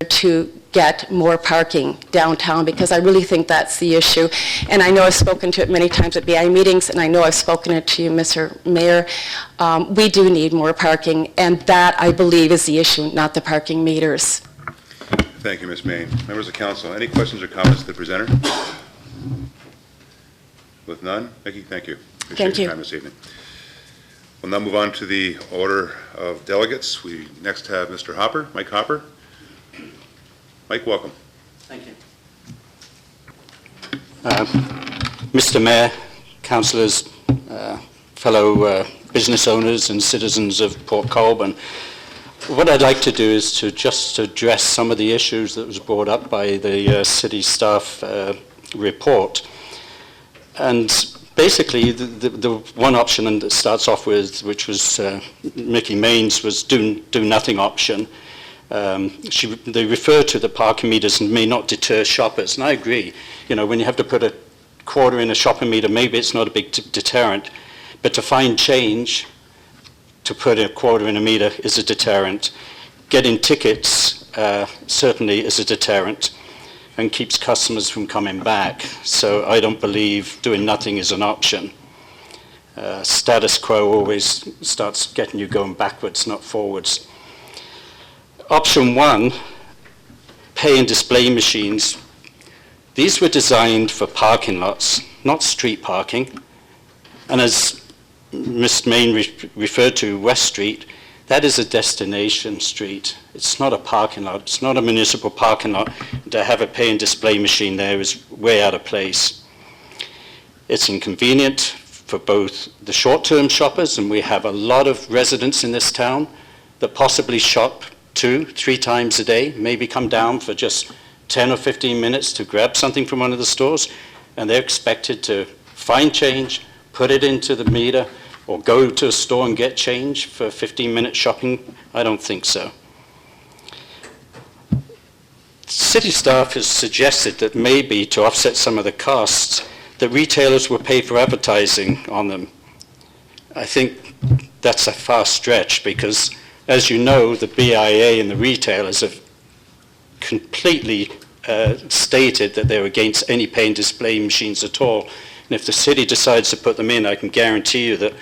to get more parking downtown, because I really think that's the issue. And I know I've spoken to it many times at BI meetings, and I know I've spoken it to you, Mr. Mayor. We do need more parking, and that, I believe, is the issue, not the parking meters. Thank you, Ms. Main. Members of council, any questions or comments to the presenter? With none, Mickey, thank you. Appreciate your time this evening. We'll now move on to the order of delegates. We next have Mr. Hopper, Mike Hopper. Mike, welcome. Thank you. Mr. Mayor, councillors, fellow business owners and citizens of Port Colborne, what I'd like to do is to just address some of the issues that was brought up by the city staff report. And basically, the one option that starts off with, which was Mickey Main's, was do nothing option. They refer to the parking meters and may not deter shoppers, and I agree. You know, when you have to put a quarter in a shopping meter, maybe it's not a big deterrent, but to find change to put a quarter in a meter is a deterrent. Getting tickets certainly is a deterrent and keeps customers from coming back. So I don't believe doing nothing is an option. Status quo always starts getting you going backwards, not forwards. Option one, pay and display machines. These were designed for parking lots, not street parking. And as Ms. Main referred to, West Street, that is a destination street. It's not a parking lot. It's not a municipal parking lot. To have a pay and display machine there is way out of place. It's inconvenient for both the short-term shoppers, and we have a lot of residents in this town that possibly shop 2-3 times a day, maybe come down for just 10 or 15 minutes to grab something from one of the stores, and they're expected to find change, put it into the meter, or go to a store and get change for 15-minute shopping. I don't think so. City staff has suggested that maybe to offset some of the costs, that retailers will pay for advertising on them. I think that's a far stretch because, as you know, the BIA and the retailers have completely stated that they're against any pay and display machines at all. And if the city decides to put them in, I can guarantee you that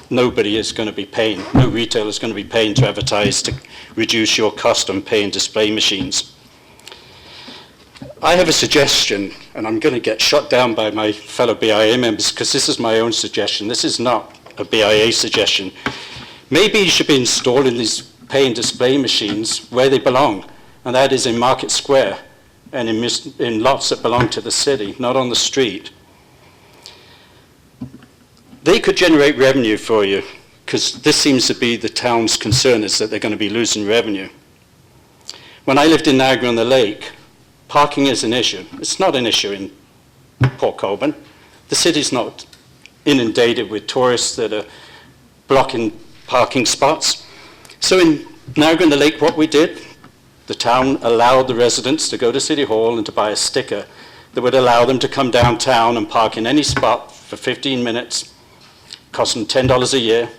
nobody is going to be paying, no retailer is going to be paying to advertise to reduce your cost on pay and display machines. I have a suggestion, and I'm going to get shot down by my fellow BIA members because this is my own suggestion. This is not a BIA suggestion. Maybe you should be installing these pay and display machines where they belong, and that is in Market Square and in lots that belong to the city, not on the street. They could generate revenue for you, because this seems to be the town's concern, is that they're going to be losing revenue. When I lived in Niagara-on-the-Lake, parking is an issue. It's not an issue in Port Colborne. The city's not inundated with tourists that are blocking parking spots. So in Niagara-on-the-Lake, what we did, the town allowed the residents to go to City Hall and to buy a sticker that would allow them to come downtown and park in any spot for 15 minutes, cost them $10 a year,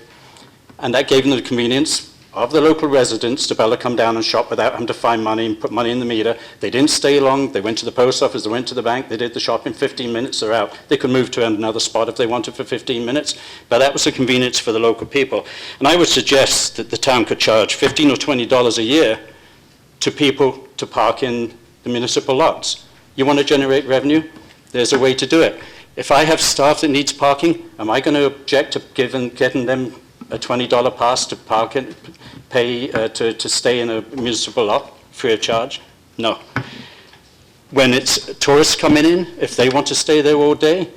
and that gave them the convenience of the local residents to be able to come down and shop without having to find money and put money in the meter. They didn't stay long. They went to the post office, they went to the bank, they did the shopping, 15 minutes, they're out. They could move to another spot if they wanted for 15 minutes, but that was a convenience for the local people. And I would suggest that the town could charge $15 or $20 a year to people to park in the municipal lots. You want to generate revenue? There's a way to do it. If I have staff that needs parking, am I going to object to getting them a $20 pass to park and pay to stay in a municipal lot free of charge? No. When it's tourists coming in, if they want to stay there all day,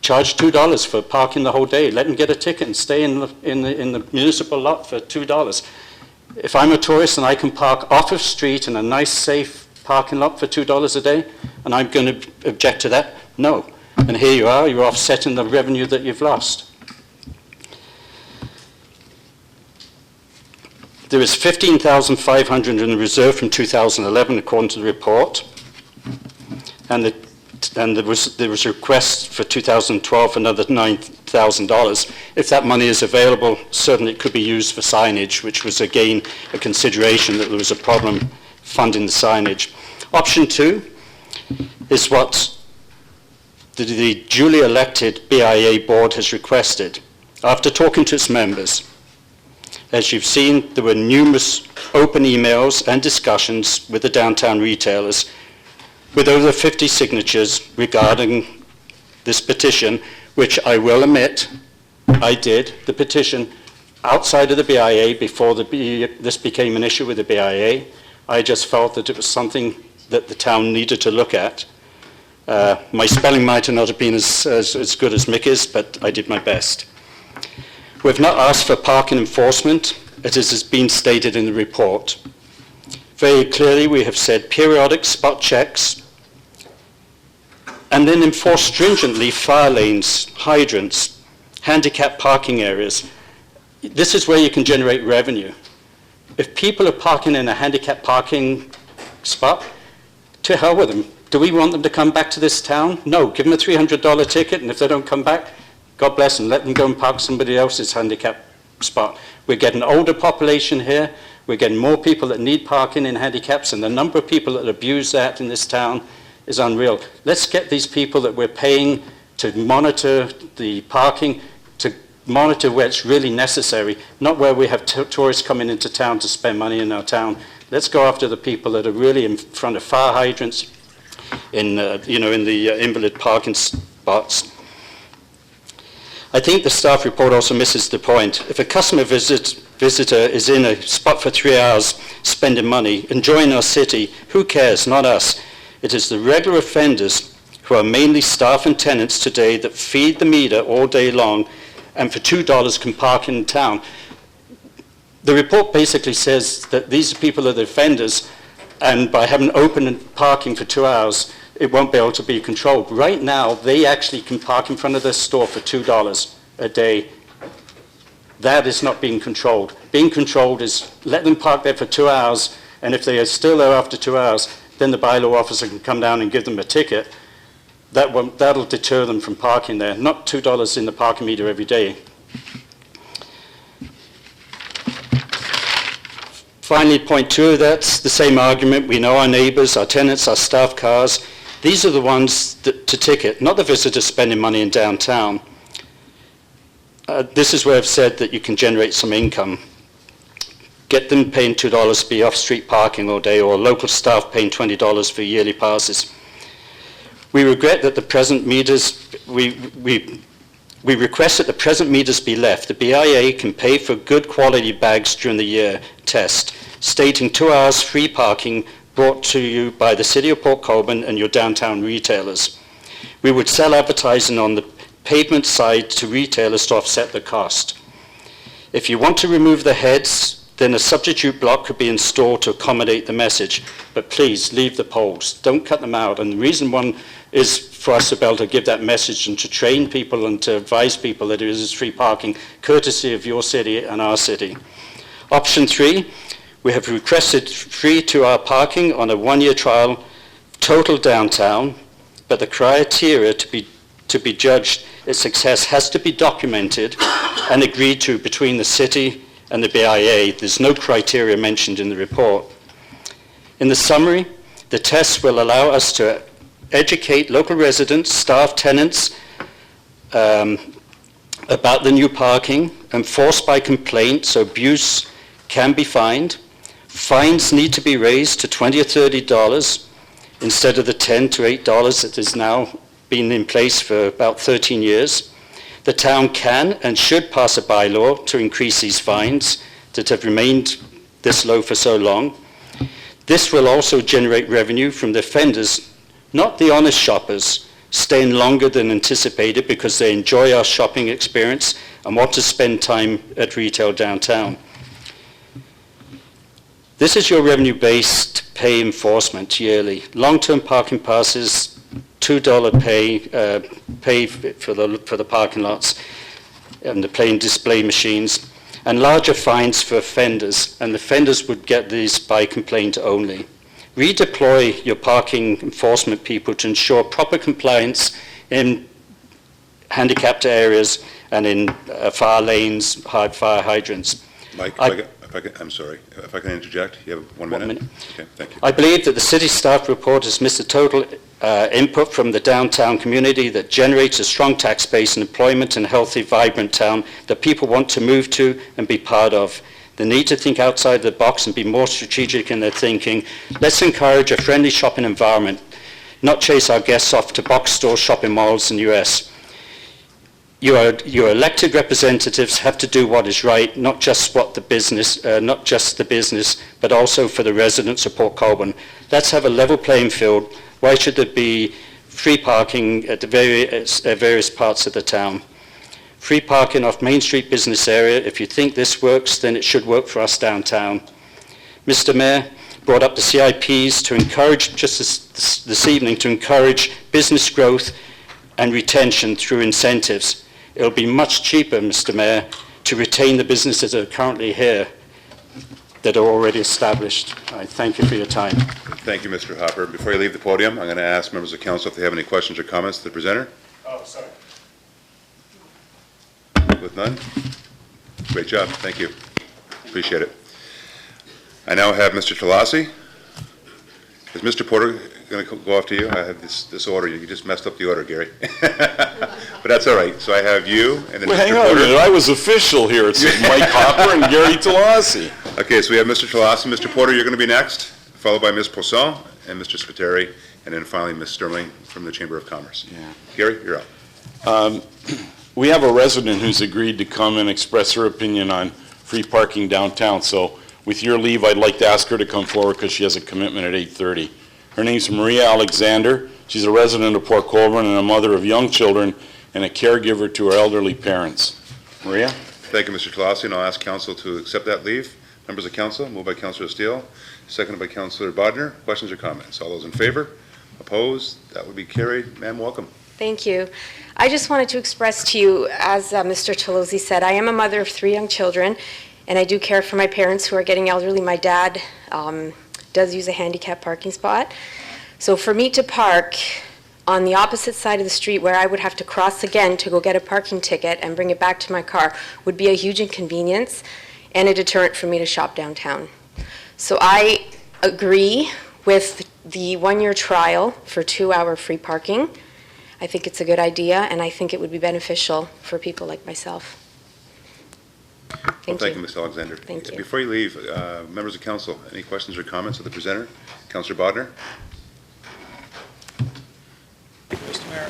charge $2 for parking the whole day. Let them get a ticket and stay in the municipal lot for $2. If I'm a tourist and I can park off of street in a nice, safe parking lot for $2 a day, and I'm going to object to that? No. And here you are, you're offsetting the revenue that you've lost. There is $15,500 in the reserve from 2011, according to the report, and there was a request for 2012 for another $9,000. If that money is available, certainly it could be used for signage, which was again a consideration that there was a problem funding the signage. Option 2 is what the duly elected BIA board has requested. After talking to its members, as you've seen, there were numerous open emails and discussions with the downtown retailers with over 50 signatures regarding this petition, which I will admit, I did the petition outside of the BIA before this became an issue with the BIA. I just felt that it was something that the town needed to look at. My spelling might not have been as good as Mickey's, but I did my best. We've not asked for parking enforcement, as has been stated in the report. Very clearly, we have said periodic spot checks, and then enforce stringently fire lanes, hydrants, handicap parking areas. This is where you can generate revenue. If people are parking in a handicap parking spot, to hell with them. Do we want them to come back to this town? No, give them a $300 ticket, and if they don't come back, God bless them, let them go and park somebody else's handicap spot. We're getting an older population here, we're getting more people that need parking in handicaps, and the number of people that abuse that in this town is unreal. Let's get these people that we're paying to monitor the parking, to monitor where it's really necessary, not where we have tourists coming into town to spend money in our town. Let's go after the people that are really in front of fire hydrants, in the invalid parking spots. I think the staff report also misses the point. If a customer visitor is in a spot for 3 hours spending money, enjoying our city, who cares? Not us. It is the regular offenders who are mainly staff and tenants today that feed the meter all day long and for $2 can park in town. The report basically says that these people are the offenders, and by having open parking for 2 hours, it won't be able to be controlled. Right now, they actually can park in front of their store for $2 a day. That is not being controlled. Being controlled is let them park there for 2 hours, and if they are still there after 2 hours, then the bylaw officer can come down and give them a ticket. That'll deter them from parking there, not $2 in the parking meter every day. Finally, point 2, that's the same argument. We know our neighbours, our tenants, our staff cars. These are the ones to ticket, not the visitors spending money in downtown. This is where I've said that you can generate some income. Get them paying $2 to be off-street parking all day, or local staff paying $20 for yearly passes. We regret that the present meters, we request that the present meters be left. The BIA can pay for good quality bags during the year test, stating 2 hours free parking brought to you by the City of Port Colborne and your downtown retailers. We would sell advertising on the pavement side to retailers to offset the cost. If you want to remove the heads, then a substitute block could be installed to accommodate the message. But please, leave the poles. Don't cut them out. And the reason one is for us to be able to give that message and to train people and to advise people that it is free parking, courtesy of your city and our city. Option 3, we have requested free 2-hour parking on a 1-year trial, total downtown. but the criteria to be judged its success has to be documented and agreed to between the city and the BIA. There's no criteria mentioned in the report. In the summary, the tests will allow us to educate local residents, staff, tenants about the new parking, enforce by complaint, so abuse can be fined. Fines need to be raised to $20 or $30 instead of the $10 to $8 that has now been in place for about 13 years. The town can and should pass a bylaw to increase these fines that have remained this low for so long. This will also generate revenue from the offenders, not the honest shoppers, staying longer than anticipated because they enjoy our shopping experience and want to spend time at retail downtown. This is your revenue-based pay enforcement yearly. Long-term parking passes, $2 pay for the parking lots and the play and display machines, and larger fines for offenders, and the offenders would get these by complaint only. Redeploy your parking enforcement people to ensure proper compliance in handicapped areas and in fire lanes, fire hydrants. Mike, I'm sorry, if I can interject, you have 1 minute? Okay, thank you. I believe that the city staff report has missed the total input from the downtown community that generates a strong tax base and employment and a healthy, vibrant town that people want to move to and be part of. They need to think outside the box and be more strategic in their thinking. Let's encourage a friendly shopping environment, not chase our guests off to box store shopping malls in the US. Your elected representatives have to do what is right, not just the business, but also for the residents of Port Colborne. Let's have a level playing field. Why should there be free parking at the various parts of the town? Free parking off Main Street business area. If you think this works, then it should work for us downtown. Mr. Mayor brought up the CIPs to encourage, just this evening, to encourage business growth and retention through incentives. It'll be much cheaper, Mr. Mayor, to retain the businesses that are currently here that are already established. I thank you for your time. Thank you, Mr. Hopper. Before you leave the podium, I'm going to ask members of council if they have any questions or comments to the presenter. Oh, sorry. With none? Great job. Thank you. Appreciate it. I now have Mr. Talasi. Is Mr. Porter going to go off to you? I have this order. You just messed up the order, Gary. But that's all right. So I have you and then Well, Mr. hang on a Porter. minute. I was official here. It says Mike Hopper and Gary Talasi. Okay, so we have Mr. Talasi. Mr. Porter, you're going to be next, followed by Ms. Poisson and Mr. Spiteri, and then finally Ms. Sterling from the Chamber of Commerce. Yeah. Gary, you're up. We have a resident who's agreed to come and express her opinion on free parking downtown. So with your leave, I'd like to ask her to come forward because she has a commitment at 8:30. Her name's Maria Alexander. She's a resident of Port Colborne and a mother of young children and a caregiver to her elderly parents. Maria? Thank you, Mr. Talasi, and I'll ask council to accept that leave. Members of council, moved by Councilor Steele, seconded by Councilor Bodnar. Questions or comments? All those in favor? Opposed? That would be carried. Ma'am, welcome. Thank you. I just wanted to express to you, as Mr. Talasi said, I am a mother of 3 young children, and I do care for my parents who are getting elderly. My dad does use a handicap parking spot. So for me to park on the opposite side of the street where I would have to cross again to go get a parking ticket and bring it back to my car would be a huge inconvenience and a deterrent for me to shop downtown. So I agree with the 1-year trial for 2-hour free parking. I think it's a good idea, and I think it would be beneficial for people like myself. Thank you, Ms. Alexander. Thank you. Before you leave, members of council, any questions or comments of the presenter? Councilor Bodnar? Mr. Mayor,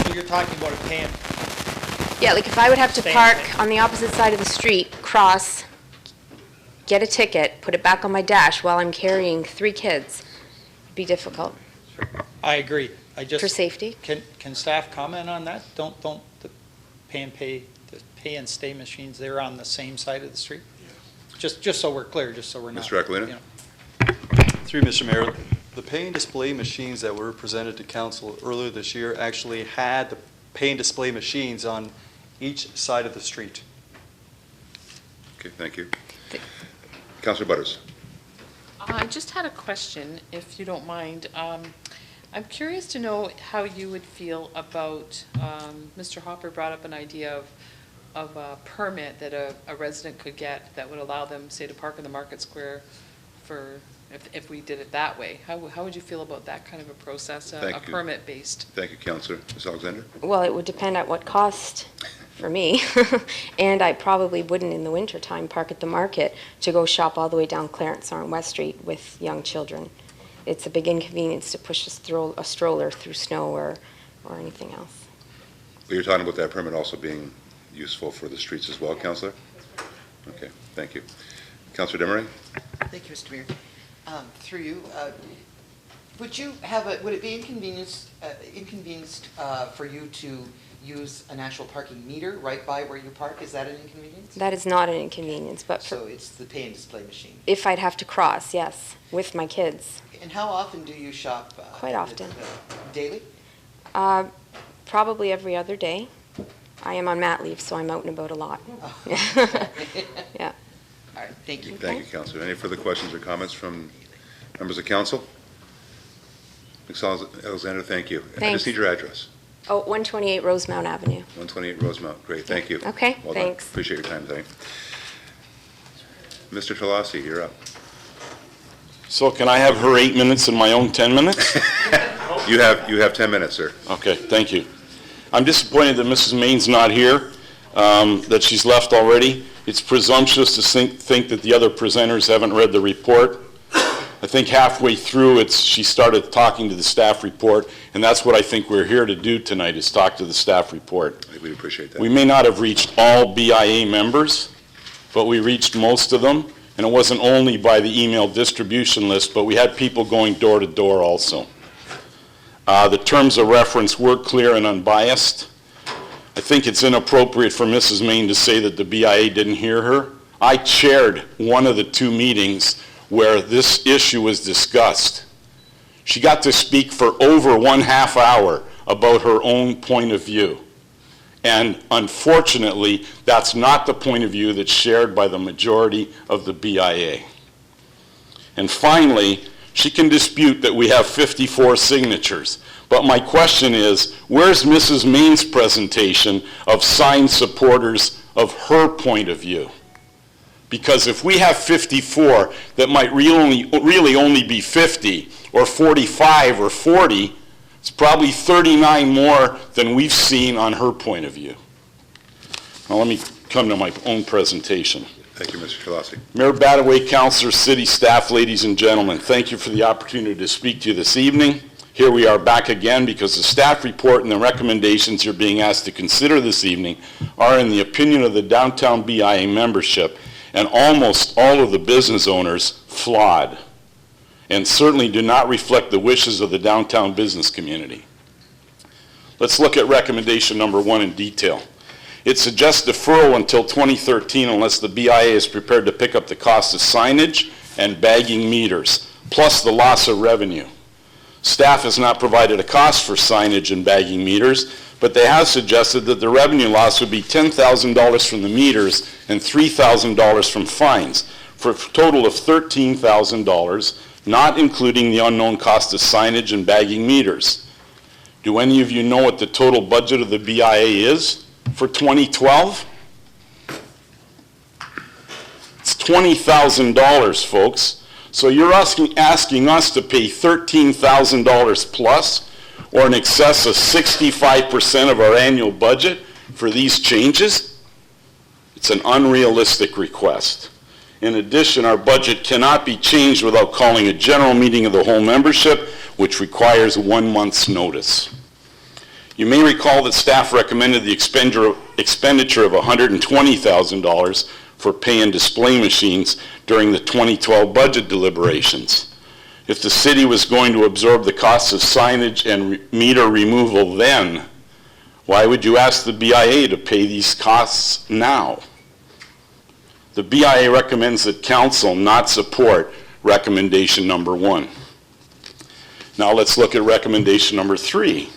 so you're talking about a pan. Yeah, like if I would have to Same park thing. on the opposite side of the street, cross, get a ticket, put it back on my dash while I'm carrying 3 kids, it'd be difficult. I agree. I just For safety? Can staff comment on that? Don't the the pay and stay machines, they're on the same side of the street? Just so we're clear, just so we're not. Mr. Aquilina? you know. Through you, Mr. Mayor, the pay and display machines that were presented to council earlier this year actually had the pay and display machines on each side of the street. Okay, thank you. Councilor Butters? I just had a question, if you don't mind. I'm curious to know how you would feel about, Mr. Hopper brought up an idea of a permit that a resident could get that would allow them, say, to park in the Market Square for, if we did it that way. How would you feel about that kind of a process, a Thank you. permit-based? Thank you, Councillor. Ms. Alexander? Well, it would depend at what cost for me. And I probably wouldn't in the wintertime park at the market to go shop all the way down Clarence on West Street with young children. It's a big inconvenience to push a stroller through snow or anything else. You're talking about that permit also being useful for the streets as well, Councillor? Okay, thank you. Councillor Demery? Thank you, Mr. Mayor. Through you, would it be inconvenienced for you to use an actual parking meter right by where you park? Is that an inconvenience? That is not an inconvenience, but So it's the pay and display machine. if I'd have to cross, yes, with my kids. And how often do you shop? Quite often. Daily? Probably every other day. I am on mat leave, so I'm out and about a lot. Yeah. All right, thank you. Thank you, Councillor. Any further questions or comments from members of council? Ms. Alexander, thank you. I Thanks. just need your address. Oh, 128 Rosemount Avenue. 128 Rosemount. Great, thank you. Okay, Well done. thanks. Appreciate your time today. Mr. Talasi, you're up. So can I have her 8 minutes and my own 10 minutes? You have 10 minutes, sir. Okay, thank you. I'm disappointed that Mrs. Main's not here, that she's left already. It's presumptuous to think that the other presenters haven't read the report. I think halfway through she started talking to the staff report, and that's what I think we're here to do tonight, is talk to the staff report. We appreciate that. We may not have reached all BIA members, but we reached most of them, and it wasn't only by the email distribution list, but we had people going door to door also. The terms of reference were clear and unbiased. I think it's inappropriate for Mrs. Main to say that the BIA didn't hear her. I chaired one of the two meetings where this issue was discussed. She got to speak for over 1/2 hour about her own point of view. And unfortunately, that's not the point of view that's shared by the majority of the BIA. And finally, she can dispute that we have 54 signatures. But my question is, where's Mrs. Main's presentation of signed supporters of her point of view? Because if we have 54 that might really only be 50 or 45 or 40, it's probably 39 more than we've seen on her point of view. Now let me come to my own presentation. Thank you, Mr. Talasi. Mayor Badaway, councilor, city staff, ladies and gentlemen, thank you for the opportunity to speak to you this evening. Here we are back again because the staff report and the recommendations you're being asked to consider this evening are, in the opinion of the downtown BIA membership and almost all of the business owners, flawed, and certainly do not reflect the wishes of the downtown business community. Let's look at recommendation number 1 in detail. It suggests deferral until 2013 unless the BIA is prepared to pick up the cost of signage and bagging meters, plus the loss of revenue. Staff has not provided a cost for signage and bagging meters, but they have suggested that the revenue loss would be $10,000 from the meters and $3,000 from fines, for a total of $13,000, not including the unknown cost of signage and bagging meters. Do any of you know what the total budget of the BIA is for 2012? It's $20,000, folks. So you're asking us to pay $13,000 plus, or in excess of 65% of our annual budget for these changes? It's an unrealistic request. In addition, our budget cannot be changed without calling a general meeting of the whole membership, which requires 1 month's notice. You may recall that staff recommended the expenditure of $120,000 for pay and display machines during the 2012 budget deliberations. If the city was going to absorb the costs of signage and meter removal then, why would you ask the BIA to pay these costs now? The BIA recommends that council not support recommendation number 1. Now let's look at recommendation number 3.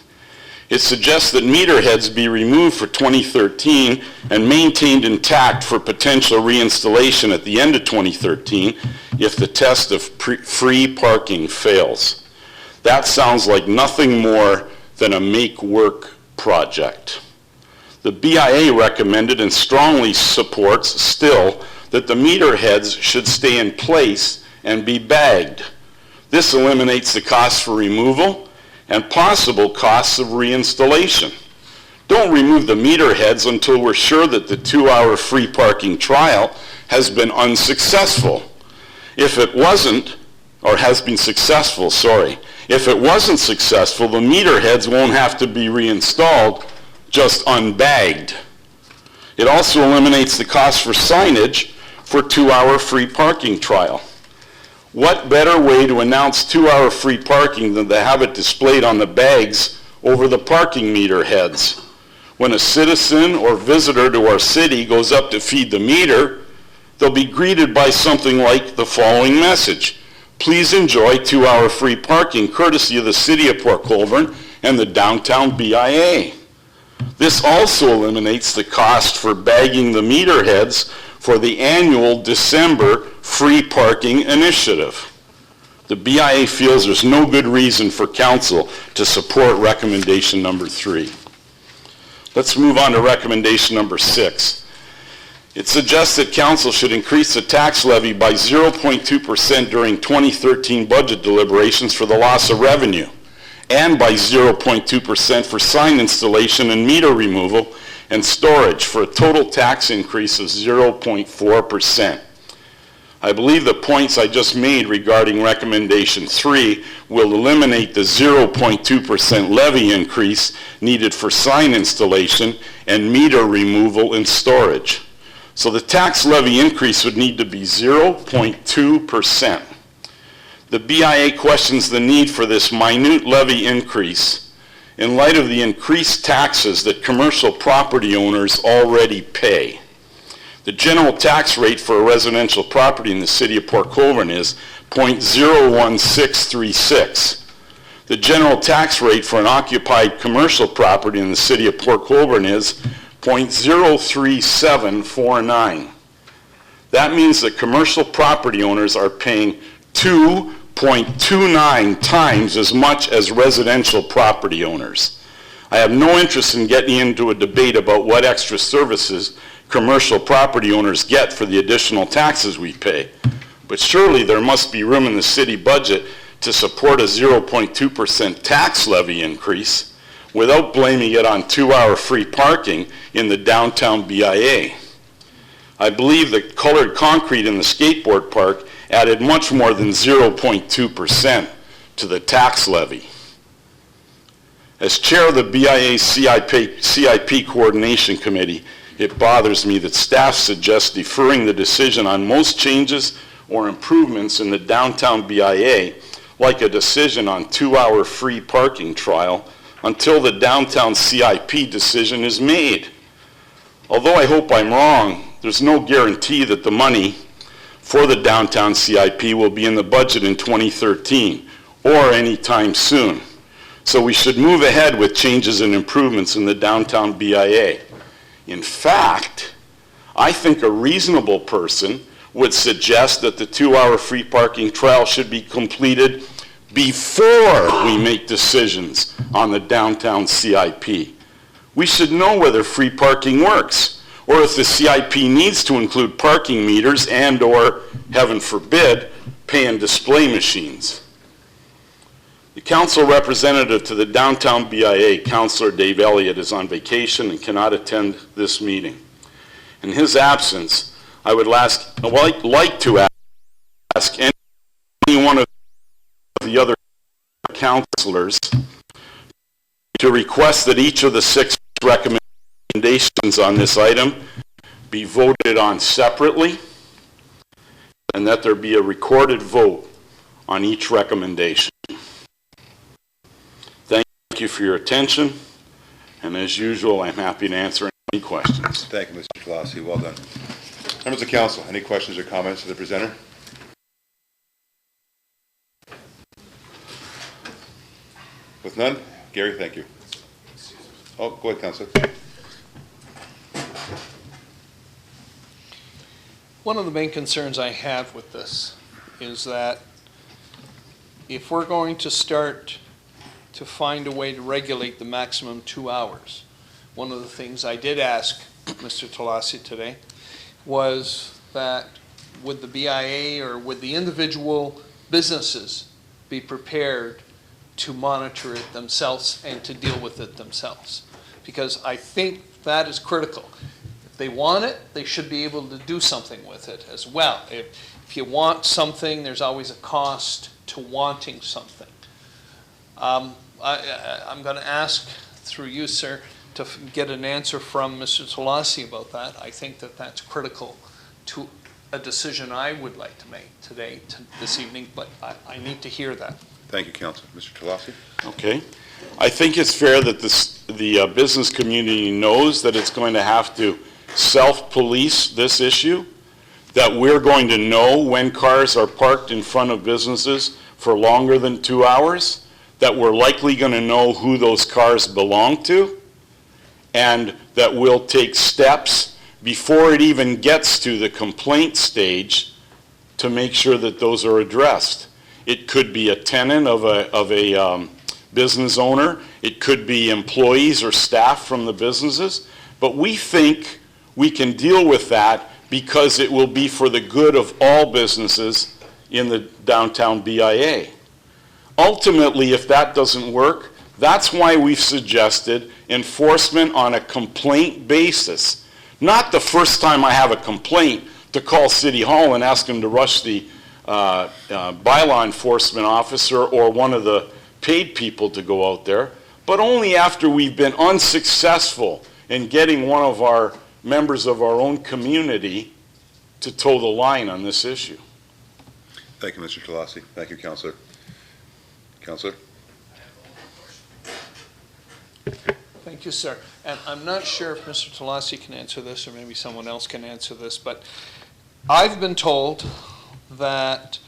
It suggests that meter heads be removed for 2013 and maintained intact for potential reinstallation at the end of 2013 if the test of free parking fails. That sounds like nothing more than a make-work project. The BIA recommended and strongly supports still that the meter heads should stay in place and be bagged. This eliminates the cost for removal and possible costs of reinstallation. Don't remove the meter heads until we're sure that the 2-hour free parking trial has been unsuccessful. If it wasn't, or has been successful, sorry. If it wasn't successful, the meter heads won't have to be reinstalled, just unbagged. It also eliminates the cost for signage for 2-hour free parking trial. What better way to announce 2-hour free parking than to have it displayed on the bags over the parking meter heads? When a citizen or visitor to our city goes up to feed the meter, they'll be greeted by something like the following message: please enjoy 2-hour free parking courtesy of the City of Port Colborne and the Downtown BIA. This also eliminates the cost for bagging the meter heads for the annual December free parking initiative. The BIA feels there's no good reason for council to support recommendation number 3. Let's move on to recommendation number 6. It suggests that council should increase the tax levy by 0.2% during 2013 budget deliberations for the loss of revenue, and by 0.2% for sign installation and meter removal and storage, for a total tax increase of 0.4%. I believe the points I just made regarding recommendation 3 will eliminate the 0.2% levy increase needed for sign installation and meter removal and storage. So the tax levy increase would need to be 0.2%. The BIA questions the need for this minute levy increase in light of the increased taxes that commercial property owners already pay. The general tax rate for a residential property in the City of Port Colborne is 0.01636. The general tax rate for an occupied commercial property in the City of Port Colborne is 0.03749. That means that commercial property owners are paying 2.29 times as much as residential property owners. I have no interest in getting into a debate about what extra services commercial property owners get for the additional taxes we pay, but surely there must be room in the city budget to support a 0.2% tax levy increase without blaming it on 2-hour free parking in the downtown BIA. I believe the colored concrete in the skateboard park added much more than 0.2% to the tax levy. As chair of the BIA CIP Coordination Committee, it bothers me that staff suggests deferring the decision on most changes or improvements in the downtown BIA, like a decision on 2-hour free parking trial, until the downtown CIP decision is made. Although I hope I'm wrong, there's no guarantee that the money for the downtown CIP will be in the budget in 2013 or anytime soon. So we should move ahead with changes and improvements in the downtown BIA. In fact, I think a reasonable person would suggest that the 2-hour free parking trial should be completed before we make decisions on the downtown CIP. We should know whether free parking works, or if the CIP needs to include parking meters and or, heaven forbid, pay and display machines. The council representative to the downtown BIA, Councillor Dave Elliott, is on vacation and cannot attend this meeting. In his absence, I would like to ask any one of the other councillors to request that each of the 6 recommendations on this item be voted on separately, and that there be a recorded vote on each recommendation. Thank you for your attention, and as usual, I'm happy to answer any questions. Thank you, Mr. Colossi. Well done. Members of council, any questions or comments to the presenter? With none, Gary, thank you. Oh, go ahead, Councilor. One of the main concerns I have with this is that if we're going to start to find a way to regulate the maximum 2 hours, one of the things I did ask Mr. Talasi today was that would the BIA or would the individual businesses be prepared to monitor it themselves and to deal with it themselves? Because I think that is critical. If they want it, they should be able to do something with it as well. If you want something, there's always a cost to wanting something. I'm going to ask through you, sir, to get an answer from Mr. Talasi about that. I think that that's critical to a decision I would like to make today, this evening, but I need to hear that. Thank you, Councilor. Mr. Talasi? Okay. I think it's fair that the business community knows that it's going to have to self-police this issue, that we're going to know when cars are parked in front of businesses for longer than 2 hours, that we're likely going to know who those cars belong to, and that we'll take steps before it even gets to the complaint stage to make sure that those are addressed. It could be a tenant of a business owner. It could be employees or staff from the businesses. But we think we can deal with that because it will be for the good of all businesses in the downtown BIA. Ultimately, if that doesn't work, that's why we've suggested enforcement on a complaint basis. Not the first time I have a complaint to call City Hall and ask them to rush the bylaw enforcement officer or one of the paid people to go out there, but only after we've been unsuccessful in getting one of our members of our own community to toe the line on this issue. Thank you, Mr. Talasi. Thank you, Councilor. Councilor? Thank you, sir. And I'm not sure if Mr. Talasi can answer this, or maybe someone else can answer this, but I've been told that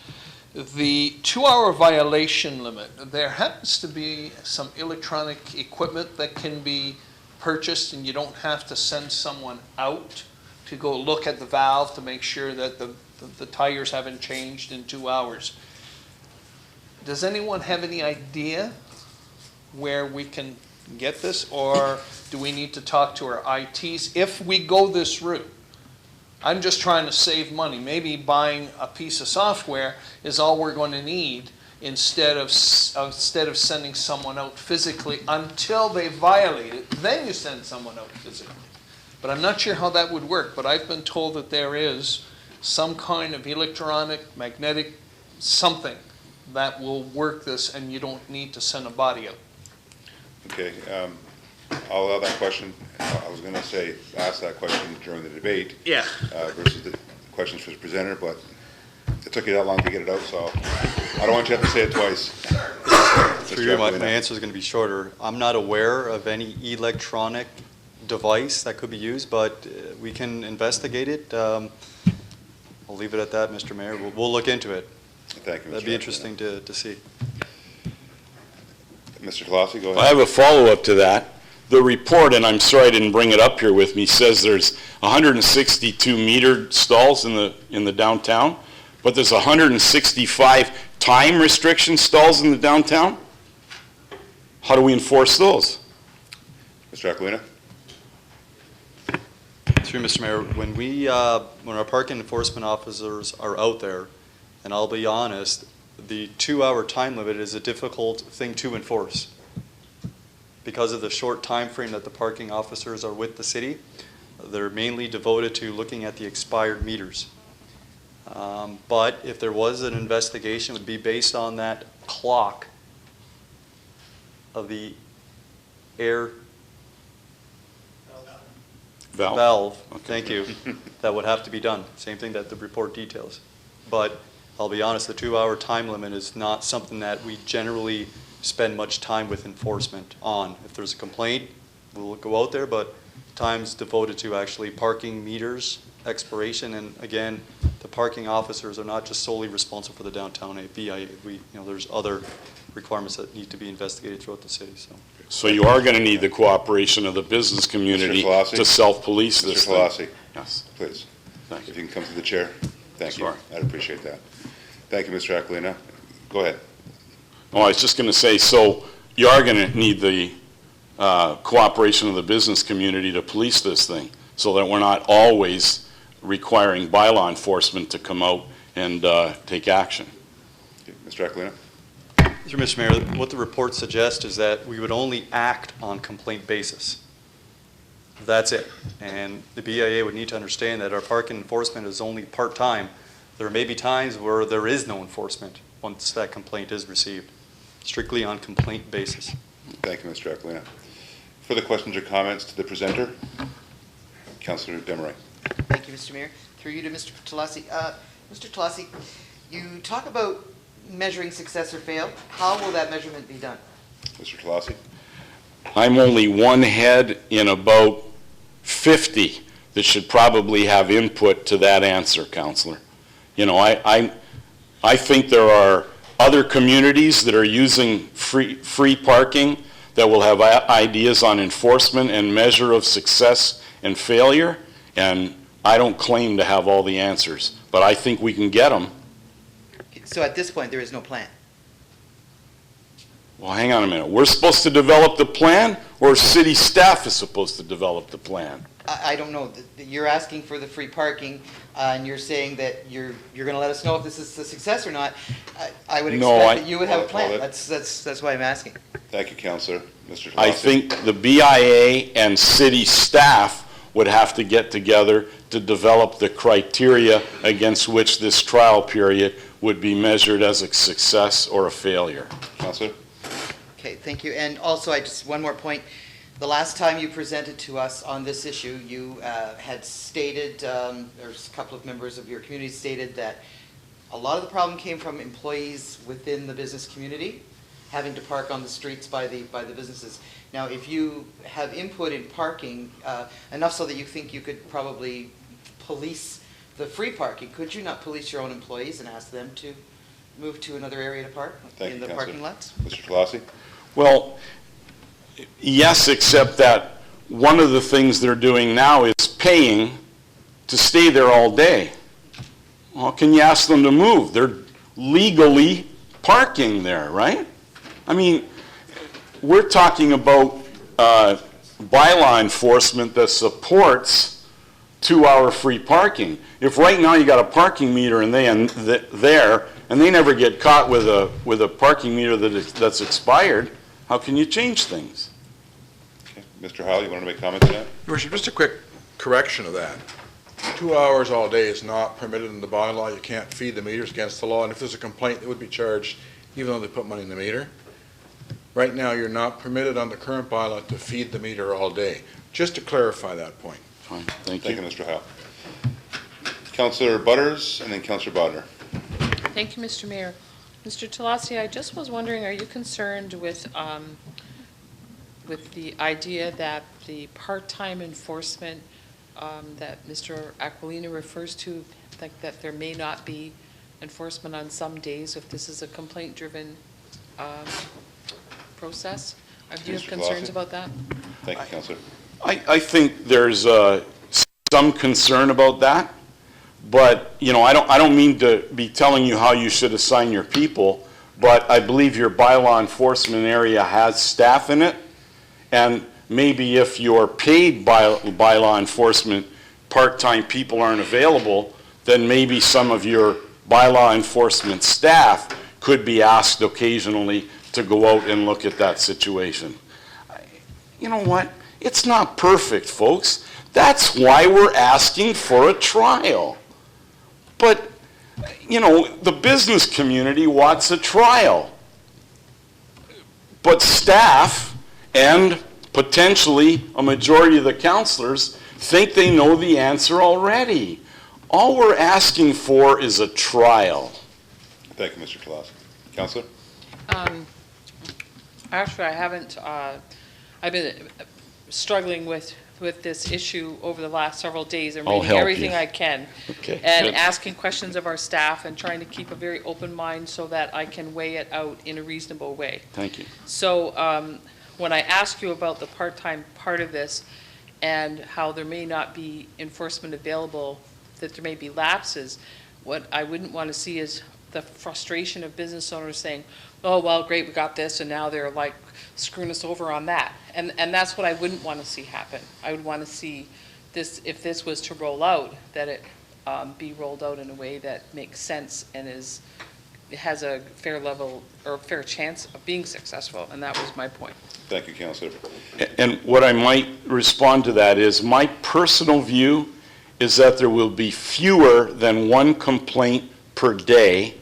the 2-hour violation limit, there happens to be some electronic equipment that can be purchased, and you don't have to send someone out to go look at the valve to make sure that the tires haven't changed in 2 hours. Does anyone have any idea where we can get this, or do we need to talk to our ITs if we go this route? I'm just trying to save money. Maybe buying a piece of software is all we're going to need instead of sending someone out physically until they violate it. Then you send someone out physically. But I'm not sure how that would work, but I've been told that there is some kind of electronic, magnetic, something that will work this, and you don't need to send a body out. Okay, I'll allow that question. I was going to say, ask that question during the debate. Yeah. Versus the questions for the presenter, but it took you that long to get it out, so I don't want you to have to say it twice. Through you, my answer is going to be shorter. I'm not aware of any electronic device that could be used, but we can investigate it. I'll leave it at that, Mr. Mayor. We'll look into it. Thank you, Mr. That'd be interesting to see. Mr. Talasi, go ahead. I have a follow-up to that. The report, and I'm sorry I didn't bring it up here with me, says there's 162 metered stalls in the downtown, but there's 165 time restriction stalls in the downtown. How do we enforce those? Mr. Aquilina? Through Mr. Mayor, when our parking enforcement officers are out there, and I'll be honest, the 2-hour time limit is a difficult thing to enforce because of the short time frame that the parking officers are with the city. They're mainly devoted to looking at the expired meters. But if there was an investigation, it would be based on that clock of the air valve. Okay. Thank you. That would have to be done. Same thing that the report details. But I'll be honest, the 2-hour time limit is not something that we generally spend much time with enforcement on. If there's a complaint, we'll go out there, but time's devoted to actually parking meters, expiration, and again, the parking officers are not just solely responsible for the downtown BIA. There's other requirements that need to be investigated throughout the city. So you are going to need the cooperation of the business community to self-police this thing. Mr. Talasi? Yes. Please. Thank you. If you can come to the chair. Thank you. Sorry. I'd appreciate that. Thank you, Mr. Aquilina. Go ahead. Oh, I was just going to say, so you are going to need the cooperation of the business community to police this thing, so that we're not always requiring bylaw enforcement to come out and take action. Okay, Mr. Aquilino? Mr. Mayor, what the report suggests is that we would only act on complaint basis. That's it. And the BIA would need to understand that our parking enforcement is only part-time. There may be times where there is no enforcement once that complaint is received, strictly on complaint basis. Thank you, Mr. Aquilino. Further questions or comments to the presenter? Councillor Desmarais. Thank you, Mr. Mayor. Through you to Mr. Talassi. Mr. Talassi, you talk about measuring success or fail. How will that measurement be done? Mr. Talassi. I'm only one head in about 50 that should probably have input to that answer, Councillor. You know, I think there are other communities that are using free parking that will have ideas on enforcement and measure of success and failure, and I don't claim to have all the answers, but I think we can get them. So at this point, there is no plan? Well, hang on a minute. We're supposed to develop the plan, or city staff is supposed to develop the plan? I don't know. You're asking for the free parking, and you're saying that you're going to let us know if this is a success or not. I would expect that you would have a plan. That's why I'm asking. Thank you, Councillor. Mr. Talassi. I think the BIA and city staff would have to get together to develop the criteria against which this trial period would be measured as a success or a failure. Councillor? Okay, thank you. And also, one more point. The last time you presented to us on this issue, you had stated, there's a couple of members of your community stated that a lot of the problem came from employees within the business community having to park on the streets by the businesses. Now, if you have input in parking, enough so that you think you could probably police the free parking, could you not police your own employees and ask them to move to another area to park in the parking lots? Mr. Talassi? Well, yes, except that one of the things they're doing now is paying to stay there all day. Well, can you ask them to move? They're legally parking there, right? I mean, we're talking about bylaw enforcement that supports 2-hour free parking. If right now you got a parking meter and there, and they never get caught with a parking meter that's expired, how can you change things? Okay. Mr. Howell, you want to make comment on that? Your Worship, just a quick correction of that. 2 hours all day is not permitted in the bylaw. You can't feed the meters against the law, and if there's a complaint, it would be charged even though they put money in the meter. Right now, you're not permitted on the current bylaw to feed the meter all day. Just to clarify that point. Fine, thank you. Thank you, Mr. Howell. Councillor Butters, and then Councillor Bodnar. Thank you, Mr. Mayor. Mr. Talassi, I just was wondering, are you concerned with the idea that the part-time enforcement that Mr. Aquilino refers to, that there may not be enforcement on some days if this is a complaint-driven process? Do you have concerns about that? Thank you, Councillor. I think there's some concern about that, but you know, I don't mean to be telling you how you should assign your people, but I believe your bylaw enforcement area has staff in it, and maybe if your paid bylaw enforcement part-time people aren't available, then maybe some of your bylaw enforcement staff could be asked occasionally to go out and look at that situation. You know what? It's not perfect, folks. That's why we're asking for a trial. But, you know, the business community wants a trial. But staff and potentially a majority of the councillors think they know the answer already. All we're asking for is a trial. Thank you, Mr. Talassi. Councillor? Actually, I haven't, I've been struggling with this issue over the last several days. I'm reading everything I can. Okay, and good. asking questions of our staff and trying to keep a very open mind so that I can weigh it out in a reasonable way. Thank you. So when I ask you about the part-time part of this and how there may not be enforcement available, that there may be lapses, what I wouldn't want to see is the frustration of business owners saying, oh, well, great, we got this, and now they're like screwing us over on that. And that's what I wouldn't want to see happen. I would want to see this, if this was to roll out, that it be rolled out in a way that makes sense and has a fair level or fair chance of being successful, and that was my point. Thank you, Councillor. And what I might respond to that is, my personal view is that there will be fewer than one complaint per day,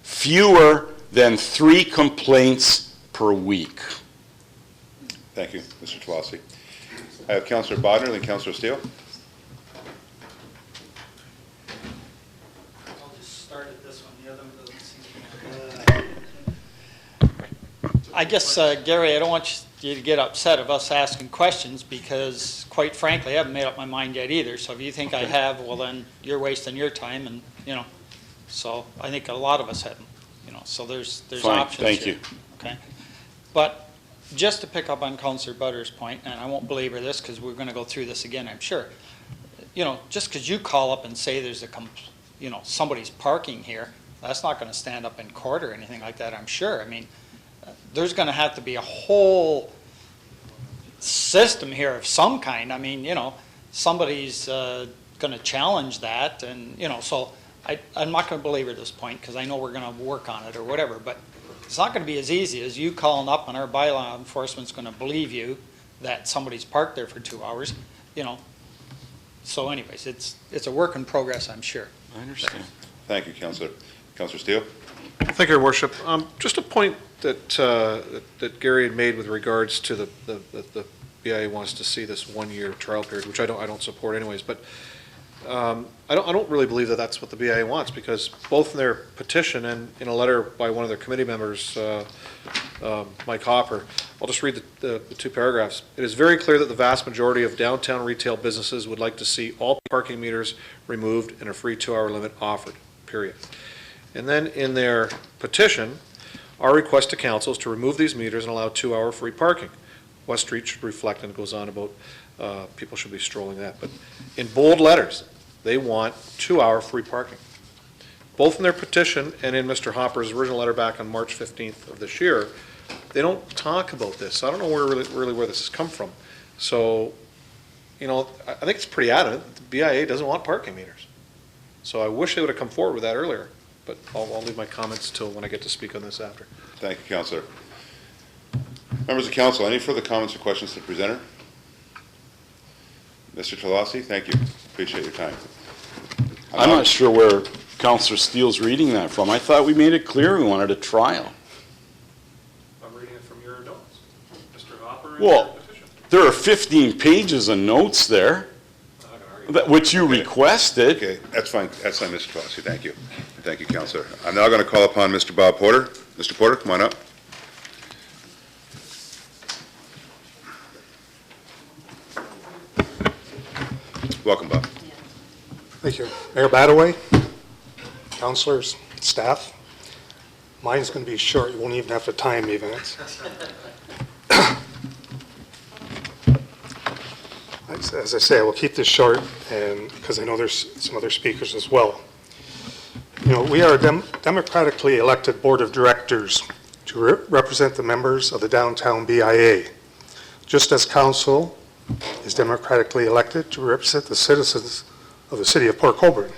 fewer than 3 complaints per week. Thank you, Mr. Tolasi. I have Councillor Bodnar, then Councillor Steele. I'll just start at this one, the other one doesn't seem to. I guess, Gary, I don't want you to get upset of us asking questions because, quite frankly, I haven't made up my mind yet either. So if you think I have, well, then you're wasting your time, and so I think a lot of us haven't. So there's Fine, options thank here. you. Okay, but just to pick up on Councillor Butter's point, and I won't belabor this because we're going to go through this again, I'm sure. Just because you call up and say there's somebody's parking here, that's not going to stand up in court or anything like that, I'm sure. I mean, there's going to have to be a whole system here of some kind. I mean, somebody's going to challenge that, and, so I'm not going to belabor this point because I know we're going to work on it or whatever, but it's not going to be as easy as you calling up and our bylaw enforcement's going to believe you that somebody's parked there for 2 hours, So anyways, it's a work in progress, I'm sure. I understand. Thank you, Councillor. Councillor Steele. Thank you, Your Worship. Just a point that Gary had made with regards to the BIA wants to see this 1-year trial period, which I don't support anyways, but I don't really believe that that's what the BIA wants, because both in their petition and in a letter by one of their committee members, Mike Hopper, I'll just read the 2 paragraphs. It is very clear that the vast majority of downtown retail businesses would like to see all parking meters removed and a free 2-hour limit offered, period. And then in their petition, our request to council is to remove these meters and allow 2-hour free parking. West Street should reflect, and it goes on about people should be strolling that. But in bold letters, they want 2-hour free parking. Both in their petition and in Mr. Hopper's original letter back on March 15th of this year, they don't talk about this. I don't know really where this has come from. So, I think it's pretty adamant that the BIA doesn't want parking meters. So I wish they would have come forward with that earlier, but I'll leave my comments till when I get to speak on this after. Thank you, Councillor. Members of Council, any further comments or questions to the presenter? Mr. Tolasi, thank you. Appreciate your time. I'm not sure where Councillor Steele's reading that from. I thought we made it clear we wanted a trial. I'm reading it from your notes. Mr. Hopper. Well, there are 15 pages of notes there, which you requested. Okay, that's fine. That's fine, Mr. Tolasi. Thank you. Thank you, Councillor. I'm now going to call upon Mr. Bob Porter. Mr. Porter, come on up. Welcome, Bob. Thank you. Mayor Badaway, councilors, staff. Mine's going to be short. You won't even have to time me, Vance. As I say, I will keep this short, and because I know there's some other speakers as well. We are a democratically elected board of directors to represent the members of the downtown BIA, just as council is democratically elected to represent the citizens of the city of Port Colborne.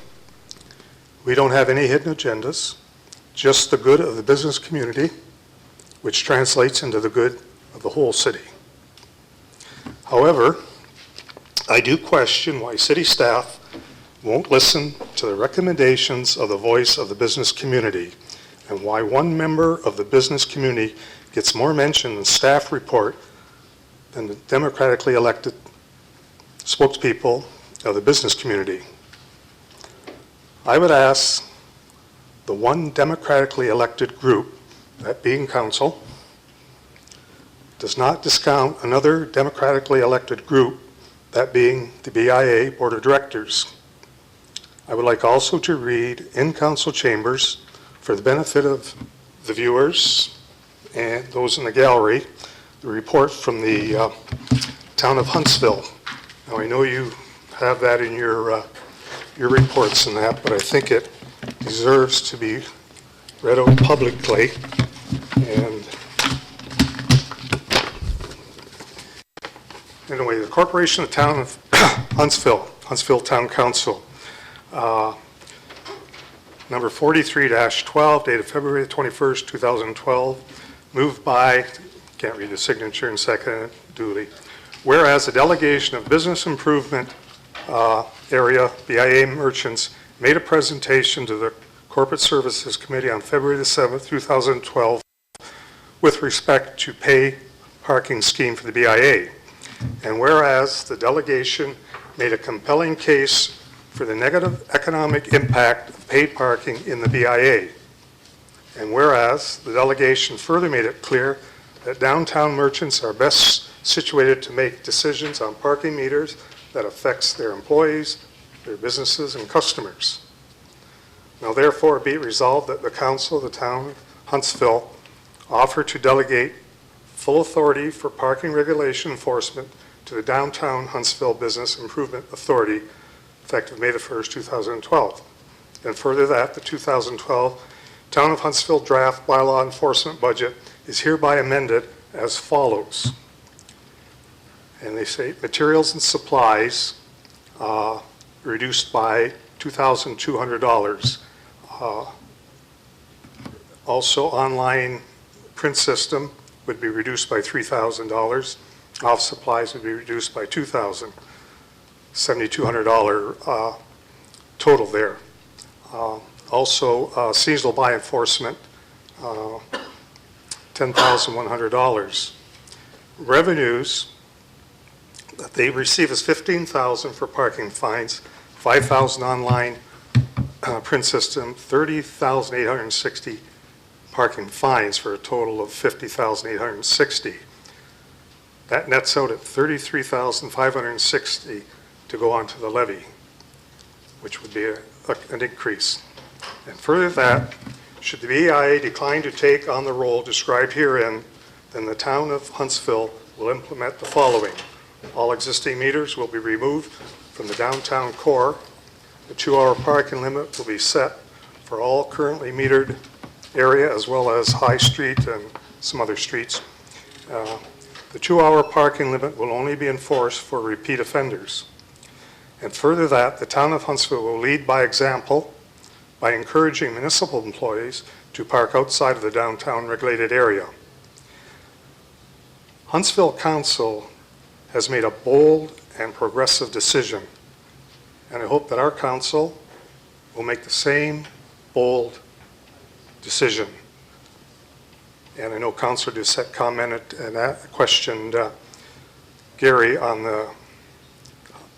We don't have any hidden agendas, just the good of the business community, which translates into the good of the whole city. However, I do question why city staff won't listen to the recommendations of the voice of the business community, and why one member of the business community gets more mention in staff report than the democratically elected spokespeople of the business community. I would ask the one democratically elected group, that being council, does not discount another democratically elected group, that being the BIA Board of Directors. I would like also to read in council chambers, for the benefit of the viewers and those in the gallery, the report from the town of Huntsville. Now, I know you have that in your reports and that, but I think it deserves to be read out publicly. And anyway, the Corporation of Town of Huntsville Town Council, number 43-12, dated February 21st, 2012, moved by, can't read the signature, and seconded duly. Whereas a delegation of business improvement area BIA merchants made a presentation to the Corporate Services Committee on February the 7th, 2012, with respect to pay parking scheme for the BIA. And whereas the delegation made a compelling case for the negative economic impact of paid parking in the BIA. And whereas the delegation further made it clear that downtown merchants are best situated to make decisions on parking meters that affects their employees, their businesses, and customers. Now therefore be it resolved that the Council of the Town of Huntsville offer to delegate full authority for parking regulation enforcement to the Downtown Huntsville Business Improvement Authority, effective May the 1st, 2012. And further that the 2012 Town of Huntsville draft bylaw enforcement budget is hereby amended as follows. And they say materials and supplies reduced by $2,200. Also online print system would be reduced by $3,000. Office supplies would be reduced by $2,000. $7,200 total there. Also seasonal buy enforcement, $10,100. Revenues that they receive is $15,000 for parking fines, $5,000 online print system, $30,860 parking fines for a total of $50,860. That nets out at $33,560 to go onto the levy, which would be an increase. And further that, should the BIA decline to take on the role described herein, then the Town of Huntsville will implement the following. All existing meters will be removed from the downtown core. The 2-hour parking limit will be set for all currently metered area as well as High Street and some other streets. The 2-hour parking limit will only be enforced for repeat offenders. And further that, the Town of Huntsville will lead by example by encouraging municipal employees to park outside of the downtown regulated area. Huntsville Council has made a bold and progressive decision, and I hope that our council will make the same bold decision. And I know Councilor Doucette commented and questioned Gary on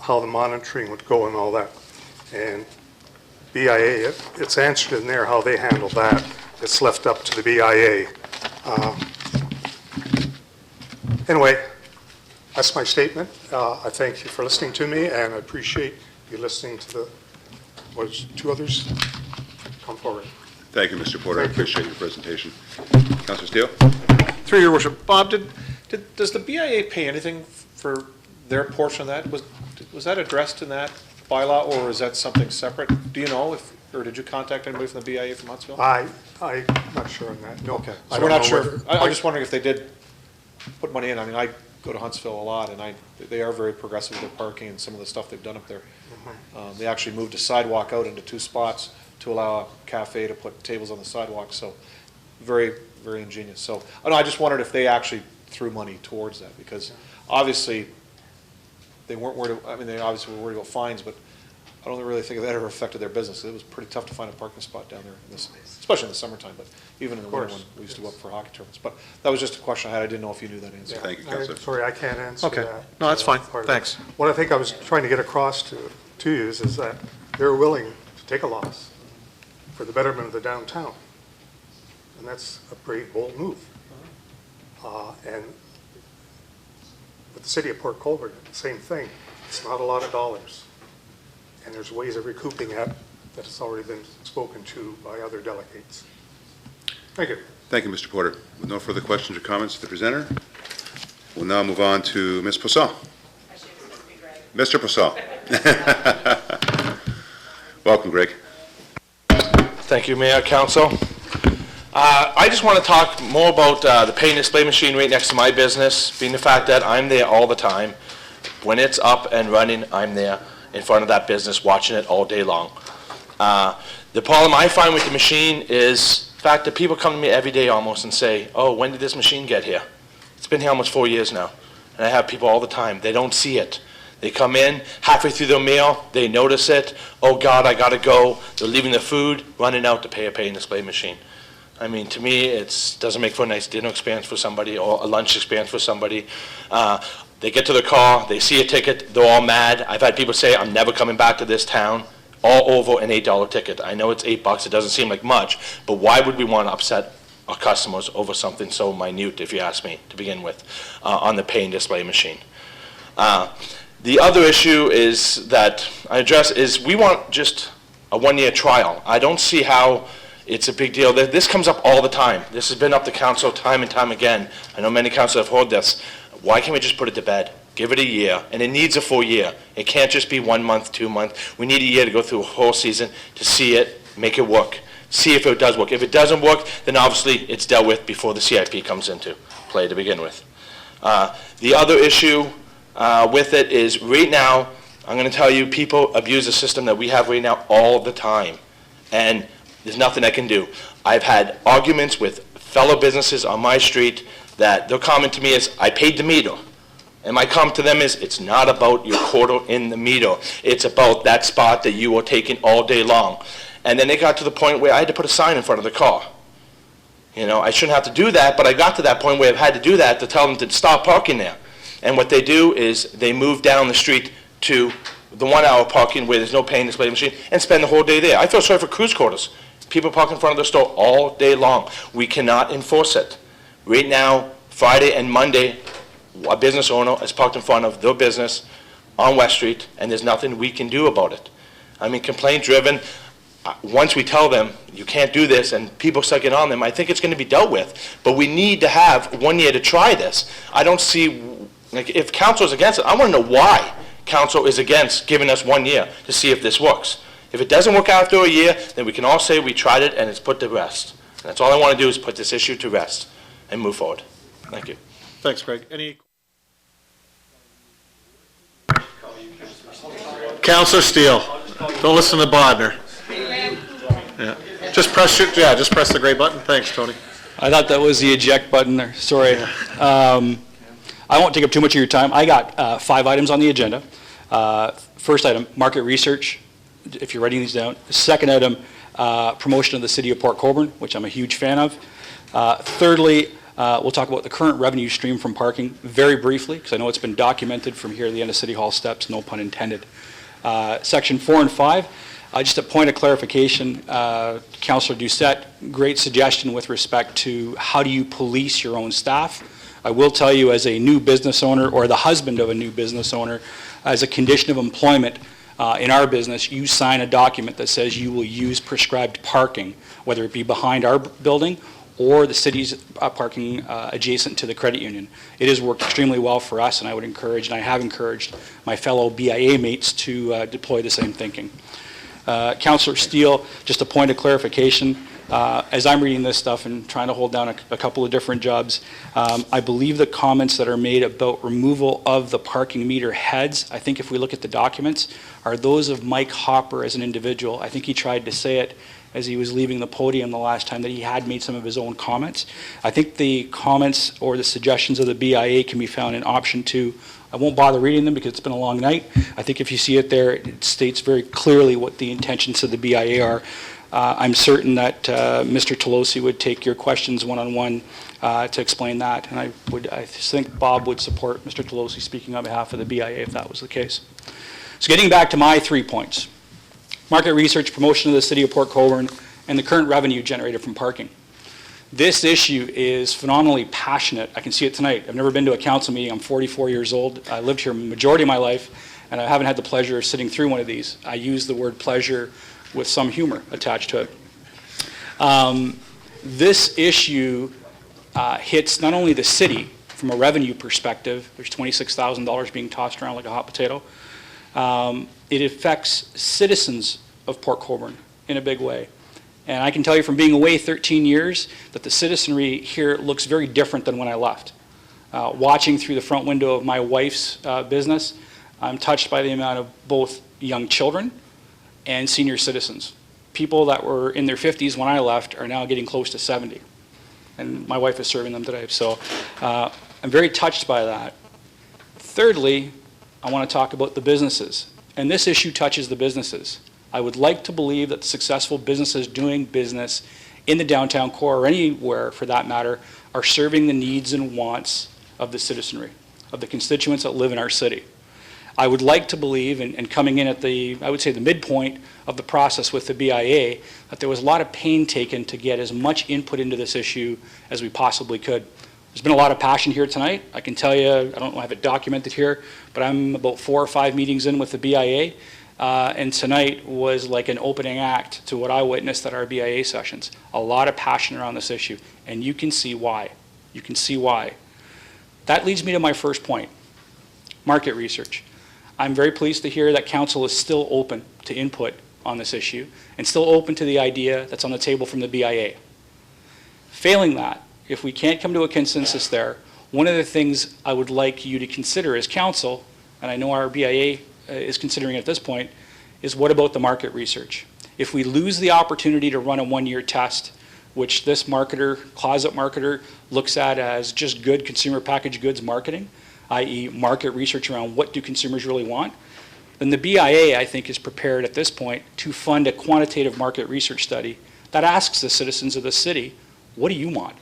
how the monitoring would go and all that. And BIA, it's answered in there how they handle that. It's left up to the BIA. Anyway, that's my statement. I thank you for listening to me, and I appreciate you listening to the, two others? Come forward. Thank you, Mr. Porter. I appreciate your presentation. Councilor Steele? Through your worship, Bob, does the BIA pay anything for their portion of that? Was that addressed in that bylaw, or is that something separate? Do you know or did you contact anybody from the BIA from Huntsville? I'm not sure on that. No. Okay, so we're not sure. I'm just wondering if they did put money in. I mean, I go to Huntsville a lot, and they are very progressive with their parking and some of the stuff they've done up there. They actually moved a sidewalk out into 2 spots to allow a cafe to put tables on the sidewalk, so very, very ingenious. So I just wondered if they actually threw money towards that, because obviously they weren't worried, they obviously were worried about fines, but I don't really think that ever affected their business. It was pretty tough to find a parking spot down there, especially in the summertime, but even in the winter when we used to go up for hockey tournaments. But that was just a question I had. I didn't know if you knew that answer. Thank you, Councilor. Sorry, I can't answer that. Okay, no, that's fine. Thanks. What I think I was trying to get across to you is that they're willing to take a loss for the betterment of the downtown. And that's a pretty bold move. And with the city of Port Colborne, the same thing. It's not a lot of dollars. And there's ways of recouping that has already been spoken to by other delegates. Thank you. Thank you, Mr. Porter. With no further questions or comments to the presenter, we'll now move on to Ms. Poisson. Mr. Poisson. Welcome, Greg. Thank you, Mayor, Council. I just want to talk more about the pay and display machine right next to my business, being the fact that I'm there all the time. When it's up and running, I'm there in front of that business watching it all day long. The problem I find with the machine is the fact that people come to me every day almost and say, oh, when did this machine get here? It's been here almost 4 years now. And I have people all the time. They don't see it. They come in, halfway through their meal, they notice it. Oh, God, I got to go. They're leaving their food, running out to pay a pay and display machine. I mean, to me, it doesn't make for a nice dinner experience for somebody or a lunch experience for somebody. They get to the car, they see a ticket, they're all mad. I've had people say, I'm never coming back to this town, all over an $8 ticket. I know it's $8, it doesn't seem like much, but why would we want to upset our customers over something so minute, if you ask me, to begin with, on the pay and display machine? The other issue is that I address is we want just a one-year trial. I don't see how it's a big deal. This comes up all the time. This has been up to council time and time again. I know many councils have heard this. Why can't we just put it to bed? Give it a year, and it needs a full year. It can't just be 1 month, 2 months. We need a year to go through a whole season to see it, make it work, see if it does work. If it doesn't work, then obviously it's dealt with before the CIP comes into play to begin with. The other issue with it is right now, I'm going to tell you, people abuse the system that we have right now all the time, and there's nothing I can do. I've had arguments with fellow businesses on my street that their comment to me is, I paid the meter. And my comment to them is, it's not about your quarter in the meter. It's about that spot that you are taking all day long. And then it got to the point where I had to put a sign in front of the car. You know, I shouldn't have to do that, but I got to that point where I've had to do that to tell them to stop parking there. And what they do is they move down the street to the 1 hour parking where there's no pay and display machine and spend the whole day there. I feel sorry for cruise quarters. People park in front of the store all day long. We cannot enforce it. Right now, Friday and Monday, a business owner is parked in front of their business on West Street, and there's nothing we can do about it. I mean, complaint-driven, once we tell them, you can't do this, and people start getting on them, I think it's going to be dealt with. But we need to have 1 year to try this. I don't see, like, if council is against it, I want to know why council is against giving us 1 year to see if this works. If it doesn't work after a year, then we can all say we tried it and it's put to rest. And that's all I want to do is put this issue to rest and move forward. Thank you. Thanks, Greg. Any? Councillor Steele, don't listen to Bodner. Yeah. Just press the gray button. Thanks, Tony. I thought that was the eject button there. Sorry. I won't take up too much of your time. I got 5 items on the agenda. First item, market research, if you're writing these down. Second item, promotion of the city of Port Colborne, which I'm a huge fan of. Thirdly, we'll talk about the current revenue stream from parking very briefly, because I know it's been documented from here to the end of City Hall steps, no pun intended. Section 4 and 5, just a point of clarification, Councillor Doucette, great suggestion with respect to how do you police your own staff. I will tell you, as a new business owner or the husband of a new business owner, as a condition of employment in our business, you sign a document that says you will use prescribed parking, whether it be behind our building or the city's parking adjacent to the credit union. It has worked extremely well for us, and I would encourage, and I have encouraged, my fellow BIA mates to deploy the same thinking. Councillor Steele, just a point of clarification. As I'm reading this stuff and trying to hold down a couple of different jobs, I believe the comments that are made about removal of the parking meter heads, I think if we look at the documents, are those of Mike Hopper as an individual. I think he tried to say it as he was leaving the podium the last time that he had made some of his own comments. I think the comments or the suggestions of the BIA can be found in option 2. I won't bother reading them because it's been a long night. I think if you see it there, it states very clearly what the intentions of the BIA are. I'm certain that Mr. Tolosi would take your questions one-on-one to explain that, and I think Bob would support Mr. Tolosi speaking on behalf of the BIA if that was the case. So getting back to my 3 points. Market research, promotion of the city of Port Colborne, and the current revenue generated from parking. This issue is phenomenally passionate. I can see it tonight. I've never been to a council meeting. I'm 44 years old. I lived here the majority of my life, and I haven't had the pleasure of sitting through one of these. I use the word pleasure with some humor attached to it. This issue hits not only the city from a revenue perspective, there's $26,000 being tossed around like a hot potato, it affects citizens of Port Colborne in a big way. And I can tell you from being away 13 years that the citizenry here looks very different than when I left. Watching through the front window of my wife's business, I'm touched by the amount of both young children and senior citizens. People that were in their 50s when I left are now getting close to 70. And my wife is serving them today. So I'm very touched by that. Thirdly, I want to talk about the businesses. And this issue touches the businesses. I would like to believe that the successful businesses doing business in the downtown core, or anywhere for that matter, are serving the needs and wants of the citizenry, of the constituents that live in our city. I would like to believe, and coming in at the, I would say the midpoint of the process with the BIA, that there was a lot of pain taken to get as much input into this issue as we possibly could. There's been a lot of passion here tonight. I can tell you, I don't have it documented here, but I'm about 4 or 5 meetings in with the BIA. And tonight was like an opening act to what I witnessed at our BIA sessions. A lot of passion around this issue, and you can see why. You can see why. That leads me to my first point, market research. I'm very pleased to hear that council is still open to input on this issue and still open to the idea that's on the table from the BIA. Failing that, if we can't come to a consensus there, one of the things I would like you to consider as council, and I know our BIA is considering at this point, is what about the market research? If we lose the opportunity to run a 1-year test, which this marketer, closet marketer, looks at as just good consumer packaged goods marketing, i.e. market research around what do consumers really want, then the BIA, I think, is prepared at this point to fund a quantitative market research study that asks the citizens of the city, what do you want?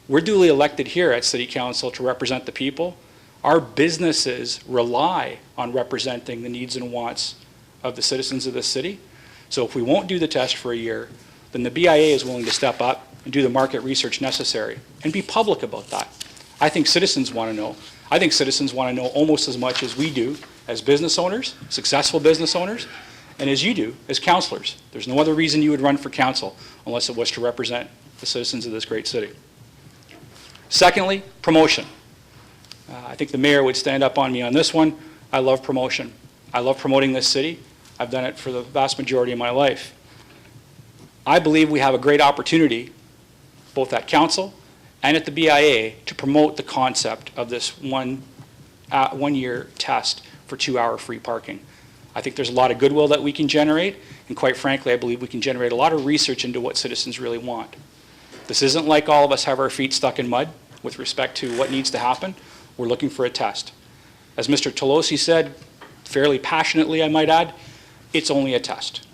We're duly elected here at City Council to represent the people. Our businesses rely on representing the needs and wants of the citizens of the city. So if we won't do the test for a year, then the BIA is willing to step up and do the market research necessary and be public about that. I think citizens want to know. I think citizens want to know almost as much as we do as business owners, successful business owners, and as you do as councillors. There's no other reason you would run for council unless it was to represent the citizens of this great city. Secondly, promotion. I think the mayor would stand up on me on this one. I love promotion. I love promoting this city. I've done it for the vast majority of my life. I believe we have a great opportunity, both at council and at the BIA, to promote the concept of this one-year test for 2-hour free parking. I think there's a lot of goodwill that we can generate, and quite frankly, I believe we can generate a lot of research into what citizens really want. This isn't like all of us have our feet stuck in mud with respect to what needs to happen. We're looking for a test. As Mr. Tolosi said, fairly passionately I might add, it's only a test.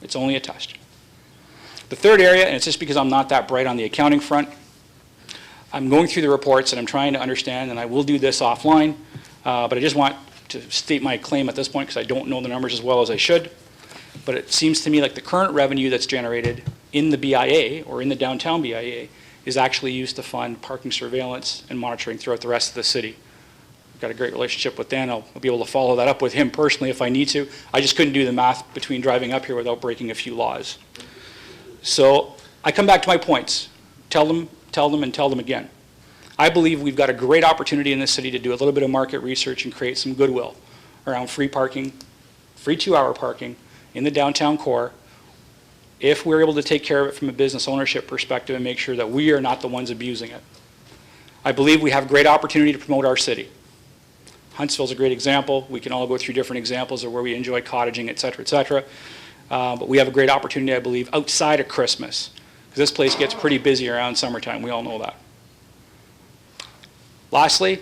It's only a test. The third area, and it's just because I'm not that bright on the accounting front, I'm going through the reports and I'm trying to understand, and I will do this offline, but I just want to state my claim at this point because I don't know the numbers as well as I should. But it seems to me like the current revenue that's generated in the BIA or in the downtown BIA is actually used to fund parking surveillance and monitoring throughout the rest of the city. I've got a great relationship with Dan. I'll be able to follow that up with him personally if I need to. I just couldn't do the math between driving up here without breaking a few laws. So I come back to my points. Tell them, and tell them again. I believe we've got a great opportunity in this city to do a little bit of market research and create some goodwill around free parking, free 2-hour parking in the downtown core, if we're able to take care of it from a business ownership perspective and make sure that we are not the ones abusing it. I believe we have great opportunity to promote our city. Huntsville's a great example. We can all go through different examples of where we enjoy cottaging, et cetera, et cetera. But we have a great opportunity, I believe, outside of Christmas, because this place gets pretty busy around summertime. We all know that. Lastly,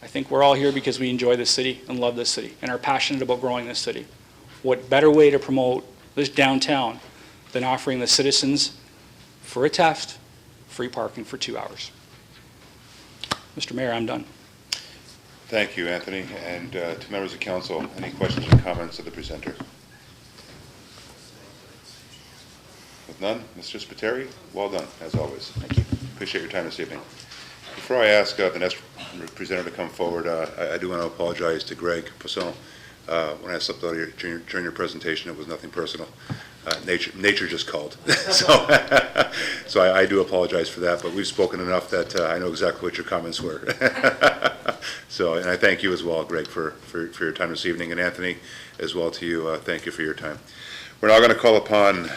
I think we're all here because we enjoy this city and love this city and are passionate about growing this city. What better way to promote this downtown than offering the citizens, for a test, free parking for 2 hours? Mr. Mayor, I'm done. Thank you, Anthony. And to members of council, any questions or comments of the presenter? With none, Mr. Spiteri, well done, as always. Thank you. Appreciate your time this evening. Before I ask the next presenter to come forward, I do want to apologize to Greg Poisson. When I slipped out here during your presentation, it was nothing personal. Nature just called. So I do apologize for that, but we've spoken enough that I know exactly what your comments were. So, and I thank you as well, Greg, for your time this evening, and Anthony, as well to you, thank you for your time. We're now going to call upon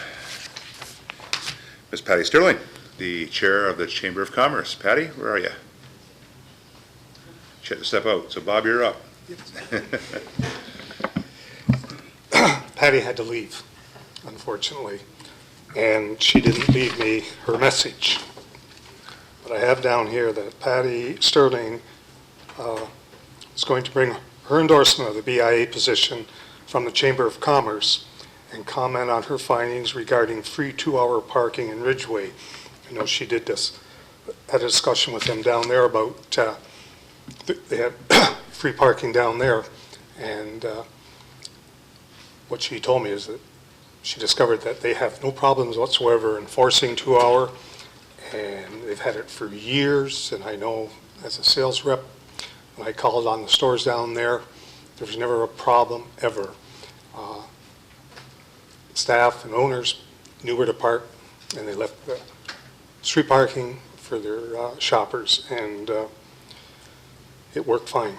Ms. Patty Sterling, the Chair of the Chamber of Commerce. Patty, where are you? She had to step out, so Bob, you're up. Patty had to leave, unfortunately, and she didn't leave me her message. But I have down here that Patty Sterling is going to bring her endorsement of the BIA position from the Chamber of Commerce and comment on her findings regarding free 2-hour parking in Ridgeway. I know she did this, had a discussion with them down there about, they had free parking down there, and what she told me is that she discovered that they have no problems whatsoever enforcing 2-hour, and they've had it for years. And I know as a sales rep, when I called on the stores down there, there was never a problem ever. Staff and owners knew where to park, and they left the street parking for their shoppers, and it worked fine.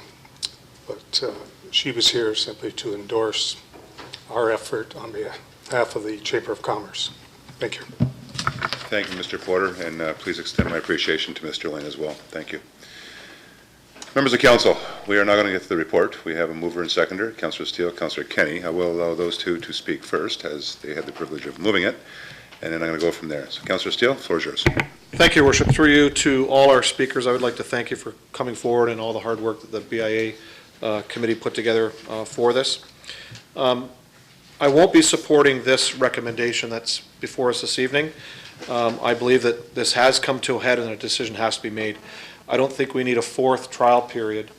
But she was here simply to endorse our effort on behalf of the Chamber of Commerce. Thank you. Thank you, Mr. Porter, and please extend my appreciation to Mr. Lane as well. Thank you. Members of Council, we are now going to get to the report. We have a mover and seconder, Councillor Steele, Councillor Kenny. I will allow those two to speak first, as they had the privilege of moving it, and then I'm going to go from there. So, Councillor Steele, the floor is yours. Thank you, Your Worship. Through you to all our speakers, I would like to thank you for coming forward and all the hard work that the BIA committee put together for this. I won't be supporting this recommendation that's before us this evening. I believe that this has come to a head and a decision has to be made. I don't think we need a fourth trial period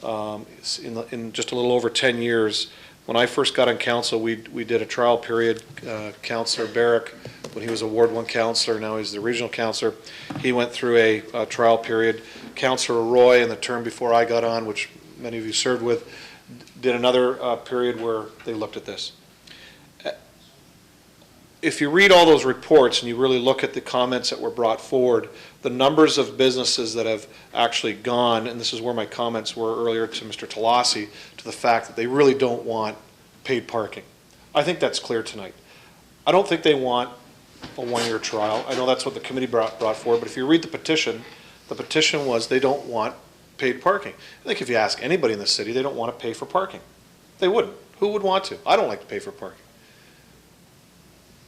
in just a little over 10 years. When I first got on council, we did a trial period. Councillor Barrick, when he was a Ward 1 councillor, now he's the regional councillor, he went through a trial period. Councillor Roy, in the term before I got on, which many of you served with, did another period where they looked at this. If you read all those reports and you really look at the comments that were brought forward, the numbers of businesses that have actually gone, and this is where my comments were earlier to Mr. Talassi, to the fact that they really don't want paid parking. I think that's clear tonight. I don't think they want a one-year trial. I know that's what the committee brought forward, but if you read the petition was they don't want paid parking. I think if you ask anybody in the city, they don't want to pay for parking. They wouldn't. Who would want to? I don't like to pay for parking.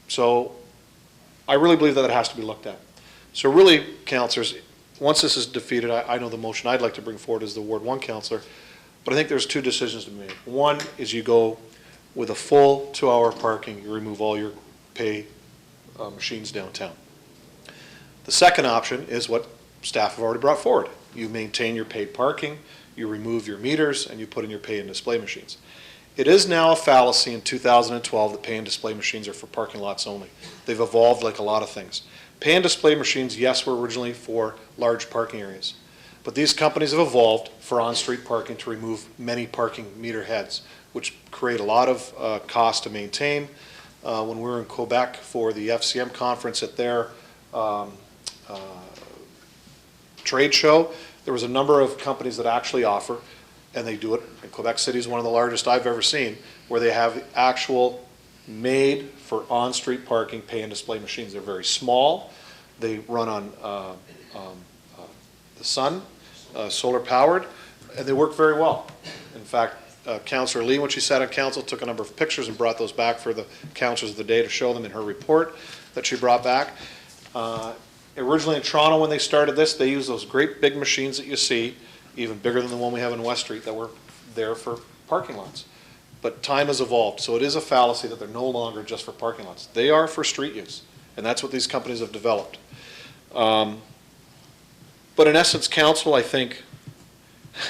So I really believe that it has to be looked at. So really, councillors, once this is defeated, I know the motion I'd like to bring forward is the Ward 1 councillor, but I think there's two decisions to be made. One is you go with a full 2-hour parking, you remove all your pay machines downtown. The second option is what staff have already brought forward. You maintain your paid parking, you remove your meters, and you put in your pay and display machines. It is now a fallacy in 2012 that pay and display machines are for parking lots only. They've evolved like a lot of things. Pay and display machines, yes, were originally for large parking areas, but these companies have evolved for on-street parking to remove many parking meter heads, which create a lot of cost to maintain. When we were in Quebec for the FCM conference at their trade show, there was a number of companies that actually offer, and they do it, and Quebec City is one of the largest I've ever seen, where they have actual made for on-street parking pay and display machines. They're very small. They run on the sun, solar powered, and they work very well. In fact, Councillor Lee, when she sat on council, took a number of pictures and brought those back for the councillors of the day to show them in her report that she brought back. Originally in Toronto, when they started this, they used those great big machines that you see, even bigger than the one we have in West Street, that were there for parking lots. But time has evolved, so it is a fallacy that they're no longer just for parking lots. They are for street use, and that's what these companies have developed. But in essence, council, I think,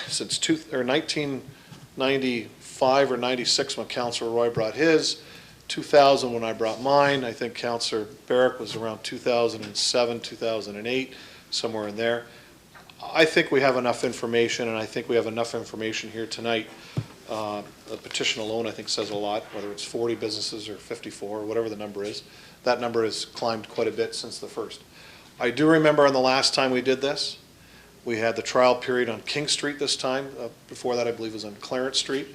since 1995 or 96 when Councillor Roy brought his, 2000 when I brought mine, I think Councillor Barrick was around 2007, 2008, somewhere in there. I think we have enough information, and I think we have enough information here tonight. The petition alone, I think, says a lot, whether it's 40 businesses or 54 or whatever the number is. That number has climbed quite a bit since the first. I do remember on the last time we did this, we had the trial period on King Street this time. Before that, I believe, was on Clarence Street.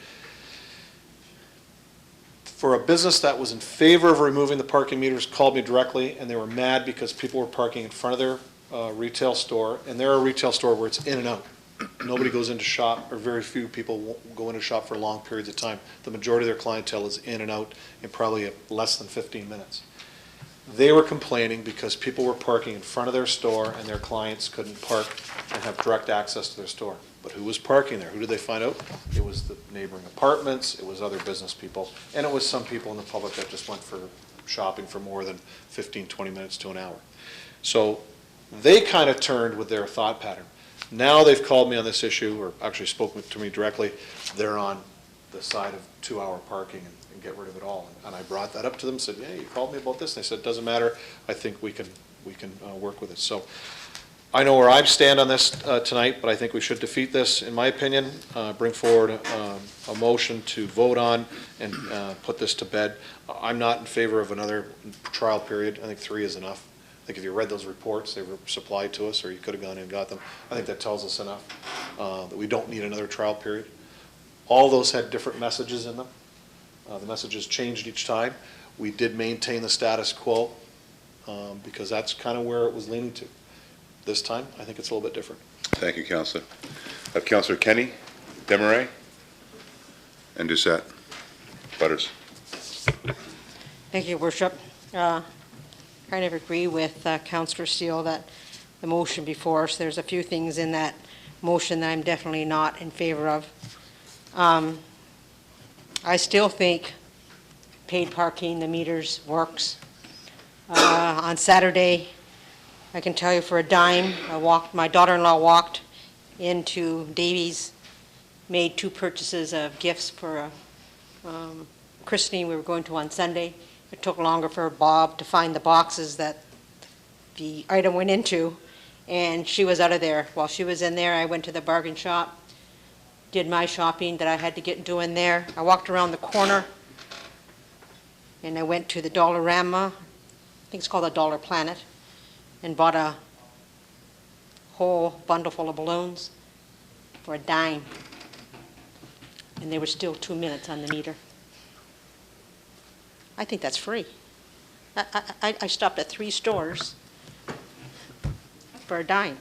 for a business that was in favor of removing the parking meters called me directly, and they were mad because people were parking in front of their retail store, and they're a retail store where it's in and out. Nobody goes into shop, or very few people won't go into shop for long periods of time. The majority of their clientele is in and out in probably less than 15 minutes. They were complaining because people were parking in front of their store and their clients couldn't park and have direct access to their store. But who was parking there? Who did they find out? It was the neighboring apartments, it was other business people, and it was some people in the public that just went for shopping for more than 15, 20 minutes to an hour. So they kind of turned with their thought pattern. Now they've called me on this issue, or actually spoken to me directly. They're on the side of 2-hour parking and get rid of it all. And I brought that up to them, said, yeah, you called me about this. And they said, it doesn't matter. I think we can work with it. So I know where I stand on this tonight, but I think we should defeat this, in my opinion, bring forward a motion to vote on and put this to bed. I'm not in favor of another trial period. I think 3 is enough. I think if you read those reports, they were supplied to us, or you could have gone in and got them. I think that tells us enough that we don't need another trial period. All those had different messages in them. The messages changed each time. We did maintain the status quo because that's kind of where it was leaning to. This time, I think it's a little bit different. Thank you, Councillor. I have Councillor Kenny, Desmarais, and Doucette. Butters. Thank you, Worship. Kind of agree with Councillor Steele that the motion before us, there's a few things in that motion that I'm definitely not in favor of. I still think paid parking, the meters, works. On Saturday, I can tell you for a dime, my daughter-in-law walked into Davies, made 2 purchases of gifts for a christening we were going to on Sunday. It took longer for Bob to find the boxes that the item went into, and she was out of there. While she was in there, I went to the bargain shop, did my shopping that I had to get doing there. I walked around the corner, and I went to the Dollarama, I think it's called the Dollar Planet, and bought a whole bundle full of balloons for a dime. And they were still 2 minutes on the meter. I think that's free. I stopped at 3 stores for a dime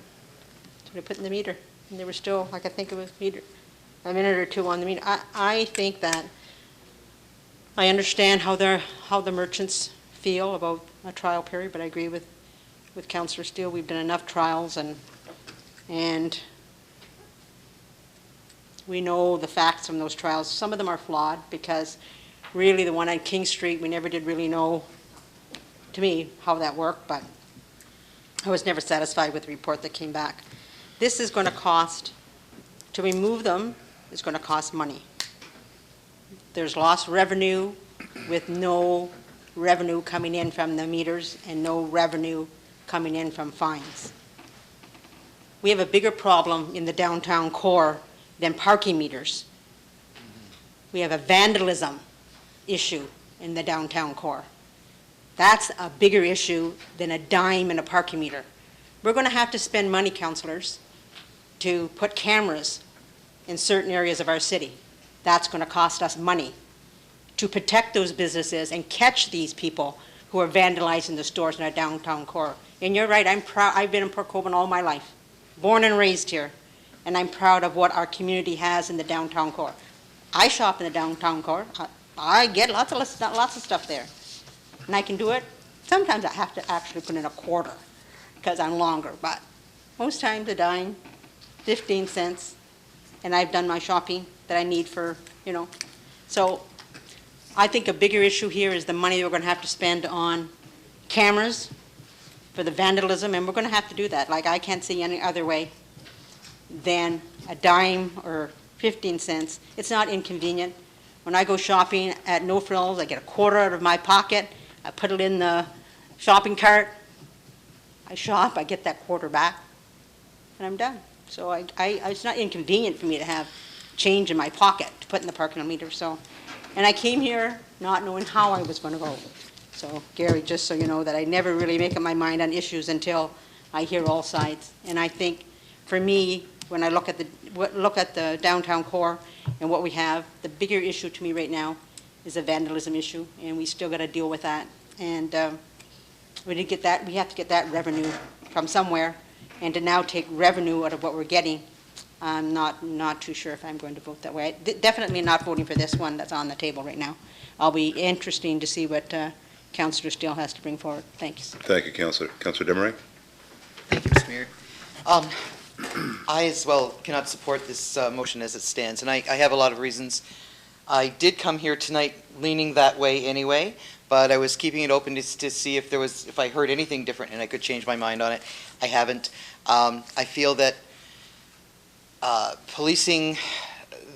to put in the meter. And they were still, I think it was a minute or 2 on the meter. I think that I understand how the merchants feel about a trial period, but I agree with Councillor Steele. We've done enough trials, and we know the facts from those trials. Some of them are flawed because really the one on King Street, we never did really know, to me, how that worked, but I was never satisfied with the report that came back. This is going to cost, to remove them, is going to cost money. There's lost revenue with no revenue coming in from the meters and no revenue coming in from fines. We have a bigger problem in the downtown core than parking meters. We have a vandalism issue in the downtown core. That's a bigger issue than a dime in a parking meter. We're going to have to spend money, councillors, to put cameras in certain areas of our city. That's going to cost us money to protect those businesses and catch these people who are vandalizing the stores in our downtown core. And you're right, I'm proud. I've been in Port Colborne all my life, born and raised here, and I'm proud of what our community has in the downtown core. I shop in the downtown core. I get lots of stuff there, and I can do it. Sometimes I have to actually put in a quarter because I'm longer, but most times a dime, 15 cents, and I've done my shopping that I need for, So I think a bigger issue here is the money we're going to have to spend on cameras for the vandalism, and we're going to have to do that. Like, I can't see any other way than a dime or 15 cents. It's not inconvenient. When I go shopping at No Frills, I get a quarter out of my pocket, I put it in the shopping cart, I shop, I get that quarter back, and I'm done. So it's not inconvenient for me to have change in my pocket to put in the parking meter. So, and I came here not knowing how I was going to vote. So, Gary, just so you know that I never really make up my mind on issues until I hear all sides. And I think, for me, when I look at the downtown core and what we have, the bigger issue to me right now is a vandalism issue, and we still got to deal with that. And we have to get that revenue from somewhere, and to now take revenue out of what we're getting, I'm not too sure if I'm going to vote that way. Definitely not voting for this one that's on the table right now. I'll be interesting to see what Councillor Steele has to bring forward. Thanks. Thank you, Councillor. Councillor Demeray? Thank you, Mr. Mayor. I as well cannot support this motion as it stands, and I have a lot of reasons. I did come here tonight leaning that way anyway, but I was keeping it open to see if I heard anything different and I could change my mind on it. I haven't. I feel that policing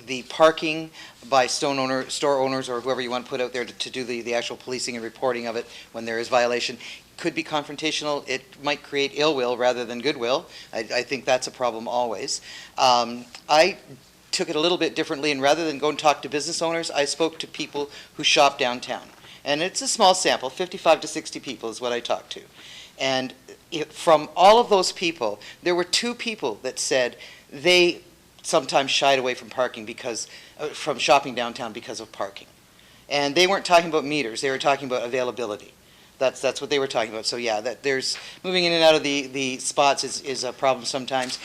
the parking by store owners or whoever you want to put out there to do the actual policing and reporting of it when there is violation could be confrontational. It might create ill will rather than goodwill. I think that's a problem always. I took it a little bit differently, and rather than go and talk to business owners, I spoke to people who shop downtown. And it's a small sample, 55 to 60 people is what I talked to. And from all of those people, there were 2 people that said they sometimes shied away from parking from shopping downtown because of parking. And they weren't talking about meters, they were talking about availability. That's what they were talking about. So yeah, that there's moving in and out of the spots is a problem sometimes.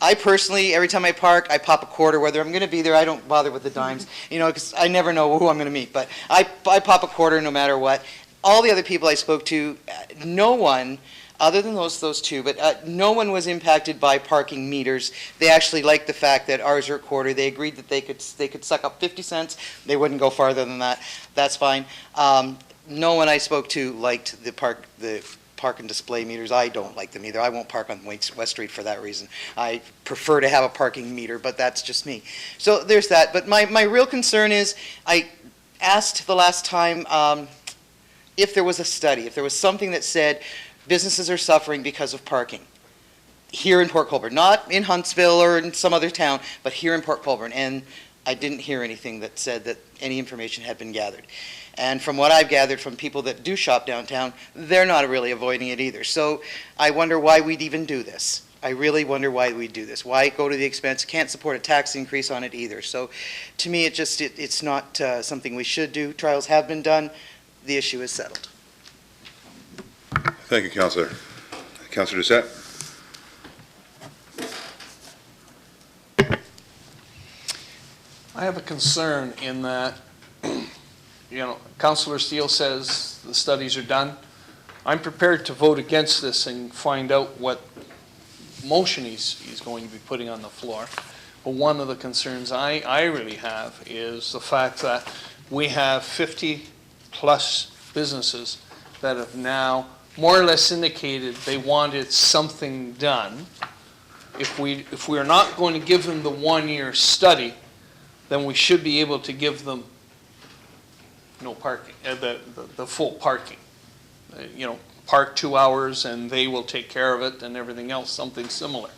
I personally, every time I park, I pop a quarter. Whether I'm going to be there, I don't bother with the dimes, because I never know who I'm going to meet. But I pop a quarter no matter what. All the other people I spoke to, no one, other than those 2, but no one was impacted by parking meters. They actually liked the fact that ours are a quarter. They agreed that they could suck up 50 cents. They wouldn't go farther than that. That's fine. No one I spoke to liked the park and display meters. I don't like them either. I won't park on West Street for that reason. I prefer to have a parking meter, but that's just me. So there's that. But my real concern is, I asked the last time if there was a study, if there was something that said businesses are suffering because of parking here in Port Colborne, not in Huntsville or in some other town, but here in Port Colborne. And I didn't hear anything that said that any information had been gathered. And from what I've gathered from people that do shop downtown, they're not really avoiding it either. So I wonder why we'd even do this. I really wonder why we'd do this. Why go to the expense? Can't support a tax increase on it either. So to me, it's not something we should do. Trials have been done. The issue is settled. Thank you, Councillor. Councillor Doucette? I have a concern in that, Councillor Steele says the studies are done. I'm prepared to vote against this and find out what motion he's going to be putting on the floor. But one of the concerns I really have is the fact that we have 50-plus businesses that have now more or less indicated they wanted something done. If we are not going to give them the 1-year study, then we should be able to give them no parking, the full parking. Park 2 hours and they will take care of it and everything else, something similar.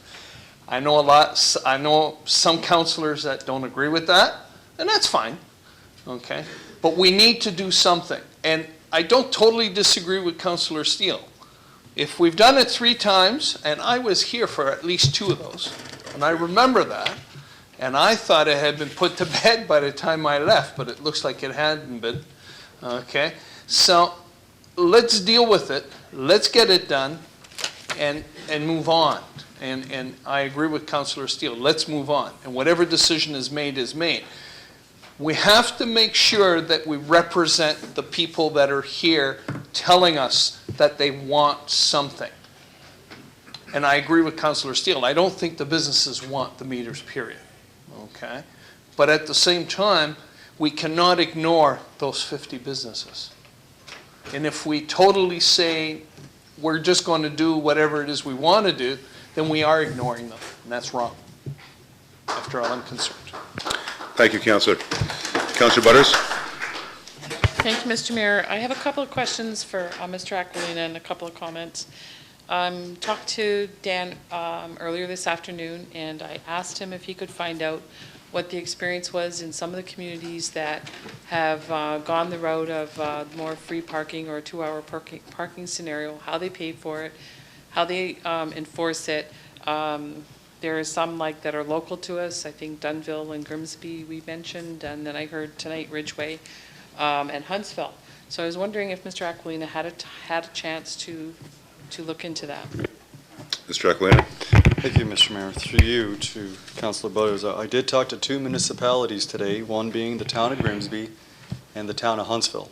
I know some councillors that don't agree with that, and that's fine, okay? But we need to do something. And I don't totally disagree with Councillor Steele. If we've done it 3 times, and I was here for at least 2 of those, and I remember that, and I thought it had been put to bed by the time I left, but it looks like it hadn't been, okay? So let's deal with it, let's get it done, and move on. And I agree with Councillor Steele, let's move on. And whatever decision is made is made. We have to make sure that we represent the people that are here telling us that they want something. And I agree with Councillor Steele. I don't think the businesses want the meters, period. Okay? But at the same time, we cannot ignore those 50 businesses. And if we totally say we're just going to do whatever it is we want to do, then we are ignoring them. And that's wrong. After all, I'm concerned. Thank you, Councillor. Councillor Butters? Thank you, Mr. Mayor. I have a couple of questions for Mr. Aquilina and a couple of comments. Talked to Dan earlier this afternoon, and I asked him if he could find out what the experience was in some of the communities that have gone the route of more free parking or a 2-hour parking scenario, how they pay for it, how they enforce it. There are some that are local to us. I think Dunville and Grimsby we mentioned, and then I heard tonight Ridgeway. and Huntsville. So I was wondering if Mr. Aquilina had a chance to look into that. Mr. Aquilina? Thank you, Mr. Mayor. Through you to Councillor Butters. I did talk to two municipalities today, one being the town of Grimsby and the town of Huntsville.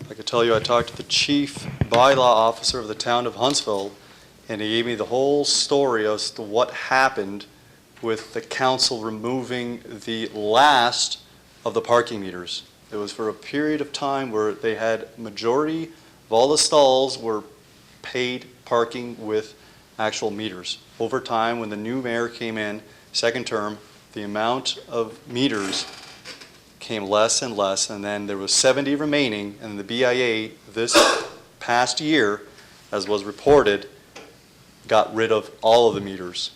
I could tell you I talked to the chief bylaw officer of the town of Huntsville, and he gave me the whole story as to what happened with the council removing the last of the parking meters. It was for a period of time where they had majority of all the stalls were paid parking with actual meters. Over time, when the new mayor came in, second term, the amount of meters came less and less, and then there was 70 remaining, and the BIA this past year, as was reported, got rid of all of the meters.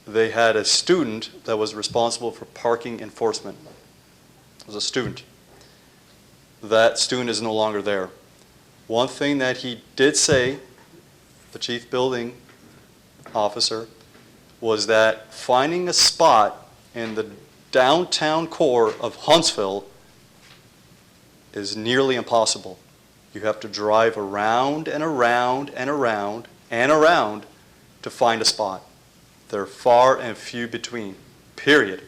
They had a student that was responsible for parking enforcement. It was a student. That student is no longer there. One thing that he did say, the chief building officer, was that finding a spot in the downtown core of Huntsville is nearly impossible. You have to drive around and around and around and around to find a spot. They're far and few between, period.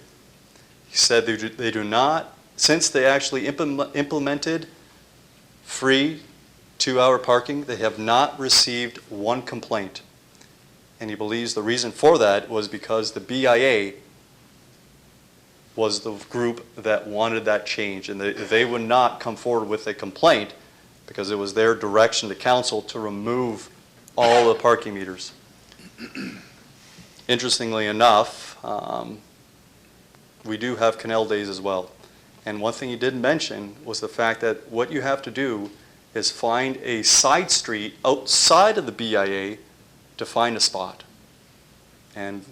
He said they do not, since they actually implemented free 2-hour parking, they have not received one complaint. And he believes the reason for that was because the BIA was the group that wanted that change, and they would not come forward with a complaint because it was their direction to council to remove all the parking meters. Interestingly enough, we do have canal days as well. And one thing he did mention was the fact that what you have to do is find a side street outside of the BIA to find a spot. And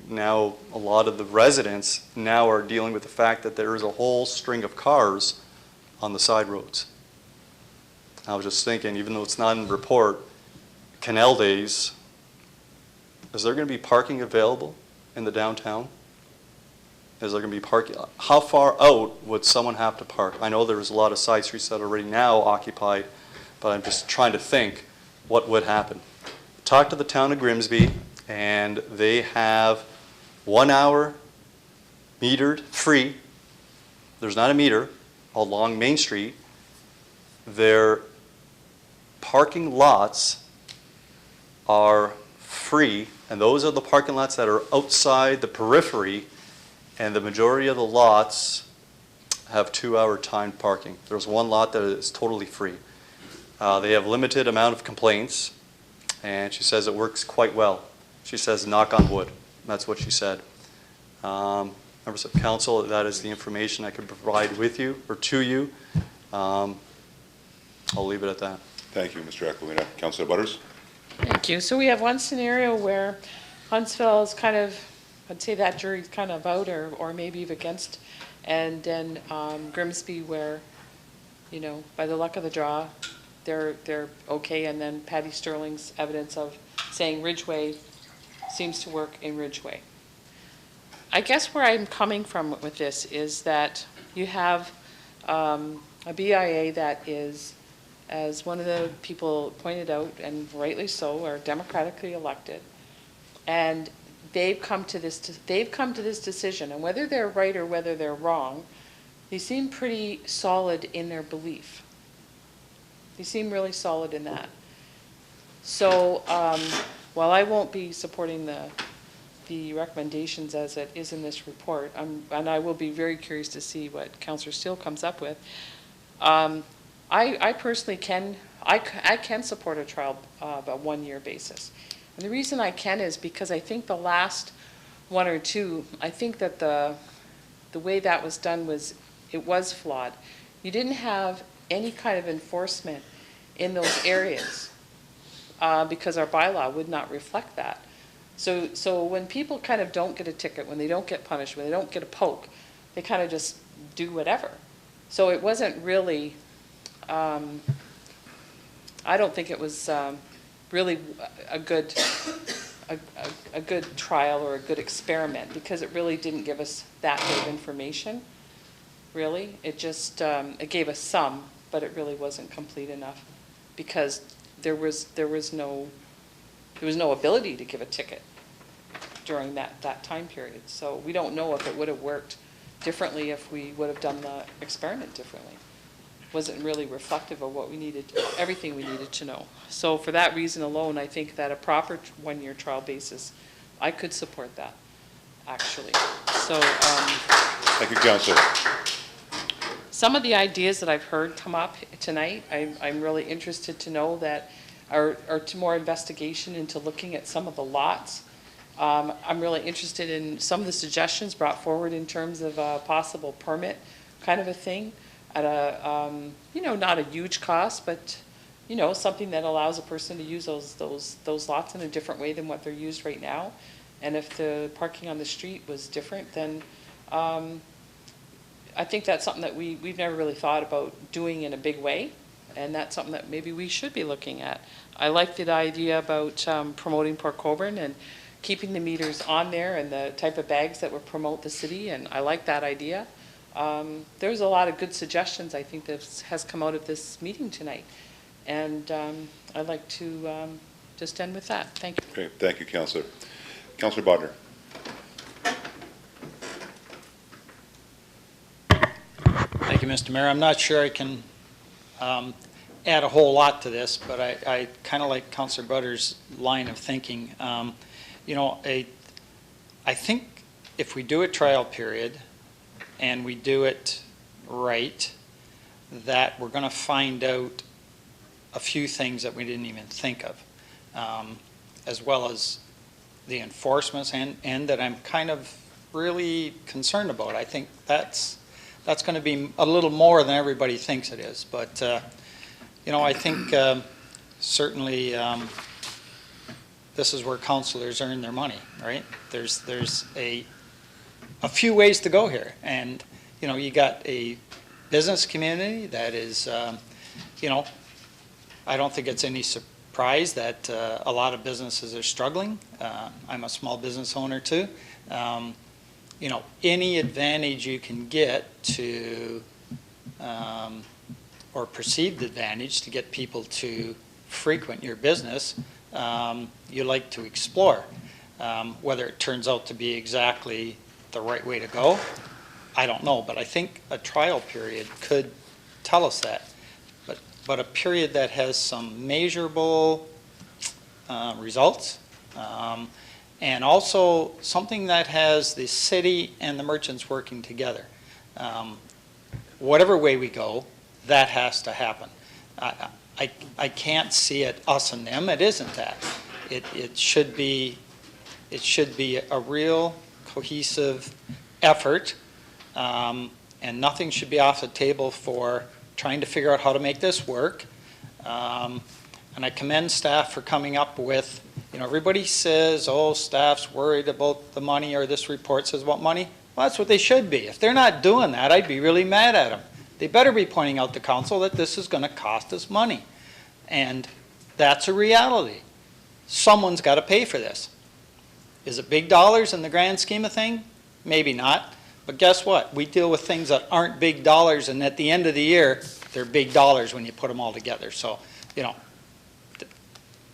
now a lot of the residents now are dealing with the fact that there is a whole string of cars on the side roads. I was just thinking, even though it's not in the report, canal days, is there going to be parking available in the downtown? Is there going to be parking? How far out would someone have to park? I know there's a lot of side streets that are already now occupied, but I'm just trying to think what would happen. Talk to the town of Grimsby, and they have 1 hour metered free. There's not a meter along Main Street. Their parking lots are free, and those are the parking lots that are outside the periphery, and the majority of the lots have 2-hour timed parking. There's one lot that is totally free. They have limited amount of complaints, and she says it works quite well. She says, knock on wood. That's what she said. Members of council, that is the information I could provide with you, or to you. I'll leave it at that. Thank you, Mr. Aquilina. Councilor Butters? Thank you. So we have one scenario where Huntsville is kind of, I'd say that jury's kind of out or maybe even against, and then Grimsby where, you know, by the luck of the draw, they're okay, and then Patty Sterling's evidence of saying Ridgeway seems to work in Ridgeway. I guess where I'm coming from with this is that you have a BIA that is, as one of the people pointed out, and rightly so, are democratically elected, and they've come to this decision, and whether they're right or whether they're wrong, they seem pretty solid in their belief. They seem really solid in that. So while I won't be supporting the recommendations as it is in this report, and I will be very curious to see what Councillor Steele comes up with, I personally can support a trial of a 1-year basis. And the reason I can is because I think the last one or two, I think that the way that was done was flawed. You didn't have any kind of enforcement in those areas because our bylaw would not reflect that. So when people kind of don't get a ticket, when they don't get punished, when they don't get a poke, they kind of just do whatever. So it wasn't really, I don't think it was really a good trial or a good experiment, because it really didn't give us that bit of information. really. It just, it gave us some, but it really wasn't complete enough because there was no ability to give a ticket during that time period. So we don't know if it would have worked differently if we would have done the experiment differently. Wasn't really reflective of what we needed, everything we needed to know. So for that reason alone, I think that a proper one-year trial basis, I could support that, actually. So, Thank you, Councillor. some of the ideas that I've heard come up tonight, I'm really interested to know that are to more investigation into looking at some of the lots. I'm really interested in some of the suggestions brought forward in terms of a possible permit kind of a thing at a, not a huge cost, but, something that allows a person to use those lots in a different way than what they're used right now. And if the parking on the street was different, then I think that's something that we've never really thought about doing in a big way. And that's something that maybe we should be looking at. I like the idea about promoting Port Colborne and keeping the meters on there and the type of bags that would promote the city, and I like that idea. There's a lot of good suggestions, I think, that has come out of this meeting tonight. And I'd like to just end with that. Thank you. Okay, thank you, Councillor. Councillor Bodnar. Thank you, Mr. Mayor. I'm not sure I can add a whole lot to this, but I kind of like Councillor Butter's line of thinking. I think if we do a trial period and we do it right, that we're going to find out a few things that we didn't even think of, as well as the enforcements and that I'm kind of really concerned about. I think that's going to be a little more than everybody thinks it is. But, I think certainly this is where councillors earn their money, right? There's a few ways to go here. And, you got a business community that is, I don't think it's any surprise that a lot of businesses are struggling. I'm a small business owner too. Any advantage you can get to, or perceived advantage to get people to frequent your business, you like to explore. Whether it turns out to be exactly the right way to go, I don't know, but I think a trial period could tell us that. But a period that has some measurable results, and also something that has the city and the merchants working together. Whatever way we go, that has to happen. I can't see it us and them. It isn't that. It should be a real cohesive effort, and nothing should be off the table for trying to figure out how to make this work. And I commend staff for coming up with, everybody says, oh, staff's worried about the money, or this report says about money. Well, that's what they should be. If they're not doing that, I'd be really mad at them. They better be pointing out to council that this is going to cost us money. And that's a reality. Someone's got to pay for this. Is it big dollars in the grand scheme of thing? Maybe not. But guess what? We deal with things that aren't big dollars, and at the end of the year, they're big dollars when you put them all together. So,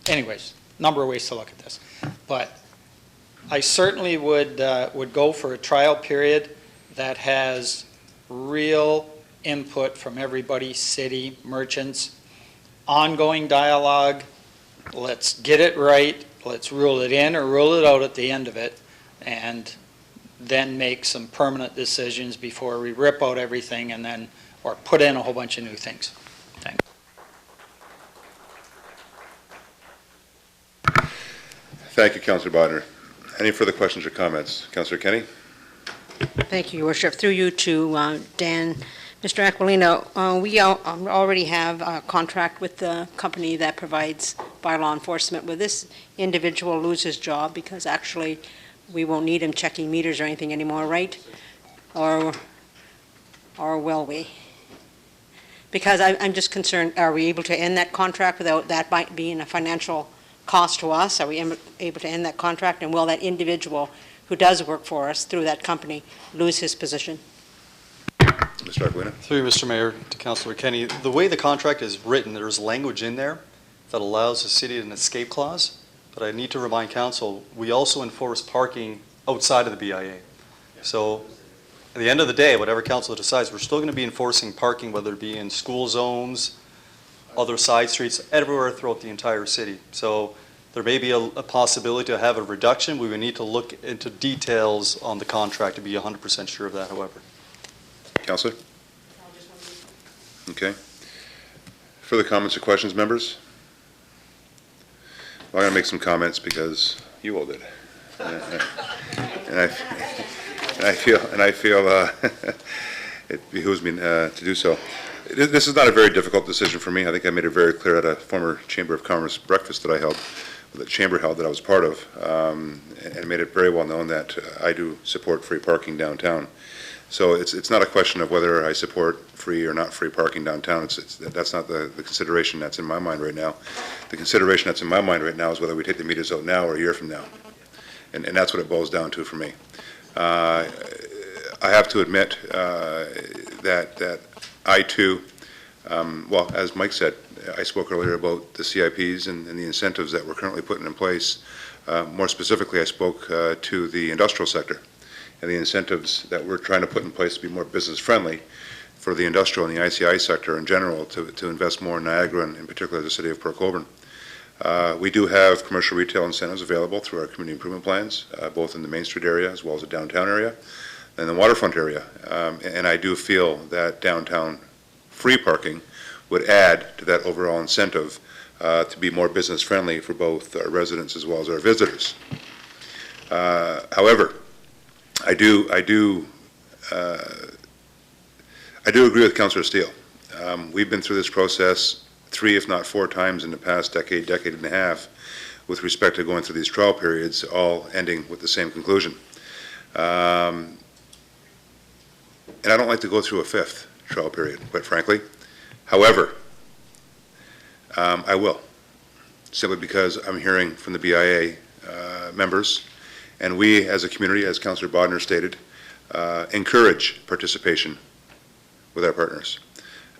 anyways, number of ways to look at this. But I certainly would go for a trial period that has real input from everybody, city, merchants, ongoing dialogue. Let's get it right. Let's rule it in or rule it out at the end of it, and then make some permanent decisions before we rip out everything or put in a whole bunch of new things. Thanks. Thank you, Councillor Bodnar. Any further questions or comments? Councillor Kenny? Thank you, Your Worship. Through you to Dan. Mr. Aquilino, we already have a contract with the company that provides bylaw enforcement. Will this individual lose his job because actually we won't need him checking meters or anything anymore, right? Or will we? Because I'm just concerned, are we able to end that contract without that being a financial cost to us? Are we able to end that contract? And will that individual who does work for us through that company lose his position? Mr. Mr. Aquilino. Through you, Mr. Mayor, to Councilor Kenny, the way the contract is written, there's language in there that allows the city an escape clause, but I need to remind council, we also enforce parking outside of the BIA. So at the end of the day, whatever council decides, we're still going to be enforcing parking, whether it be in school zones, other side streets, everywhere throughout the entire city. So there may be a possibility to have a reduction. We would need to look into details on the contract to be 100% sure of that, however. Councilor? Okay. Further comments or questions, members? Well, I'm going to make some comments because you all did. And I feel it behooves me to do so. This is not a very difficult decision for me. I think I made it very clear at a former Chamber of Commerce breakfast that I held, the chamber held that I was part of, and made it very well known that I do support free parking downtown. So it's not a question of whether I support free or not free parking downtown. That's not the consideration that's in my mind right now. The consideration that's in my mind right now is whether we take the meters out now or a year from now. And that's what it boils down to for me. I have to admit that I too, well, as Mike said, I spoke earlier about the CIPs and the incentives that we're currently putting in place. More specifically, I spoke to the industrial sector and the incentives that we're trying to put in place to be more business-friendly for the industrial and the ICI sector in general to invest more in Niagara and in particular the city of Port Colborne. We do have commercial retail incentives available through our community improvement plans, both in the Main Street area as well as the downtown area and the waterfront area. And I do feel that downtown free parking would add to that overall incentive to be more business-friendly for both our residents as well as our visitors. However, I do agree with Councillor Steele. We've been through this process 3, if not 4 times in the past decade and a half with respect to going through these trial periods, all ending with the same conclusion. And I don't like to go through a 5th trial period, quite frankly. However, I will, simply because I'm hearing from the BIA members, and we as a community, as Councillor Bodner stated, encourage participation with our partners.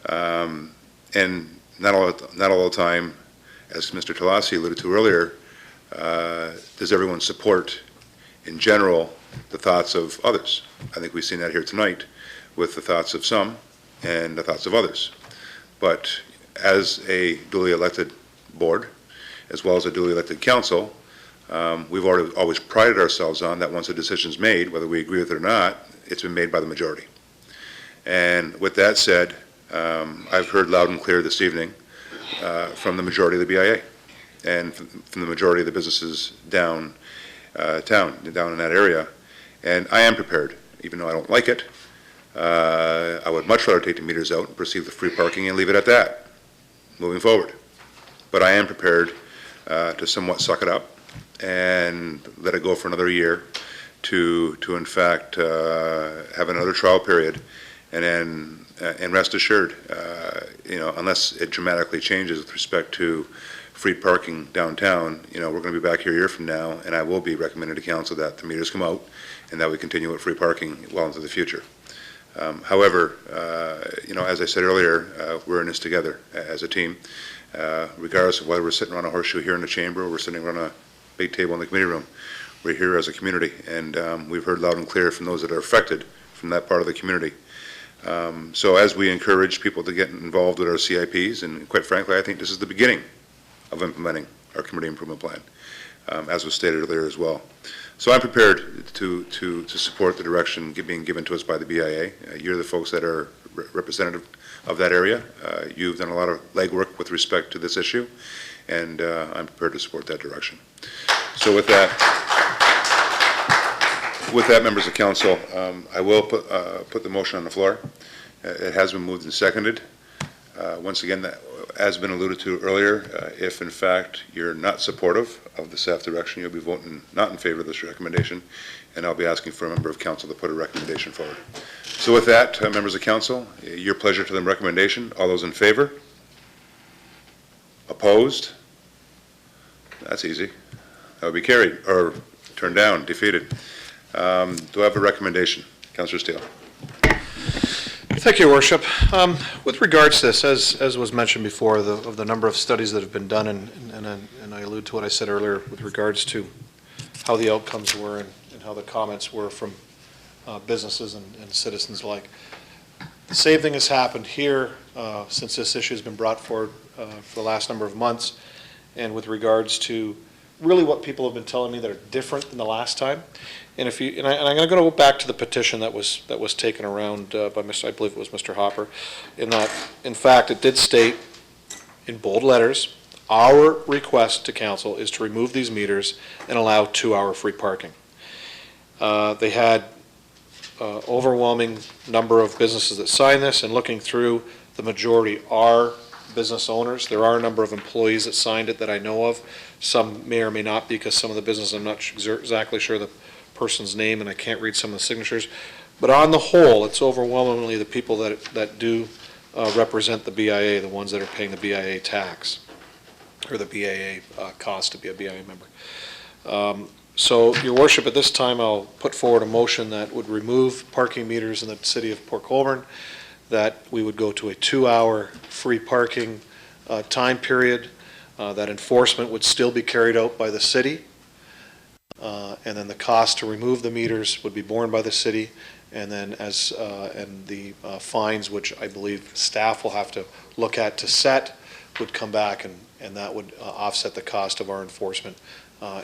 And not all the time, as Mr. Talassi alluded to earlier, does everyone support, in general, the thoughts of others. I think we've seen that here tonight with the thoughts of some and the thoughts of others. But as a duly elected board, as well as a duly elected council, we've always prided ourselves on that once a decision's made, whether we agree with it or not, it's been made by the majority. And with that said, I've heard loud and clear this evening from the majority of the BIA and from the majority of the businesses down in that area. And I am prepared, even though I don't like it. I would much rather take the meters out and proceed with free parking and leave it at that, moving forward. But I am prepared to somewhat suck it up and let it go for another year to in fact have another trial period, and then and rest assured, unless it dramatically changes with respect to free parking downtown, we're going to be back here a year from now, and I will be recommending to council that the meters come out and that we continue with free parking well into the future. However, as I said earlier, we're in this together as a team, regardless of whether we're sitting around a horseshoe here in the chamber or we're sitting around a big table in the committee room. We're here as a community, and we've heard loud and clear from those that are affected from that part of the community. So as we encourage people to get involved with our CIPs, and quite frankly, I think this is the beginning of implementing our community improvement plan, as was stated earlier as well. So I'm prepared to support the direction being given to us by the BIA. You're the folks that are representative of that area. You've done a lot of legwork with respect to this issue, and I'm prepared to support that direction. So with that, members of council, I will put the motion on the floor. It has been moved and seconded. Once again, that has been alluded to earlier. If in fact you're not supportive of the staff direction, you'll be voting not in favor of this recommendation, and I'll be asking for a member of council to put a recommendation forward. So with that, members of council, your pleasure to the recommendation. All those in favor? Opposed? That's easy. That would be carried, or turned down, defeated. Do I have a recommendation? Councillor Steele. Thank you, Your Worship. With regards to this, as was mentioned before, of the number of studies that have been done, and I allude to what I said earlier with regards to how the outcomes were and how the comments were from businesses and citizens alike. The same thing has happened here since this issue has been brought forward for the last number of months, and with regards to really what people have been telling me that are different than the last time. And I'm going to go back to the petition that was taken around by I believe it was Mr. Hopper, in that, in fact, it did state in bold letters, our request to council is to remove these meters and allow 2-hour free parking. They had overwhelming number of businesses that signed this, and looking through, the majority are business owners. There are a number of employees that signed it that I know of. Some may or may not be, because some of the businesses, I'm not exactly sure the person's name, and I can't read some of the signatures. But on the whole, it's overwhelmingly the people that do represent the BIA, the ones that are paying the BIA tax, or the BIA cost to be a BIA member. So, Your Worship, at this time, I'll put forward a motion that would remove parking meters in the city of Port Colborne, that we would go to a 2-hour free parking time period, that enforcement would still be carried out by the city, and then the cost to remove the meters would be borne by the city, and then and the fines, which I believe staff will have to look at to set, would come back, and that would offset the cost of our enforcement,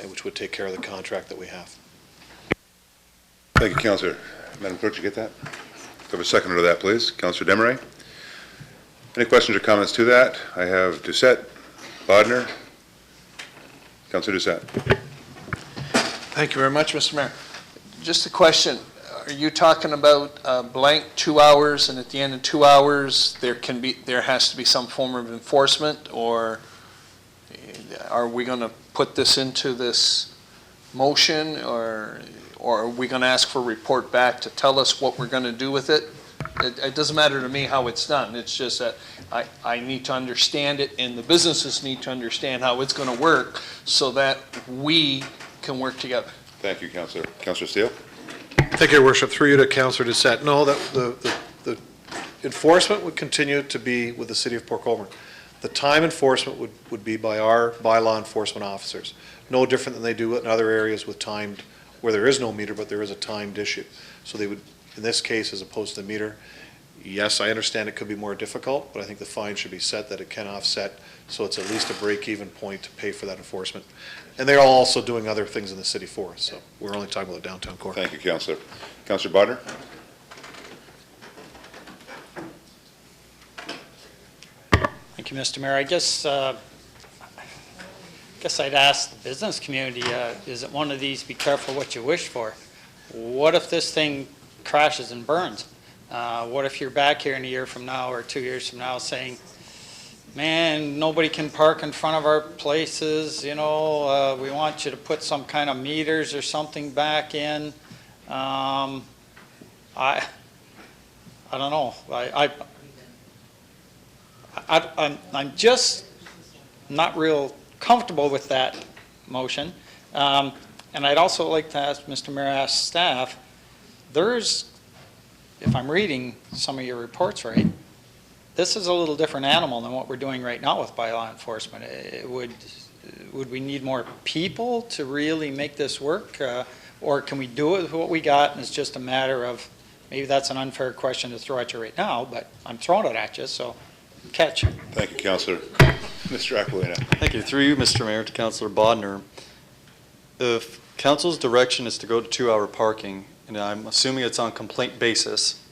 which would take care of the contract that we have. Thank you, Councillor. Madam Clerk, did you get that? Do I have a seconder to that, please? Councillor Desmarais. Any questions or comments to that? I have Doucette, Bodner. Councillor Doucette. Thank you very much, Mr. Mayor. Just a question. Are you talking about blank 2 hours, and at the end of 2 hours, there has to be some form of enforcement, or are we going to put this into this motion, or are we going to ask for a report back to tell us what we're going to do with it? It doesn't matter to me how it's done. It's just that I need to understand it, and the businesses need to understand how it's going to work, so that we can work together. Thank you, Councillor. Councillor Steele. Thank you, Your Worship. Through you to Councillor Doucette. No, that the enforcement would continue to be with the city of Port Colborne. The time enforcement would be by our bylaw enforcement officers. No different than they do in other areas with timed, where there is no meter, but there is a timed issue. So they would, in this case, as opposed to the meter, yes, I understand it could be more difficult, but I think the fine should be set that it can offset, so it's at least a break-even point to pay for that enforcement. And they're also doing other things in the city for us, so we're only talking about the downtown core. Thank you, Councillor. Councillor Bodner. Thank you, Mr. Mayor. I guess I'd ask the business community, is it one of these be careful what you wish for? What if this thing crashes and burns? What if you're back here in a year from now or 2 years from now saying, man, nobody can park in front of our places, you know, we want you to put some kind of meters or something back in. I don't know. I'm just not real comfortable with that motion. And I'd also like to ask Mr. Mayor, ask staff, there's, if I'm reading some of your reports right, this is a little different animal than what we're doing right now with bylaw enforcement. Would we need more people to really make this work? Or can we do it with what we got, and it's just a matter of, maybe that's an unfair question to throw at you right now, but I'm throwing it at you, so catch. Thank you, Councillor. Mr. Aquilina. Thank you. Through you, Mr. Mayor, to Councillor Bodner. If council's direction is to go to 2-hour parking, and I'm assuming it's on complaint basis.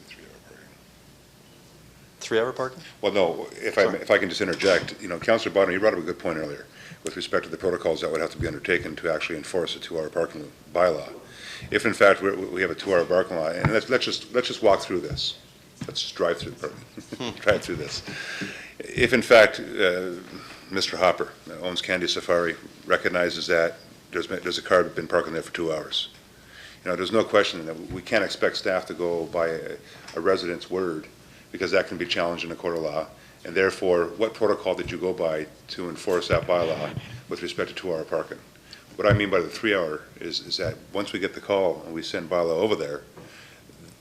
3-hour parking? Well, no, if I can just interject, you know, Councillor Bodner, you brought up a good point earlier with respect to the protocols that would have to be undertaken to actually enforce a 2-hour parking bylaw. If in fact we have a 2-hour parking law, and let's just walk through this. Let's just drive through this. If in fact Mr. Hopper, that owns Candy Safari, recognizes that there's a car been parking there for 2 hours, you know, there's no question that we can't expect staff to go by a resident's word, because that can be challenged in a court of law. And therefore, what protocol did you go by to enforce that bylaw with respect to 2-hour parking? What I mean by the 3-hour is that once we get the call and we send bylaw over there,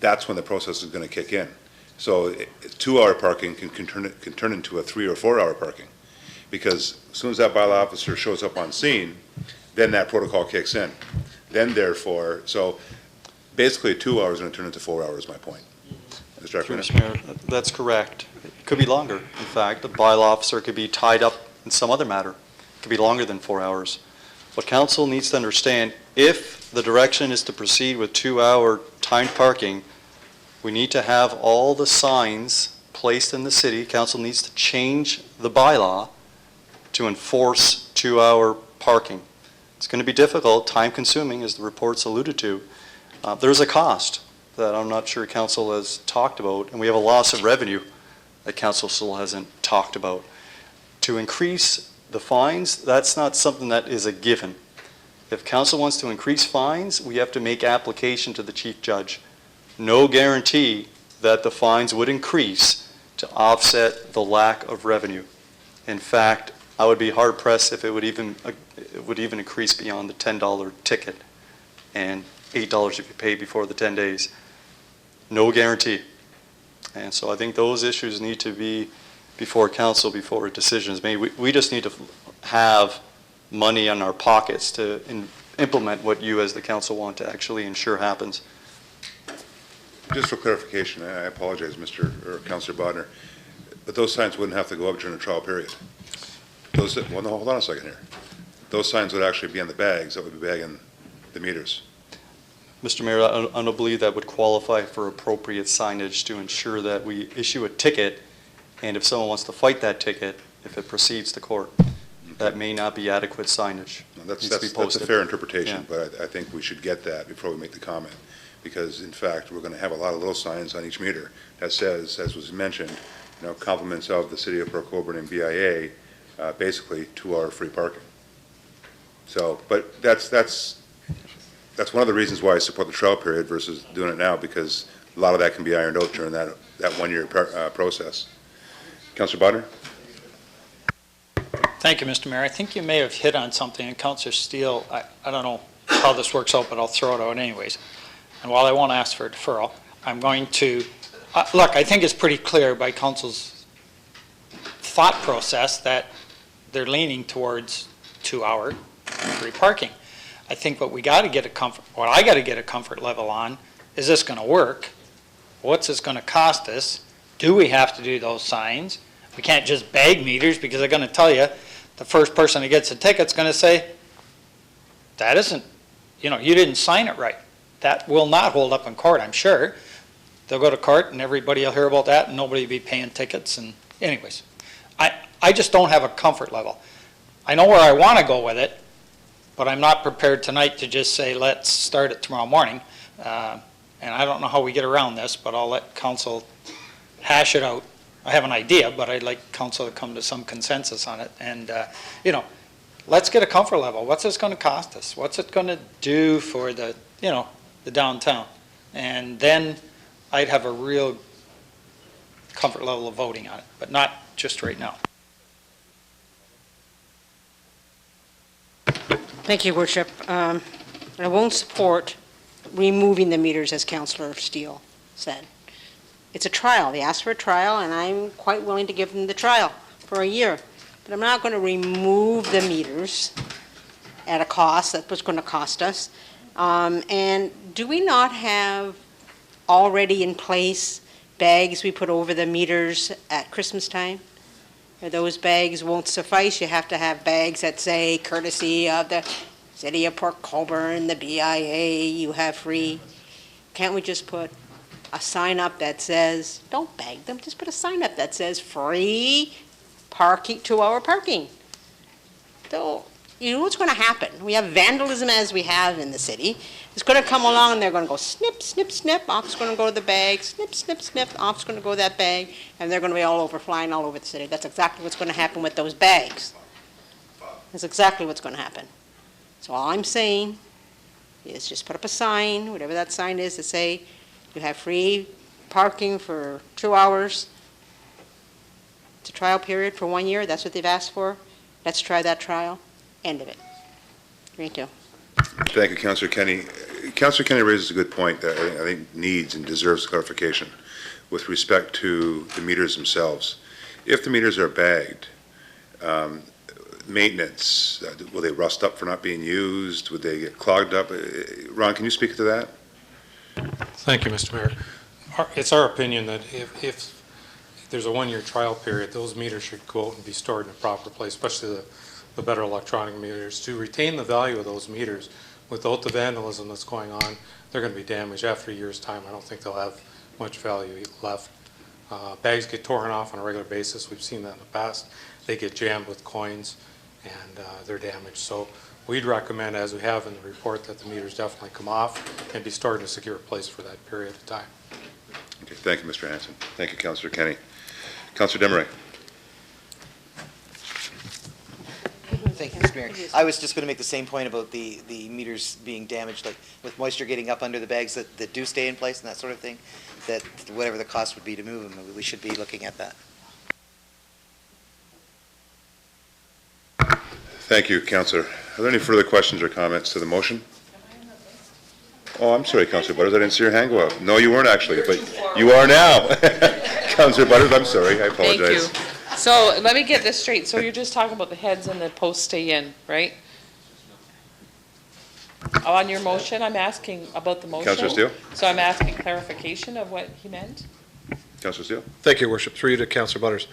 that's when the process is going to kick in. So 2-hour parking can turn into a 3 or 4-hour parking. Because as soon as that bylaw officer shows up on scene, then that protocol kicks in. Then therefore, so basically 2 hours is going to turn into 4 hours, my point. Mr. Through Ackerman? Mr. Mayor, that's correct. It could be longer. In fact, the bylaw officer could be tied up in some other matter. It could be longer than 4 hours. What council needs to understand, if the direction is to proceed with 2-hour timed parking, we need to have all the signs placed in the city. Council needs to change the bylaw to enforce 2-hour parking. It's going to be difficult, time-consuming, as the reports alluded to. There's a cost that I'm not sure council has talked about, and we have a loss of revenue that council still hasn't talked about. To increase the fines, that's not something that is a given. If council wants to increase fines, we have to make application to the chief judge. No guarantee that the fines would increase to offset the lack of revenue. In fact, I would be hard pressed if it would even increase beyond the $10 ticket and $8 if you pay before the 10 days. No guarantee. And so I think those issues need to be before council before a decision is made. We just need to have money in our pockets to implement what you as the council want to actually ensure happens. Just for clarification, I apologize, Councillor Bodnar, but those signs wouldn't have to go up during the trial period. Well, no, hold on a second here. Those signs would actually be on the bags that would be bagging the meters. Mr. Mayor, I don't believe that would qualify for appropriate signage to ensure that we issue a ticket, and if someone wants to fight that ticket, if it proceeds to court, that may not be adequate signage. No, that's a fair interpretation, but I think we should get that before we make the comment. Because in fact, we're going to have a lot of little signs on each meter that says, as was mentioned, compliments of the City of Port Colborne and BIA, basically 2-hour free parking. So, but that's one of the reasons why I support the trial period versus doing it now, because a lot of that can be ironed out during that 1-year process. Councillor Bodnar? Thank you, Mr. Mayor. I think you may have hit on something, and Councillor Steele, I don't know how this works out, but I'll throw it out anyways. And while I won't ask for a deferral, I'm going to, look, I think it's pretty clear by council's thought process that they're leaning towards 2-hour free parking. I think what I got to get a comfort level on, is this going to work? What's this going to cost us? Do we have to do those signs? We can't just bag meters, because they're going to tell you, the first person that gets a ticket's going to say, that isn't, you didn't sign it right. That will not hold up in court, I'm sure. They'll go to court and everybody will hear about that and nobody will be paying tickets. And anyways, I just don't have a comfort level. I know where I want to go with it, but I'm not prepared tonight to just say, let's start it tomorrow morning. And I don't know how we get around this, but I'll let council hash it out. I have an idea, but I'd like council to come to some consensus on it. And, let's get a comfort level. What's this going to cost us? What's it going to do for the downtown? And then I'd have a real comfort level of voting on it, but not just right now. Thank you, Worship. I won't support removing the meters, as Councillor Steele said. It's a trial. They asked for a trial, and I'm quite willing to give them the trial for a year. But I'm not going to remove the meters at a cost. That's what's going to cost us. And do we not have already in place bags we put over the meters at Christmas time? Or those bags won't suffice. You have to have bags that say, courtesy of the City of Port Colborne, the BIA, you have free. Can't we just put a sign up that says, don't bag them, just put a sign up that says free parking, 2-hour parking. So, you know what's going to happen? We have vandalism as we have in the city. It's going to come along and they're going to go snip, snip, snip, off's going to go to the bag, snip, snip, snip, off's going to go to that bag, and they're going to be all over, flying all over the city. That's exactly what's going to happen with those bags. That's exactly what's going to happen. So all I'm saying is just put up a sign, whatever that sign is, to say you have free parking for 2 hours. It's a trial period for 1 year. That's what they've asked for. Let's try that trial. End of it. Thank you. Thank you, Councillor Kenny. Councillor Kenny raises a good point that I think needs and deserves clarification. with respect to the meters themselves. If the meters are bagged, maintenance, will they rust up for not being used? Would they get clogged up? Ron, can you speak to that? Thank you, Mr. Mayor. It's our opinion that if there's a one-year trial period, those meters should go out and be stored in a proper place, especially the better electronic meters. To retain the value of those meters without the vandalism that's going on, they're going to be damaged after a year's time. I don't think they'll have much value left. Bags get torn off on a regular basis. We've seen that in the past. They get jammed with coins and they're damaged. So we'd recommend, as we have in the report, that the meters definitely come off and be stored in a secure place for that period of time. Okay, thank you, Mr. Hanson. Thank you, Councillor Kenny. Councillor Demeray. Thank you, Mr. Mayor. I was just going to make the same point about the meters being damaged, like with moisture getting up under the bags that do stay in place and that sort of thing, that whatever the cost would be to move them, we should be looking at that. Thank you, Councillor. Are there any further questions or comments to the motion? Oh, I'm sorry, Councillor Butters, I didn't see your hand go up. No, you weren't actually, but you are now. Councillor Butters, I'm sorry, I apologize. Thank you. So let me get this straight. So you're just talking about the heads and the posts stay in, right? On your motion, I'm asking about the motion. Councillor Steele? So I'm asking clarification of what he meant? Councillor Steele? Thank you, Your Worship. Through you to Councillor Butters.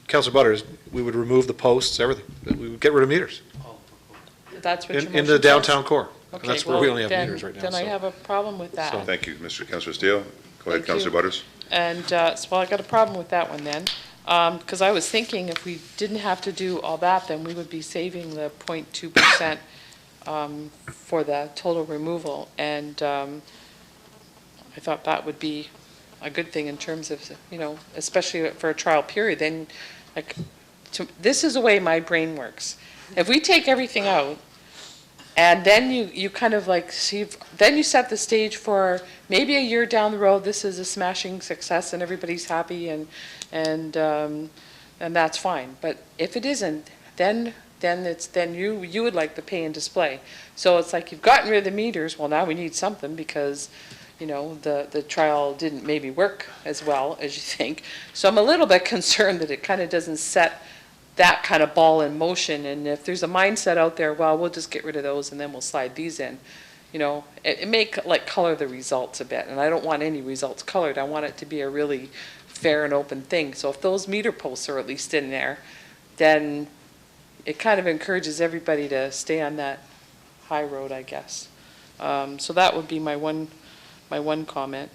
Councillor Butters, we would remove the posts, everything. We would get rid of meters That's what your motion in the says? downtown core. Okay, And that's where we well, only have then- meters right now. Then I so. have a problem with that. Thank you, Councillor Steele. Go ahead, Thank Councillor you. Butters. And, well, I got a problem with that one then, because I was thinking if we didn't have to do all that, then we would be saving the 0.2% for the total removal. And I thought that would be a good thing in terms of, especially for a trial period. Then, like, this is the way my brain works. If we take everything out, and then you kind of like see, then you set the stage for maybe a year down the road, this is a smashing success and everybody's happy and that's fine. But if it isn't, then you would like the pay and display. So it's like you've gotten rid of the meters. Well, now we need something because the trial didn't maybe work as well as you think. So I'm a little bit concerned that it kind of doesn't set that kind of ball in motion. And if there's a mindset out there, well, we'll just get rid of those and then we'll slide these in, it may color the results a bit. And I don't want any results colored. I want it to be a really fair and open thing. So if those meter posts are at least in there, then it kind of encourages everybody to stay on that high road, I guess. So that would be my one comment.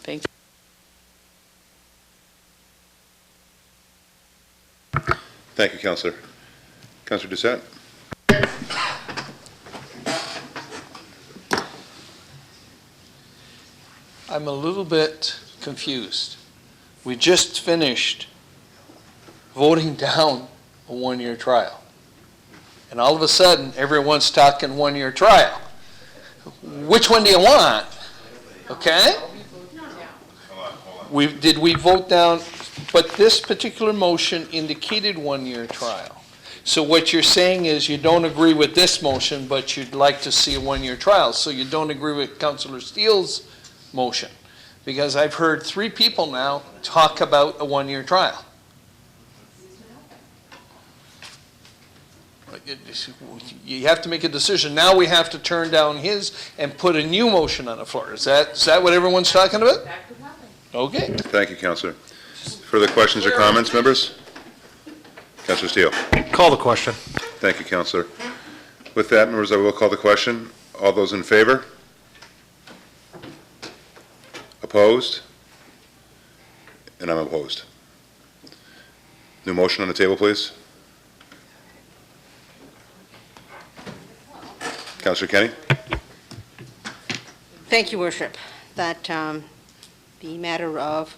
Thank you. Thank you, Councillor. Councillor Doucette? I'm a little bit confused. We just finished voting down a one-year trial. And all of a sudden, everyone's talking one-year trial. Which one do you want? Okay? Did we vote down? But this particular motion indicated one-year trial. So what you're saying is you don't agree with this motion, but you'd like to see a one-year trial. So you don't agree with Councillor Steele's motion. Because I've heard 3 people now talk about a one-year trial. You have to make a decision. Now we have to turn down his and put a new motion on the floor. Is that what everyone's talking about? That could happen. Okay. Thank you, Councillor. Further questions or comments, members? Councillor Steele. Call the question. Thank you, Councillor. With that, members, I will call the question. All those in favor? Opposed? And I'm opposed. New motion on the table, please. Councillor Kenny? Thank you, Worship. That the matter of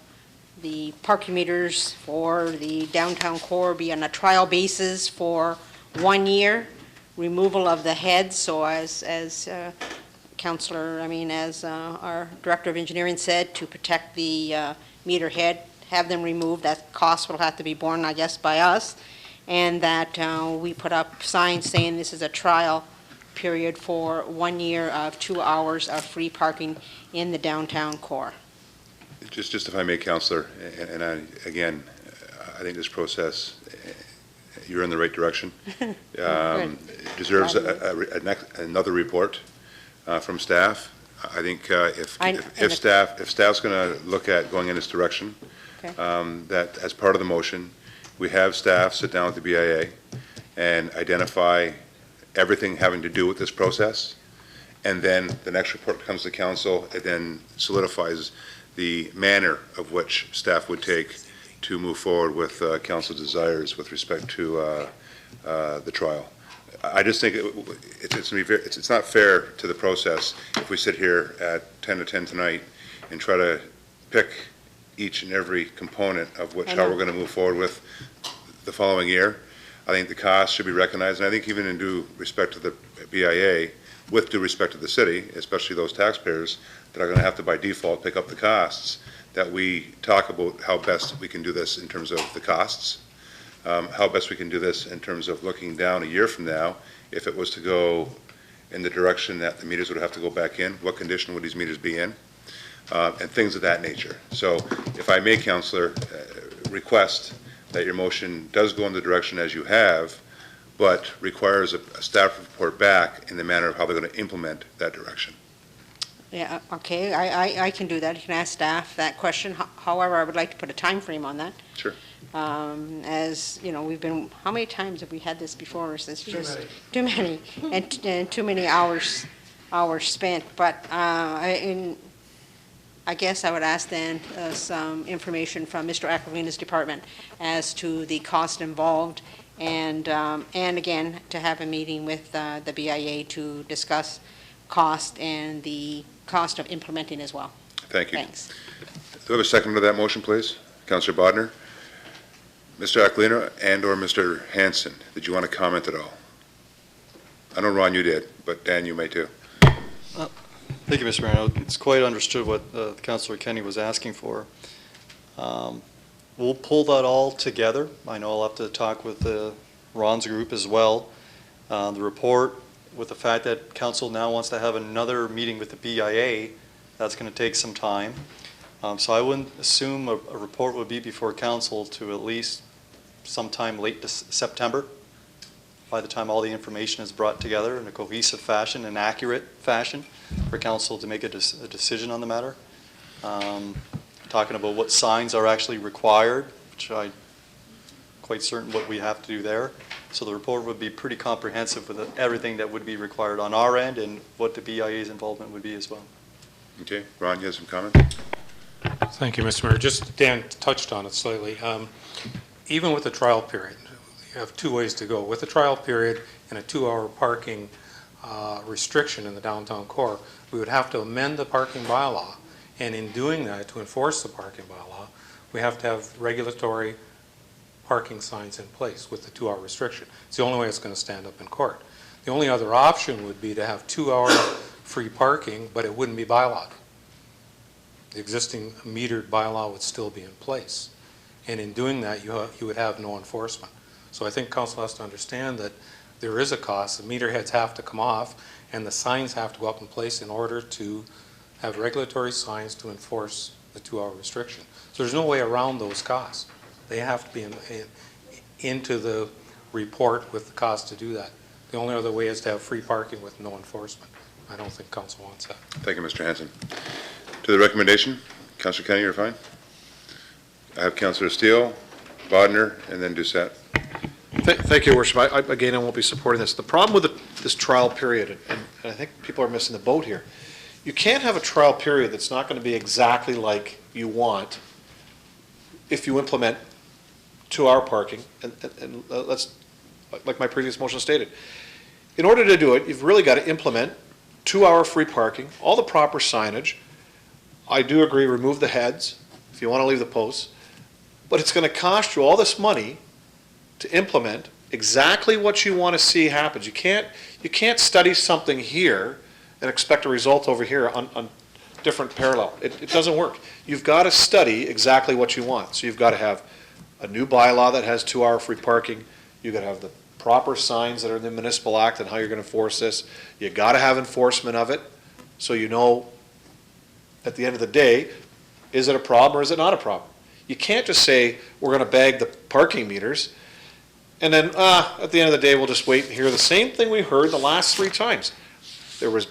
the parking meters for the downtown core be on a trial basis for 1 year, removal of the heads, so as our Director of Engineering said, to protect the meter head, have them removed. That cost will have to be borne, I guess, by us, and that we put up signs saying this is a trial period for 1 year of 2 hours of free parking in the downtown core. Just if I may, Counselor, and again, I think this process, you're in the right direction. Deserves another report from staff. I think if staff's going to look at going in this direction, that as part of the motion, we have staff sit down with the BIA and identify everything having to do with this process, and then the next report comes to council. It then solidifies the manner of which staff would take to move forward with council desires with respect to the trial. I just think it's not fair to the process if we sit here at 10 to 10 tonight and try to pick each and every component of which how we're going to move forward with the following year. I think the cost should be recognized, and I think even in due respect to the BIA, with due respect to the city, especially those taxpayers that are going to have to by default pick up the costs, that we talk about how best we can do this in terms of the costs, how best we can do this in terms of looking down a year from now, if it was to go in the direction that the meters would have to go back in, what condition would these meters be in, and things of that nature. So if I may, Councillor, request that your motion does go in the direction as you have, but requires a staff report back in the manner of how they're going to implement that direction. Yeah, okay, I can do that. You can ask staff that question. However, I would like to put a time frame on that. Sure. As, you know, we've been, how many times have we had this before us? It's just too many, and too many hours spent. But I guess I would ask then some information from Mr. Aquilina's department as to the cost involved, and again, to have a meeting with the BIA to discuss cost and the cost of implementing as well. Thank you. Thanks. Do we have a second to that motion, please? Councillor Bodnar? Mr. Aquilina and/or Mr. Hanson, did you want to comment at all? I know, Ron, you did, but Dan, you may too. Thank you, Mr. Mayor. It's quite understood what Councillor Kenny was asking for. We'll pull that all together. I know I'll have to talk with Ron's group as well. The report, with the fact that council now wants to have another meeting with the BIA, that's going to take some time. So I wouldn't assume a report would be before council to at least sometime late September, by the time all the information is brought together in a cohesive fashion, an accurate fashion, for council to make a decision on the matter. Talking about what signs are actually required, which I'm quite certain what we have to do there. So the report would be pretty comprehensive with everything that would be required on our end and what the BIA's involvement would be as well. Okay, Ron, you have some comment? Thank you, Mr. Mayor. Just Dan touched on it slightly. Even with the trial period, you have two ways to go. With the trial period and a 2-hour parking restriction in the downtown core, we would have to amend the parking bylaw. And in doing that, to enforce the parking bylaw, we have to have regulatory parking signs in place with the 2-hour restriction. It's the only way it's going to stand up in court. The only other option would be to have 2-hour free parking, but it wouldn't be bylawed. The existing metered bylaw would still be in place. And in doing that, you would have no enforcement. So I think council has to understand that there is a cost. The meter heads have to come off, and the signs have to go up in place in order to have regulatory signs to enforce the 2-hour restriction. So there's no way around those costs. They have to be into the report with the cost to do that. The only other way is to have free parking with no enforcement. I don't think council wants that. Thank you, Mr. Hanson. To the recommendation, Councillor Kenny, you're fine. I have Councillor Steele, Bodnar, and then Doucette. Thank you, Your Worship. Again, I won't be supporting this. The problem with this trial period, and I think people are missing the boat here, you can't have a trial period that's not going to be exactly like you want if you implement 2-hour parking, and let's, like my previous motion stated. In order to do it, you've really got to implement 2-hour free parking, all the proper signage. I do agree, remove the heads if you want to leave the posts, but it's going to cost you all this money to implement exactly what you want to see happen. You can't study something here and expect a result over here on different parallel. It doesn't work. You've got to study exactly what you want. So you've got to have a new bylaw that has 2-hour free parking. You've got to have the proper signs that are in the municipal act and how you're going to enforce this. You've got to have enforcement of it so you know at the end of the day Is it a problem or is it not a problem? You can't just say, we're going to bag the parking meters, and then, at the end of the day, we'll just wait and hear the same thing we heard the last 3 times. There was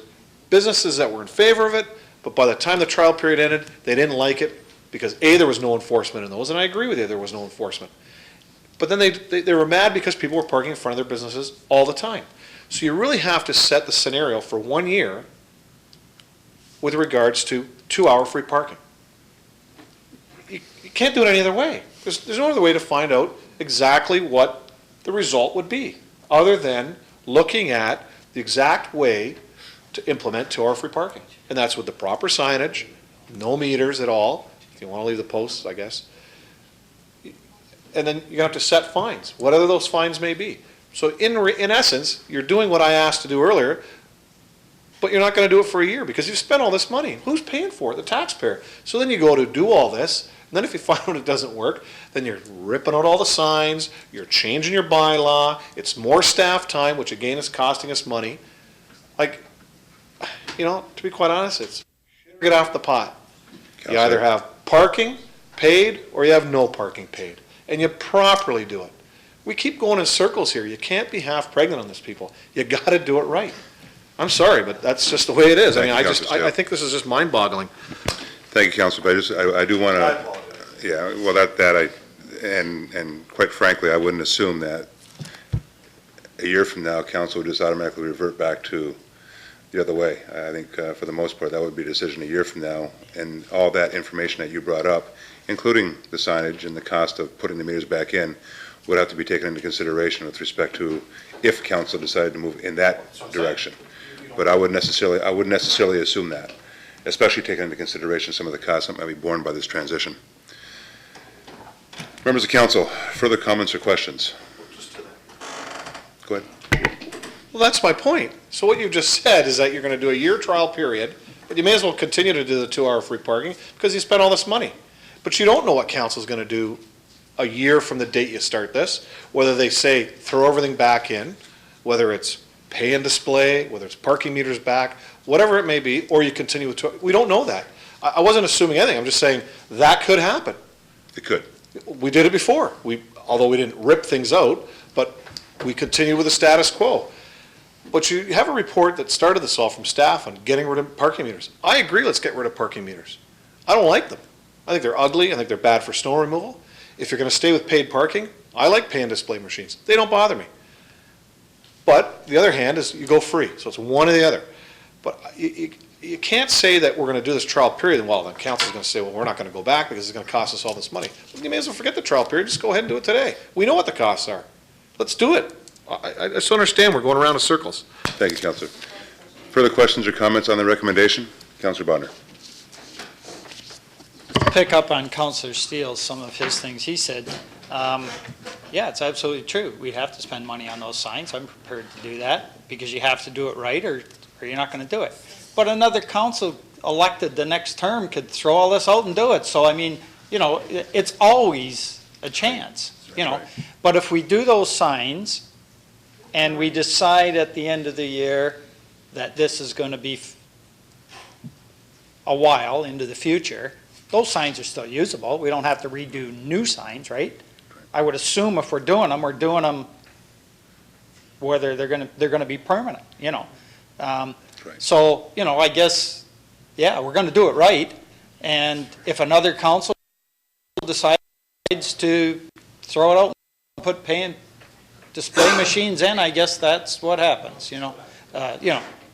businesses that were in favor of it, but by the time the trial period ended, they didn't like it because A, there was no enforcement in those, and I agree with you, there was no enforcement. But then they were mad because people were parking in front of their businesses all the time. So you really have to set the scenario for 1 year with regards to 2-hour free parking. You can't do it any other way. There's no other way to find out exactly what the result would be, other than looking at the exact way to implement 2-hour free parking. And that's with the proper signage, no meters at all, if you want to leave the posts, I guess. And then you're going to have to set fines, whatever those fines may be. So in essence, you're doing what I asked to do earlier, but you're not going to do it for a year because you've spent all this money. Who's paying for it? The taxpayer. So then you go to do all this, and then if you find out it doesn't work, then you're ripping out all the signs, you're changing your bylaw, it's more staff time, which again is costing us money. Like, you know, to be quite honest, it's get off the pot. You either have parking paid or you have no parking paid, and you properly do it. We keep going in circles here. You can't be half pregnant on this, people. You got to do it right. I'm sorry, but that's just the way it is. I mean, I think this is just mind-boggling. Thank you, Councilor, but I do want to, yeah, well, and quite frankly, I wouldn't assume that a year from now, council would just automatically revert back to the other way. I think for the most part, that would be a decision a year from now, and all that information that you brought up, including the signage and the cost of putting the meters back in, would have to be taken into consideration with respect to if council decided to move in that direction. But I wouldn't necessarily assume that, especially taking into consideration some of the costs that might be borne by this transition. Members of council, further comments or questions? Go ahead. Well, that's my point. So what you've just said is that you're going to do a year trial period, but you may as well continue to do the 2-hour free parking because you spent all this money. But you don't know what council's going to do a year from the date you start this, whether they say throw everything back in, whether it's pay and display, whether it's parking meters back, whatever it may be, or you continue with, we don't know that. I wasn't assuming anything. I'm just saying that could happen. It could. We did it before. Although we didn't rip things out, but we continued with the status quo. But you have a report that started this all from staff on getting rid of parking meters. I agree, let's get rid of parking meters. I don't like them. I think they're ugly. I think they're bad for snow removal. If you're going to stay with paid parking, I like pay and display machines. They don't bother me. But the other hand is you go free, so it's one or the other. But you can't say that we're going to do this trial period, and well, then council's going to say, well, we're not going to go back because it's going to cost us all this money. Well, you may as well forget the trial period. Just go ahead and do it today. We know what the costs are. Let's do it. I just understand we're going around in circles. Thank you, Councilor. Further questions or comments on the recommendation? Councilor Bodnar. Pick up on Councilor Steele, some of his things he said. Yeah, it's absolutely true. We have to spend money on those signs. I'm prepared to do that because you have to do it right or you're not going to do it. But another council elected the next term could throw all this out and do it. So, I mean, you know, it's always a chance, you know. But if we do those signs and we decide at the end of the year that this is going to be a while into the future, those signs are still usable. We don't have to redo new signs, right? I would assume if we're doing them whether they're going to be permanent, you know. So, you know, I guess, yeah, we're going to do it right. And if another council decides to throw it out and put pay and display machines in, I guess that's what happens, you know.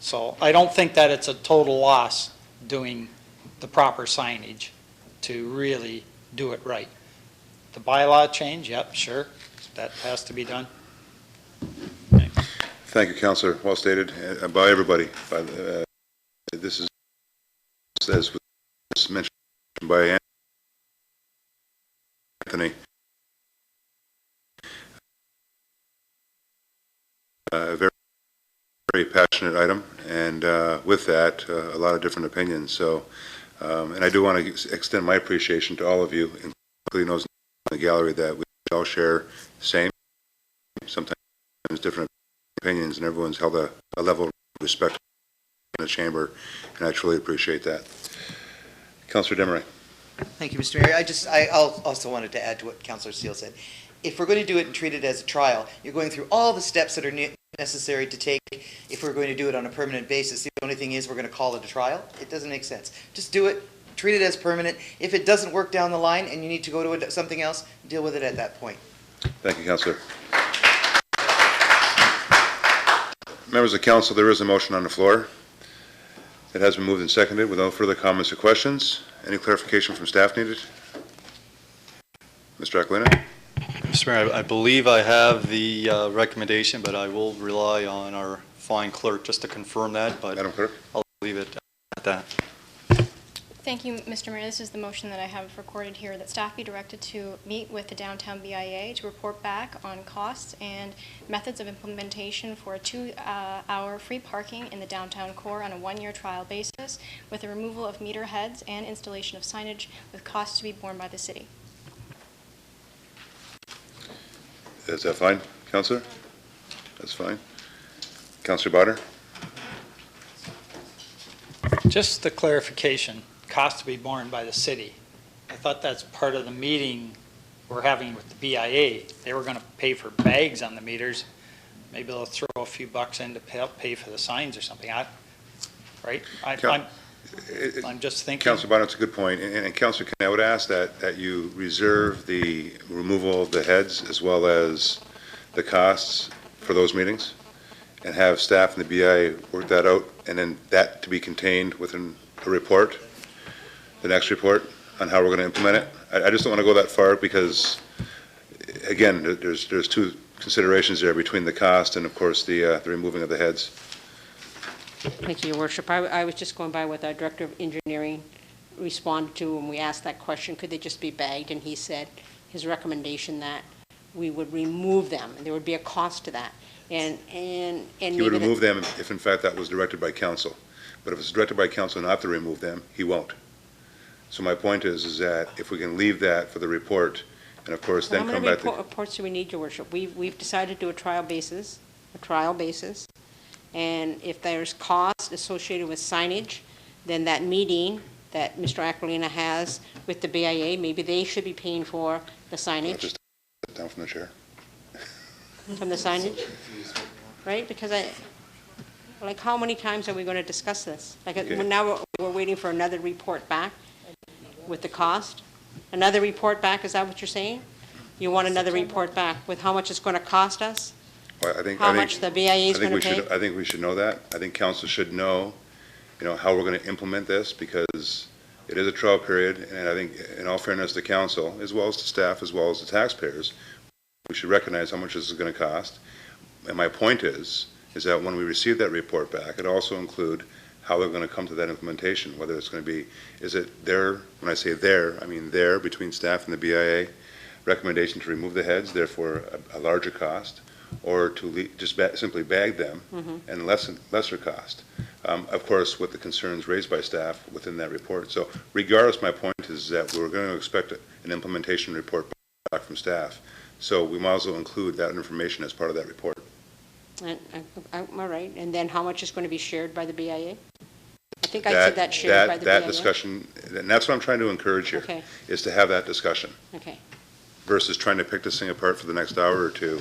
So I don't think that it's a total loss doing the proper signage to really do it right. The bylaw change, yep, sure, that has to be done. Thank you, Councilor. Well stated by everybody. This is, as was mentioned by Anthony, a very, very passionate item, and with that, a lot of different opinions. So, and I do want to extend my appreciation to all of you, including those in the gallery, that we all share the same, sometimes different opinions, and everyone's held a level of respect in the chamber, and I truly appreciate that. Councilor Demery. Thank you, Mr. Mayor. I also wanted to add to what Councillor Steele said. If we're going to do it and treat it as a trial, you're going through all the steps that are necessary to take if we're going to do it on a permanent basis. The only thing is we're going to call it a trial. It doesn't make sense. Just do it, treat it as permanent. If it doesn't work down the line and you need to go to something else, deal with it at that point. Thank you, Councillor. Members of Council, there is a motion on the floor. It has been moved and seconded. With no further comments or questions, any clarification from staff needed? Mr. Aquilina? Mr. Mayor, I believe I have the recommendation, but I will rely on our fine clerk just to confirm that, but Madam Clerk? I'll leave it at that. Thank you, Mr. Mayor. This is the motion that I have recorded here, that staff be directed to meet with the downtown BIA to report back on costs and methods of implementation for a 2-hour free parking in the downtown core on a 1-year trial basis, with the removal of meter heads and installation of signage, with costs to be borne by the city. Is that fine, Councillor? That's fine. Councillor Botter? Just the clarification, cost to be borne by the city. I thought that's part of the meeting we're having with the BIA. They were going to pay for bags on the meters. Maybe they'll throw a few bucks in to pay for the signs or something. Right? I'm just thinking. Councillor Botter, that's a good point. And Councillor, I would ask that you reserve the removal of the heads as well as the costs for those meetings, and have staff and the BIA work that out, and then that to be contained within a report, the next report, on how we're going to implement it. I just don't want to go that far because, again, there's two considerations there between the cost and, of course, the removing of the heads. Thank you, Your Worship. I was just going by what our Director of Engineering responded to when we asked that question, could they just be bagged? And he said his recommendation that we would remove them, and there would be a cost to that. And He would remove them if, in fact, that was directed by council. But if it's directed by council not to remove them, he won't. So my point is that if we can leave that for the report, and of course then come back to... How many reports do we need, Your Worship? We've decided to do a trial basis, and if there's cost associated with signage, then that meeting that Mr. Aquilina has with the BIA, maybe they should be paying for the signage. Just sit down from the chair. From the signage, right? Because like, how many times are we going to discuss this? Like, now we're waiting for another report back with the cost? Another report back, is that what you're saying? You want another report back with how much it's going to cost us? Well, How much the BIA is going to pay? I think we should know that. I think council should know, how we're going to implement this, because it is a trial period, and I think, in all fairness to council, as well as to staff, as well as the taxpayers, we should recognize how much this is going to cost. And my point is that when we receive that report back, it also include how they're going to come to that implementation, whether it's going to be, is it there, when I say there, I mean there, between staff and the BIA, recommendation to remove the heads, therefore a larger cost, or to just simply bag them and lesser cost. Of course, with the concerns raised by staff within that report. So regardless, my point is that we're going to expect an implementation report back from staff. So we might as well include that information as part of that report. All right, and then how much is going to be shared by the BIA? I think I said that shared by the BIA. That discussion, and that's what I'm trying to encourage here, is to have that discussion. Okay. Versus trying to pick this thing apart for the next hour or two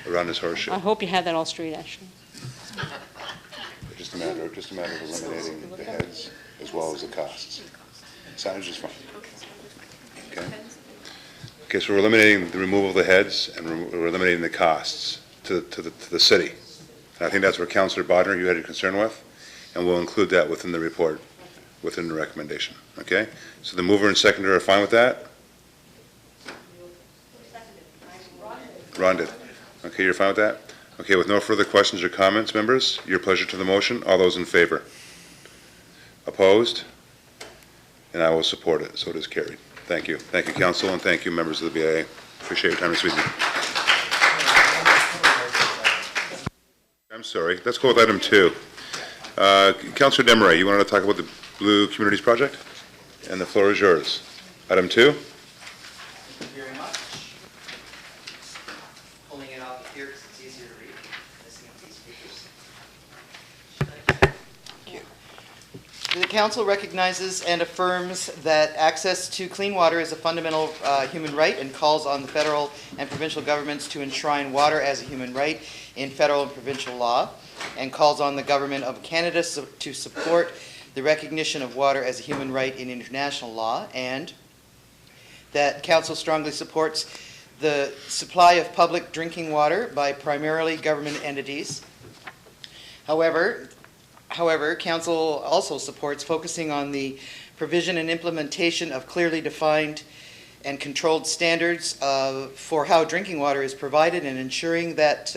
around this horseshoe. I hope you have that all straight, actually. Just a matter of eliminating the heads as well as the costs. Signage is fine. Okay. Okay, so we're eliminating the removal of the heads and we're eliminating the costs to the city. And I think that's where Councillor Bodner, you had a concern with, and we'll include that within the report, within the recommendation. Okay? So the mover and seconder are fine with that? Ron did. Okay, you're fine with that? Okay, with no further questions or comments, members, your pleasure to the motion. All those in favor? Opposed? And I will support it, so it is carried. Thank you. Thank you, council, and thank you, members of the BIA. Appreciate your time this evening. I'm sorry. Let's go with item 2. Councillor Desmarais, you wanted to talk about the Blue Communities Project? And the floor is yours. Item 2. Thank you very much. Pulling it off here because it's easier to read. Missing a piece of papers. The council recognizes and affirms that access to clean water is a fundamental human right and calls on the federal and provincial governments to enshrine water as a human right in federal and provincial law, and calls on the Government of Canada to support the recognition of water as a human right in international law, and that council strongly supports the supply of public drinking water by primarily government entities. However, council also supports focusing on the provision and implementation of clearly defined and controlled standards for how drinking water is provided, and ensuring that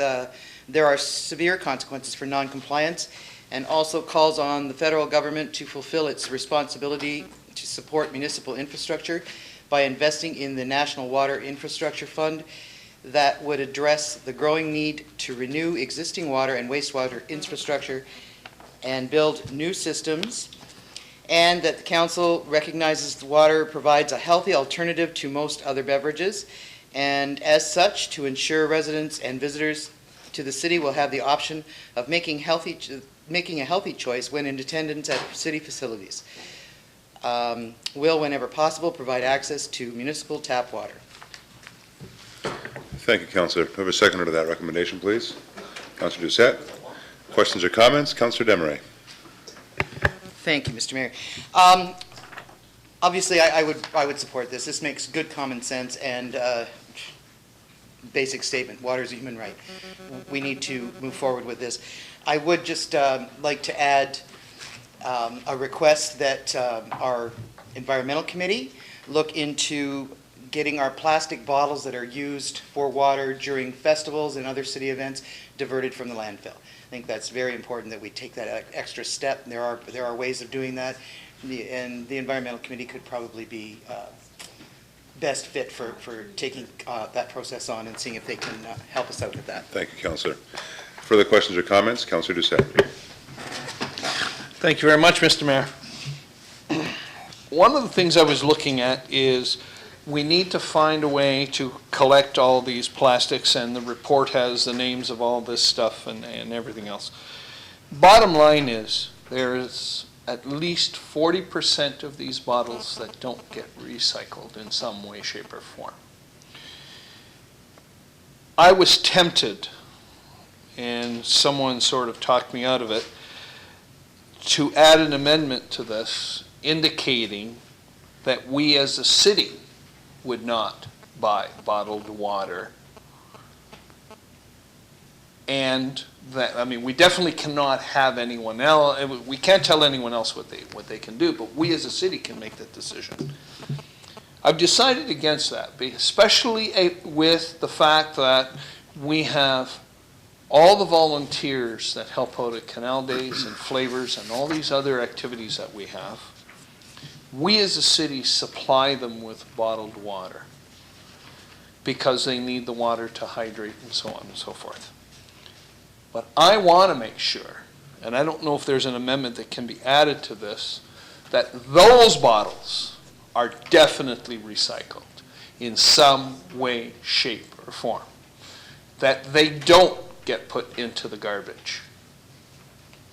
there are severe consequences for non-compliance, and also calls on the federal government to fulfill its responsibility to support municipal infrastructure by investing in the National Water Infrastructure Fund that would address the growing need to renew existing water and wastewater infrastructure and build new systems, and that the council recognizes the water provides a healthy alternative to most other beverages, and as such, to ensure residents and visitors to the city will have the option of making a healthy choice when in attendance at city facilities. Will, whenever possible, provide access to municipal tap water. Thank you, Councillor. Do I have a seconder to that recommendation, please? Councillor Doucette. Questions or comments? Councillor Desmarais. Thank you, Mr. Mayor. Obviously, I would support this. This makes good common sense and basic statement. Water is a human right. We need to move forward with this. I would just like to add a request that our environmental committee look into getting our plastic bottles that are used for water during festivals and other city events diverted from the landfill. I think that's very important that we take that extra step. There are ways of doing that, and the environmental committee could probably be best fit for taking that process on and seeing if they can help us out with that. Thank you, Councillor. Further questions or comments? Councillor Doucette. Thank you very much, Mr. Mayor. One of the things I was looking at is we need to find a way to collect all these plastics, and the report has the names of all this stuff and everything else. Bottom line is there's at least 40% of these bottles that don't get recycled in some way, shape, or form. I was tempted, and someone sort of talked me out of it, to add an amendment to this indicating that we as a city would not buy bottled water. And that, I mean, we definitely cannot have anyone else, we can't tell anyone else what they can do, but we as a city can make that decision. I've decided against that, especially with the fact that we have all the volunteers that help out at Canal Days and Flavors and all these other activities that we have. We as a city supply them with bottled water because they need the water to hydrate and so on and so forth. But I want to make sure, and I don't know if there's an amendment that can be added to this, that those bottles are definitely recycled in some way, shape, or form. That they don't get put into the garbage.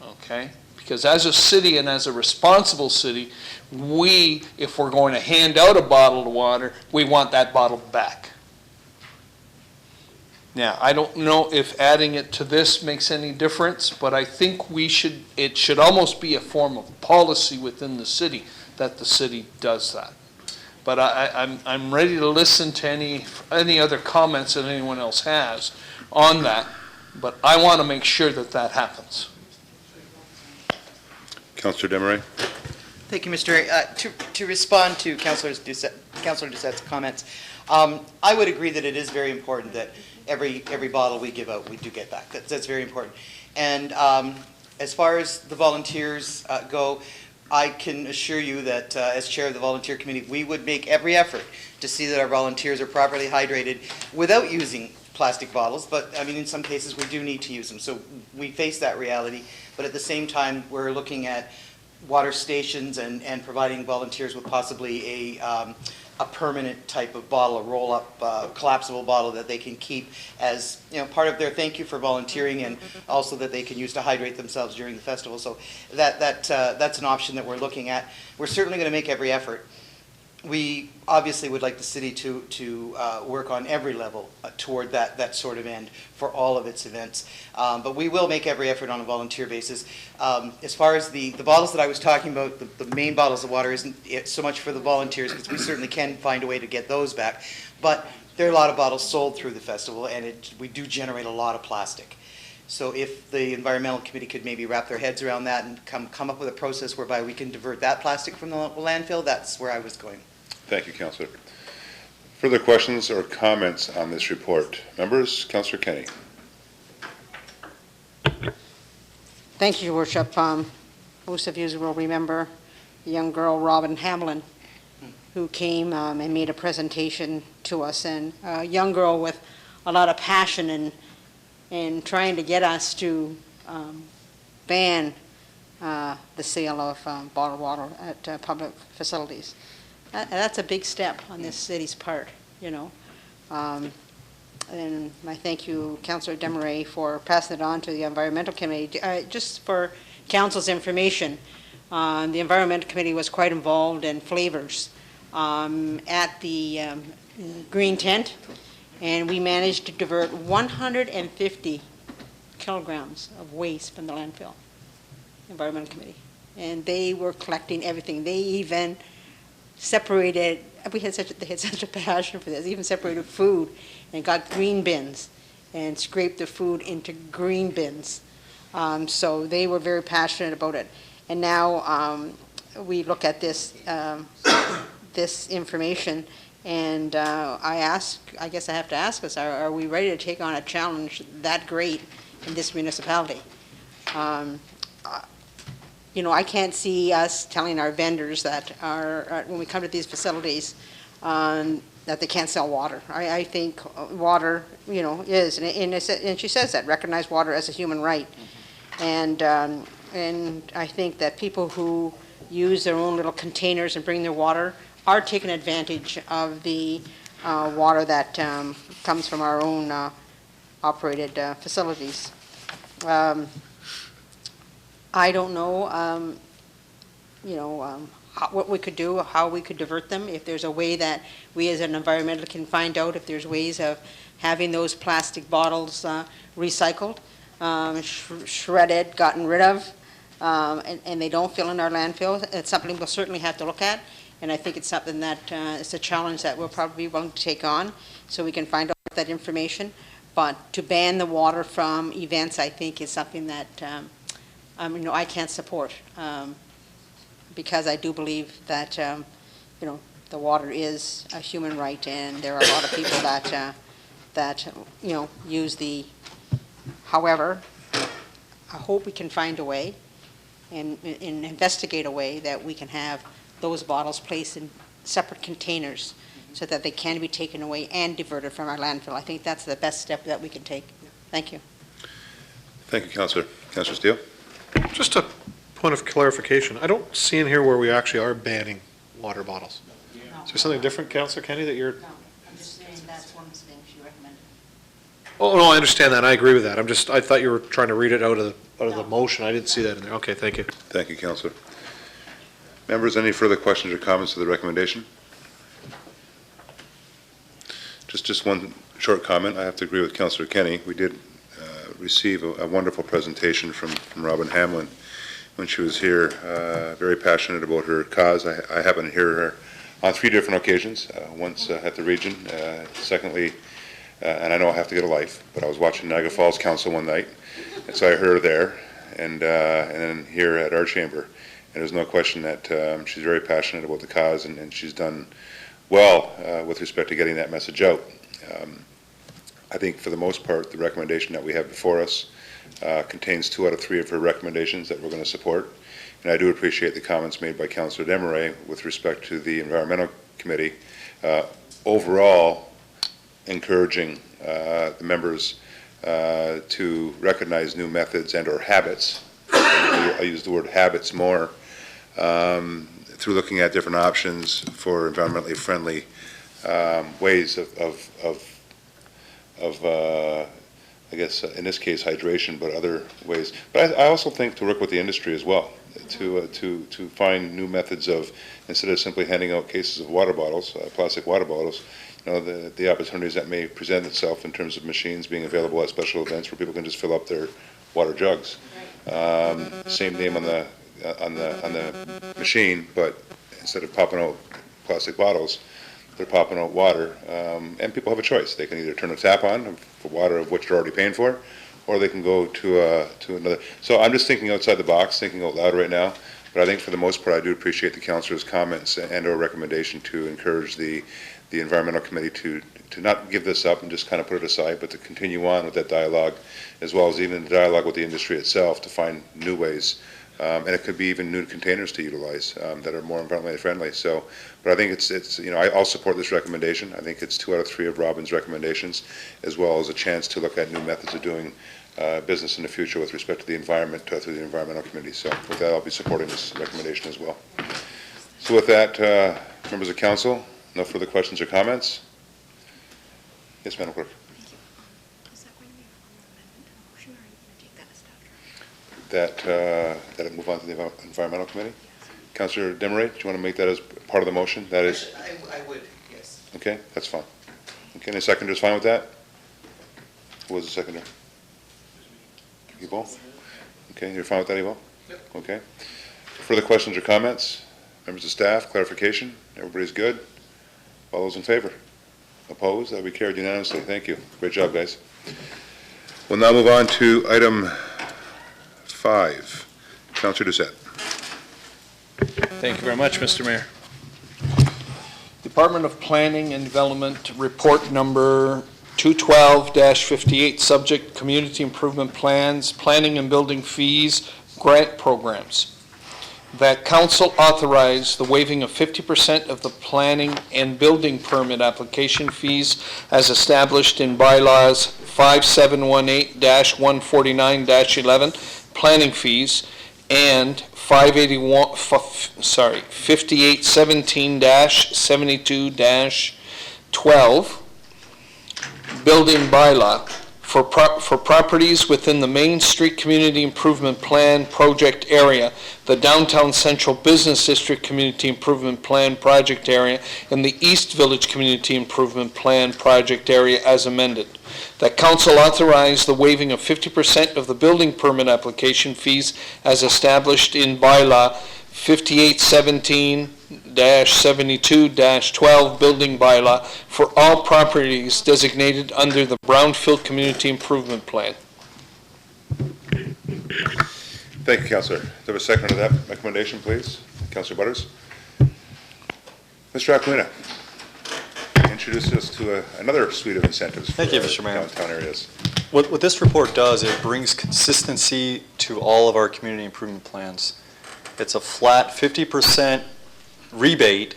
Okay? Because as a city and as a responsible city, if we're going to hand out a bottle of water, we want that bottle back. Now, I don't know if adding it to this makes any difference, but I think it should almost be a form of policy within the city that the city does that. But I'm ready to listen to any other comments that anyone else has on that, but I want to make sure that that happens. Councillor Desmarais. Thank you, Mr. Mayor. To respond to Councillor Doucette's comments, I would agree that it is very important that every bottle we give out, we do get back. That's very important. And as far as the volunteers go, I can assure you that as chair of the volunteer committee, we would make every effort to see that our volunteers are properly hydrated without using plastic bottles. But I mean, in some cases, we do need to use them. So we face that reality. But at the same time, we're looking at water stations and providing volunteers with possibly a a permanent type of bottle, a roll-up collapsible bottle that they can keep as, part of their thank you for volunteering, and also that they can use to hydrate themselves during the festival. So that's an option that we're looking at. We're certainly going to make every effort. We obviously would like the city to work on every level toward that sort of end for all of its events. But we will make every effort on a volunteer basis. As far as the bottles that I was talking about, the main bottles of water isn't so much for the volunteers, because we certainly can find a way to get those back. But there are a lot of bottles sold through the festival, and we do generate a lot of plastic. So if the environmental committee could maybe wrap their heads around that and come up with a process whereby we can divert that plastic from the landfill, that's where I was going. Thank you, Councillor. Further questions or comments on this report? Members, Councillor Kenny. Thank you, Your Worship. Most of you will remember the young girl, Robin Hamlin, who came and made a presentation to us, and a young girl with a lot of passion in trying to get us to ban the sale of bottled water at public facilities. That's a big step on this city's part, And I thank you, Councillor Desmarais, for passing it on to the Environmental Committee. Just for Council's information, the Environmental Committee was quite involved in flavors at the Green Tent, and we managed to divert 150 kilograms of waste from the landfill, Environmental Committee. And they were collecting everything. They even separated, they had such a passion for this, even separated food and got green bins and scraped the food into green bins. So they were very passionate about it. And now we look at this, this information, and I guess I have to ask us, are we ready to take on a challenge that great in this municipality? I can't see us telling our vendors that when we come to these facilities that they can't sell water. I think water, is, and she says that, recognize water as a human right. And I think that people who use their own little containers and bring their water are taking advantage of the water that comes from our own operated facilities. I don't know, what we could do, how we could divert them, if there's a way that we as an environmental can find out if there's ways of having those plastic bottles recycled, shredded, gotten rid of, and they don't fill in our landfill. It's something we'll certainly have to look at, and I think it's something that it's a challenge that we'll probably be willing to take on, so we can find out that information. But to ban the water from events, I think, is something that I can't support, because I do believe that the water is a human right, and there are a lot of people that use the. However, I hope we can find a way and investigate a way that we can have those bottles placed in separate containers so that they can be taken away and diverted from our landfill. I think that's the best step that we can take. Thank you. Thank you, Councillor. Councillor Steele? Just a point of clarification. I don't see in here where we actually are banning water bottles. No. Is there something different, Councillor Kenny, that you're... No, I'm just saying that's one of the things she recommended. Oh, no, I understand that. I agree with that. I thought you were trying to read it out of the motion. I didn't see that in there. Okay, thank you. Thank you, Councillor. Members, any further questions or comments to the recommendation? Just one short comment. I have to agree with Councillor Kenny. We did receive a wonderful presentation from Robin Hamlin when she was here, very passionate about her cause. I happened to hear her on 3 different occasions, once at the region, secondly, and I know I have to get a life, but I was watching Niagara Falls Council one night, and so I heard her there, and then here at our chamber. And there's no question that she's very passionate about the cause, and she's done well with respect to getting that message out. I think for the most part, the recommendation that we have before us contains 2 out of 3 of her recommendations that we're going to support. And I do appreciate the comments made by Councillor Desmarais with respect to the Environmental Committee, overall encouraging the members to recognize new methods and or habits. I use the word habits more through looking at different options for environmentally friendly ways of I guess, in this case, hydration, but other ways. But I also think to work with the industry as well, to find new methods of, instead of simply handing out cases of water bottles, plastic water bottles, the opportunities that may present itself in terms of machines being available at special events where people can just fill up their water jugs. Same name on the machine, but instead of popping out plastic bottles, they're popping out water, and people have a choice. They can either turn a tap on for water of which they're already paying for, or they can go to another. So I'm just thinking outside the box, thinking out loud right now. But I think for the most part, I do appreciate the councillor's comments and/or recommendation to encourage the environmental committee to not give this up and just kind of put it aside, but to continue on with that dialogue, as well as even the dialogue with the industry itself to find new ways. And it could be even new containers to utilize that are more environmentally friendly. So, but I think it's I'll support this recommendation. I think it's 2 out of 3 of Robin's recommendations, as well as a chance to look at new methods of doing business in the future with respect to the environment through the environmental committee. So with that, I'll be supporting this recommendation as well. So with that, members of council, no further questions or comments? Yes, Madam Clerk. That it move on to the environmental committee? Councillor Demeray, do you want to make that as part of the motion? That is. I would, yes. Okay, that's fine. Okay, and the seconder is fine with that? Who was the seconder? Yvonne? Okay, you're fine with that, Yvonne? Yep. Okay. Further questions or comments? Members of staff, clarification? Everybody's good? All those in favor? Opposed? That will be carried unanimously. Thank you. Great job, guys. We'll now move on to item 5. Councillor Doucette. Thank you very much, Mr. Mayor. Department of Planning and Development, report number 212-58, subject community improvement plans, planning and building fees, grant programs. That council authorize the waiving of 50% of the planning and building permit application fees as established in bylaws 5718-149-11, planning fees, and 5817-72-12, building bylaw for properties within the Main Street Community Improvement Plan project area, the Downtown Central Business District Community Improvement Plan project area, and the East Village Community Improvement Plan project area as amended. That council authorize the waiving of 50% of the building permit application fees as established in bylaw 5817-72-12 building bylaw for all properties designated under the Brownfield Community Improvement Plan. Thank you, Councillor. Do I have a second to that recommendation, please? Councillor Butters. Mr. Aquilina, introduce us to another suite of incentives for downtown areas. What this report does, it brings consistency to all of our community improvement plans. It's a flat 50% rebate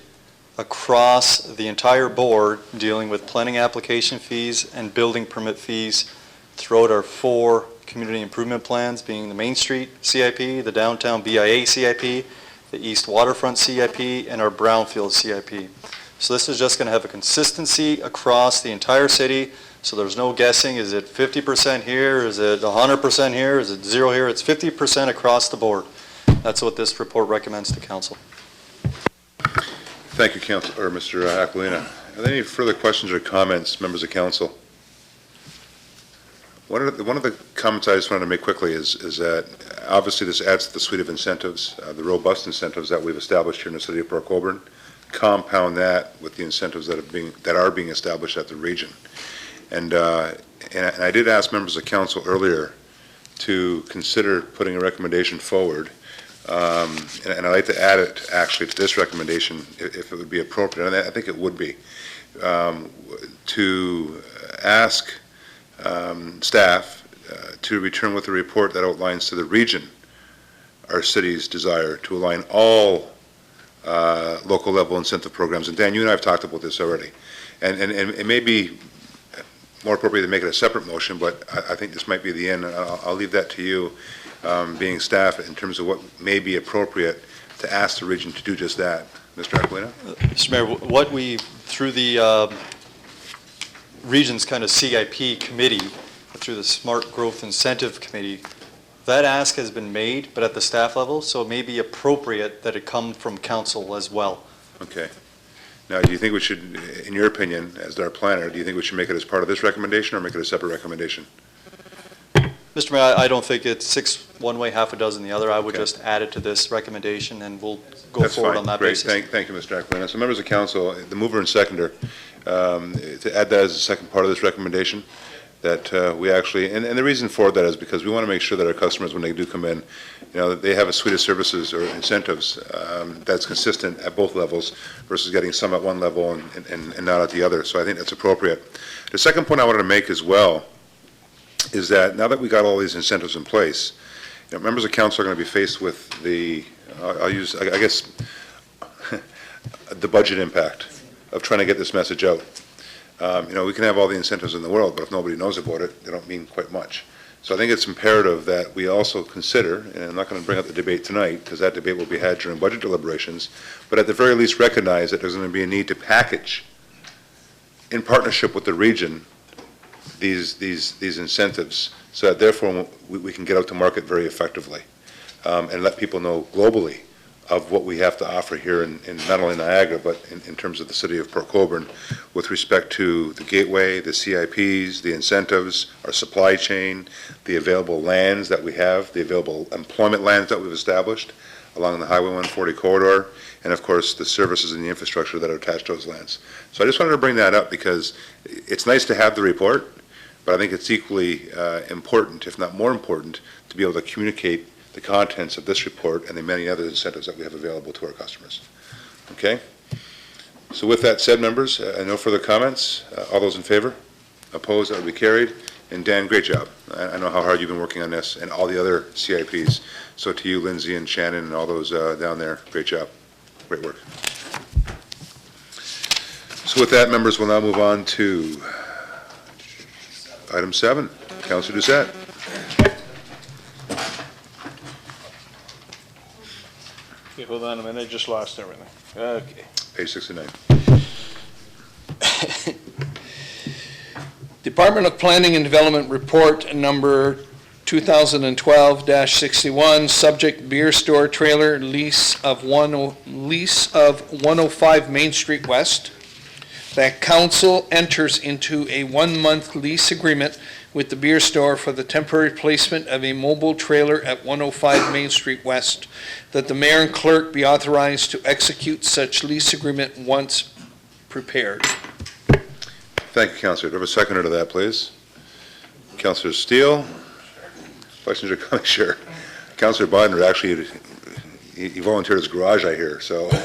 across the entire board dealing with planning application fees and building permit fees throughout our 4 community improvement plans, being the Main Street CIP, the Downtown BIA CIP, the East Waterfront CIP, and our Brownfield CIP. So this is just going to have a consistency across the entire city, so there's no guessing. Is it 50% here? Is it 100% here? Is it 0 here? It's 50% across the board. That's what this report recommends to council. Thank you, Councillor, or Mr. Aquilina. Are there any further questions or comments, members of council? One of the comments I just wanted to make quickly is that obviously this adds to the suite of incentives, the robust incentives that we've established here in the city of Port Colborne. Compound that with the incentives that are being established at the region. And I did ask members of council earlier to consider putting a recommendation forward, and I'd like to add it actually to this recommendation if it would be appropriate, and I think it would be, to ask staff to return with a report that outlines to the region our city's desire to align all local level incentive programs. And Dan, you and I have talked about this already. And it may be more appropriate to make it a separate motion, but I think this might be the end. I'll leave that to you, being staff, in terms of what may be appropriate to ask the region to do just that. Mr. Aquilino? Mr. Mayor, what we, through the region's kind of CIP committee, through the Smart Growth Incentive Committee, that ask has been made, but at the staff level, so it may be appropriate that it come from council as well. Okay. Now, do you think we should, in your opinion, as our planner, do you think we should make it as part of this recommendation or make it a separate recommendation? Mr. Mayor, I don't think it's 6 one way, half a dozen the other. I would Okay. just add it to this recommendation, and we'll go That's forward fine. on that Great. basis. Thank you, Mr. Aquilino. So members of council, the mover and seconder, to add that as a second part of this recommendation, that we actually, and the reason for that is because we want to make sure that our customers, when they do come in, that they have a suite of services or incentives that's consistent at both levels versus getting some at one level and not at the other. So I think that's appropriate. The second point I wanted to make as well is that now that we got all these incentives in place, members of council are going to be faced with the, I guess, the budget impact of trying to get this message out. We can have all the incentives in the world, but if nobody knows about it, they don't mean quite much. So I think it's imperative that we also consider, and I'm not going to bring up the debate tonight, because that debate will be had during budget deliberations, but at the very least recognize that there's going to be a need to package, in partnership with the region, these incentives, so that therefore we can get out to market very effectively and let people know globally of what we have to offer here in not only Niagara, but in terms of the city of Port Colborne with respect to the gateway, the CIPs, the incentives, our supply chain, the available lands that we have, the available employment lands that we've established along the Highway 140 corridor, and of course the services and the infrastructure that are attached to those lands. So I just wanted to bring that up because it's nice to have the report, but I think it's equally important, if not more important, to be able to communicate the contents of this report and the many other incentives that we have available to our customers. Okay? So with that said, members, no further comments. All those in favor? Opposed? That will be carried. And Dan, great job. I know how hard you've been working on this and all the other CIPs. So to you, Lindsay and Shannon and all those down there, great job. Great work. So with that, members, we'll now move on to item 7. Councilor Doucette. Okay, hold on a minute, I just lost everything. Okay. Page 69. Department of Planning and Development Report number 2012-61, subject beer store trailer lease of 105 Main Street West. That council enters into a 1-month lease agreement with the beer store for the temporary placement of a mobile trailer at 105 Main Street West, that the mayor and clerk be authorized to execute such lease agreement once prepared. Thank you, Councilor. Do I have a seconder to that, please? Councilor Steele? Questions or comments? Sure. Councilor Bodnar, actually, he volunteered his garage, I hear, so. I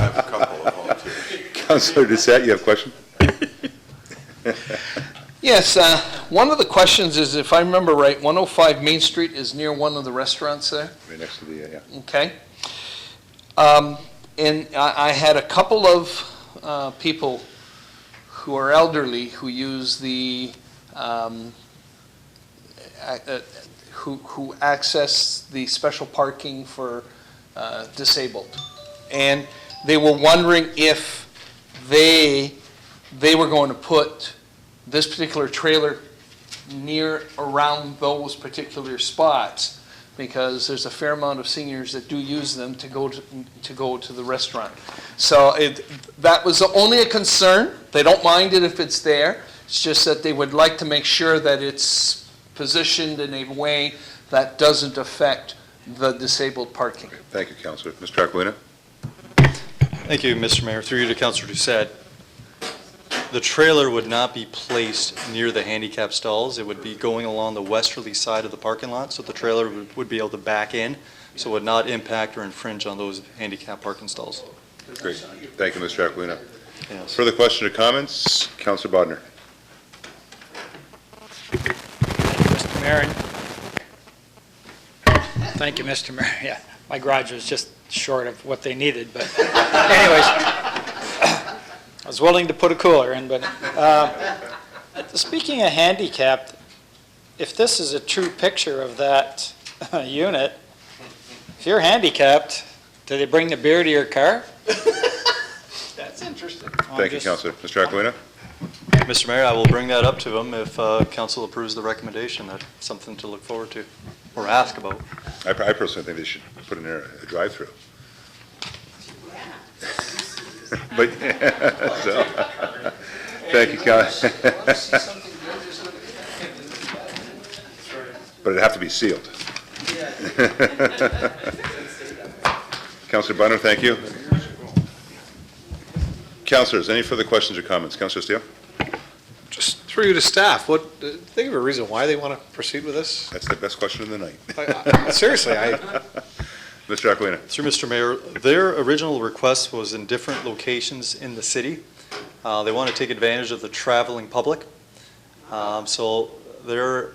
have a couple of volunteers. Councilor Doucette, you have a question? Yes, one of the questions is, if I remember right, 105 Main Street is near one of the restaurants there? Right next to the, yeah. Okay. And I had a couple of people who are elderly who use the, who access the special parking for disabled. And they were wondering if they were going to put this particular trailer near around those particular spots, because there's a fair amount of seniors that do use them to go to the restaurant. So that was only a concern. They don't mind it if it's there. It's just that they would like to make sure that it's positioned in a way that doesn't affect the disabled parking. Thank you, Councilor. Mr. Aquilino? Thank you, Mr. Mayor. Through you to Councilor Doucette. The trailer would not be placed near the handicap stalls. It would be going along the westerly side of the parking lot, so the trailer would be able to back in, so it would not impact or infringe on those handicap parking stalls. Great. Thank you, Mr. Aquilino. Yes. Further questions or comments? Councilor Bodnar? Mr. Mayor. Thank you, Mr. Mayor. Yeah, my garage was just short of what they needed, but anyways, I was willing to put a cooler in, but speaking of handicapped, if this is a true picture of that unit, If you're handicapped, do they bring the beer to your car? That's interesting. Thank you, Councillor. Mr. Aquilina? Mr. Mayor, I will bring that up to him if council approves the recommendation. That's something to look forward to, or ask about. I personally think they should put in there a drive-through. But, so, thank you, but it'd have to be sealed. Councillor Bunner, thank you. Councillors, any further questions or comments? Councillor Steele? Just through you to staff, think of a reason why they want to proceed with this? That's the best question of the night. Seriously, Mr. Aquilina? Through Mr. Mayor, their original request was in different locations in the city. They want to take advantage of the traveling public. So their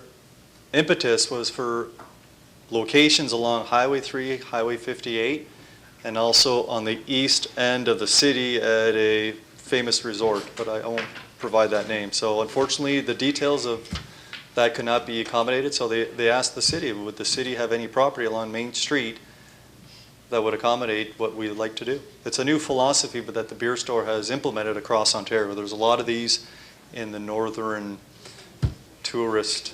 impetus was for locations along Highway 3, Highway 58, and also on the east end of the city at a famous resort, but I won't provide that name. So unfortunately, the details of that could not be accommodated, so they asked the city, would the city have any property along Main Street that would accommodate what we would like to do? It's a new philosophy, but that the beer store has implemented across Ontario. There's a lot of these in the northern tourist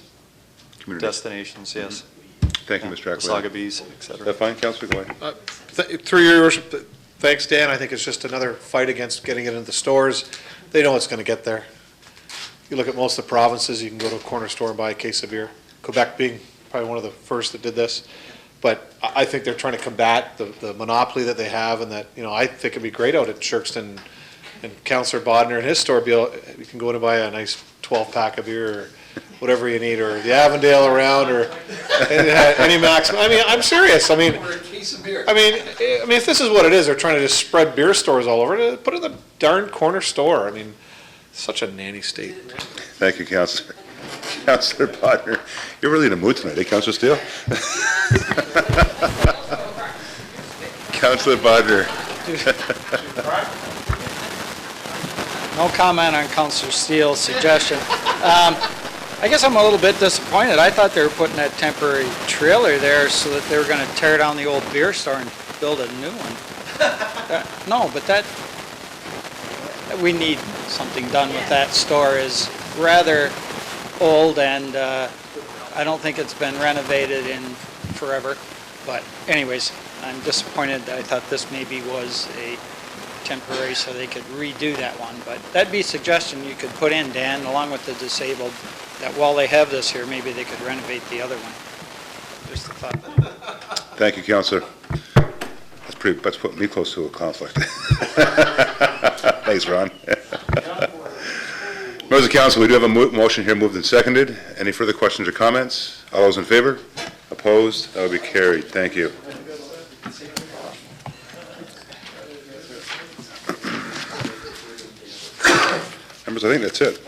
destinations, yes. Thank you, Mr. Aquilina. Sagabees, et cetera. Is that fine, Councillor? Go ahead. Through your worship, thanks, Dan. I think it's just another fight against getting it into the stores. They know it's going to get there. You look at most of the provinces, you can go to a corner store and buy a case of beer. Quebec being probably one of the first that did this. But I think they're trying to combat the monopoly that they have, and that, I think it'd be great out at Shirkston, and Councillor Bodner and his store, you can go in and buy a nice 12-pack of beer, or whatever you need, or the Avondale around, or any maximum. I mean, I'm serious. I mean, if this is what it is, they're trying to just spread beer stores all over. Put it in the darn corner store. I mean, such a nanny state. Thank you, Councillor. Councillor Bodner, you're really in a mood tonight, eh, Councillor Steele? Councillor Bodner. No comment on Councillor Steele's suggestion. I guess I'm a little bit disappointed. I thought they were putting that temporary trailer there so that they were going to tear down the old beer store and build a new one. No, but we need something done with that store. Is rather old, and I don't think it's been renovated in forever. But anyways, I'm disappointed. I thought this maybe was a temporary so they could redo that one. But that'd be a suggestion you could put in, Dan, along with the disabled, that while they have this here, maybe they could renovate the other one. Just a thought. Thank you, Councillor. That's putting me close to a conflict. Thanks, Ron. Members of Council, we do have a motion here moved and seconded. Any further questions or comments? All those in favor? Opposed? That will be carried. Thank you. Members, I think that's it.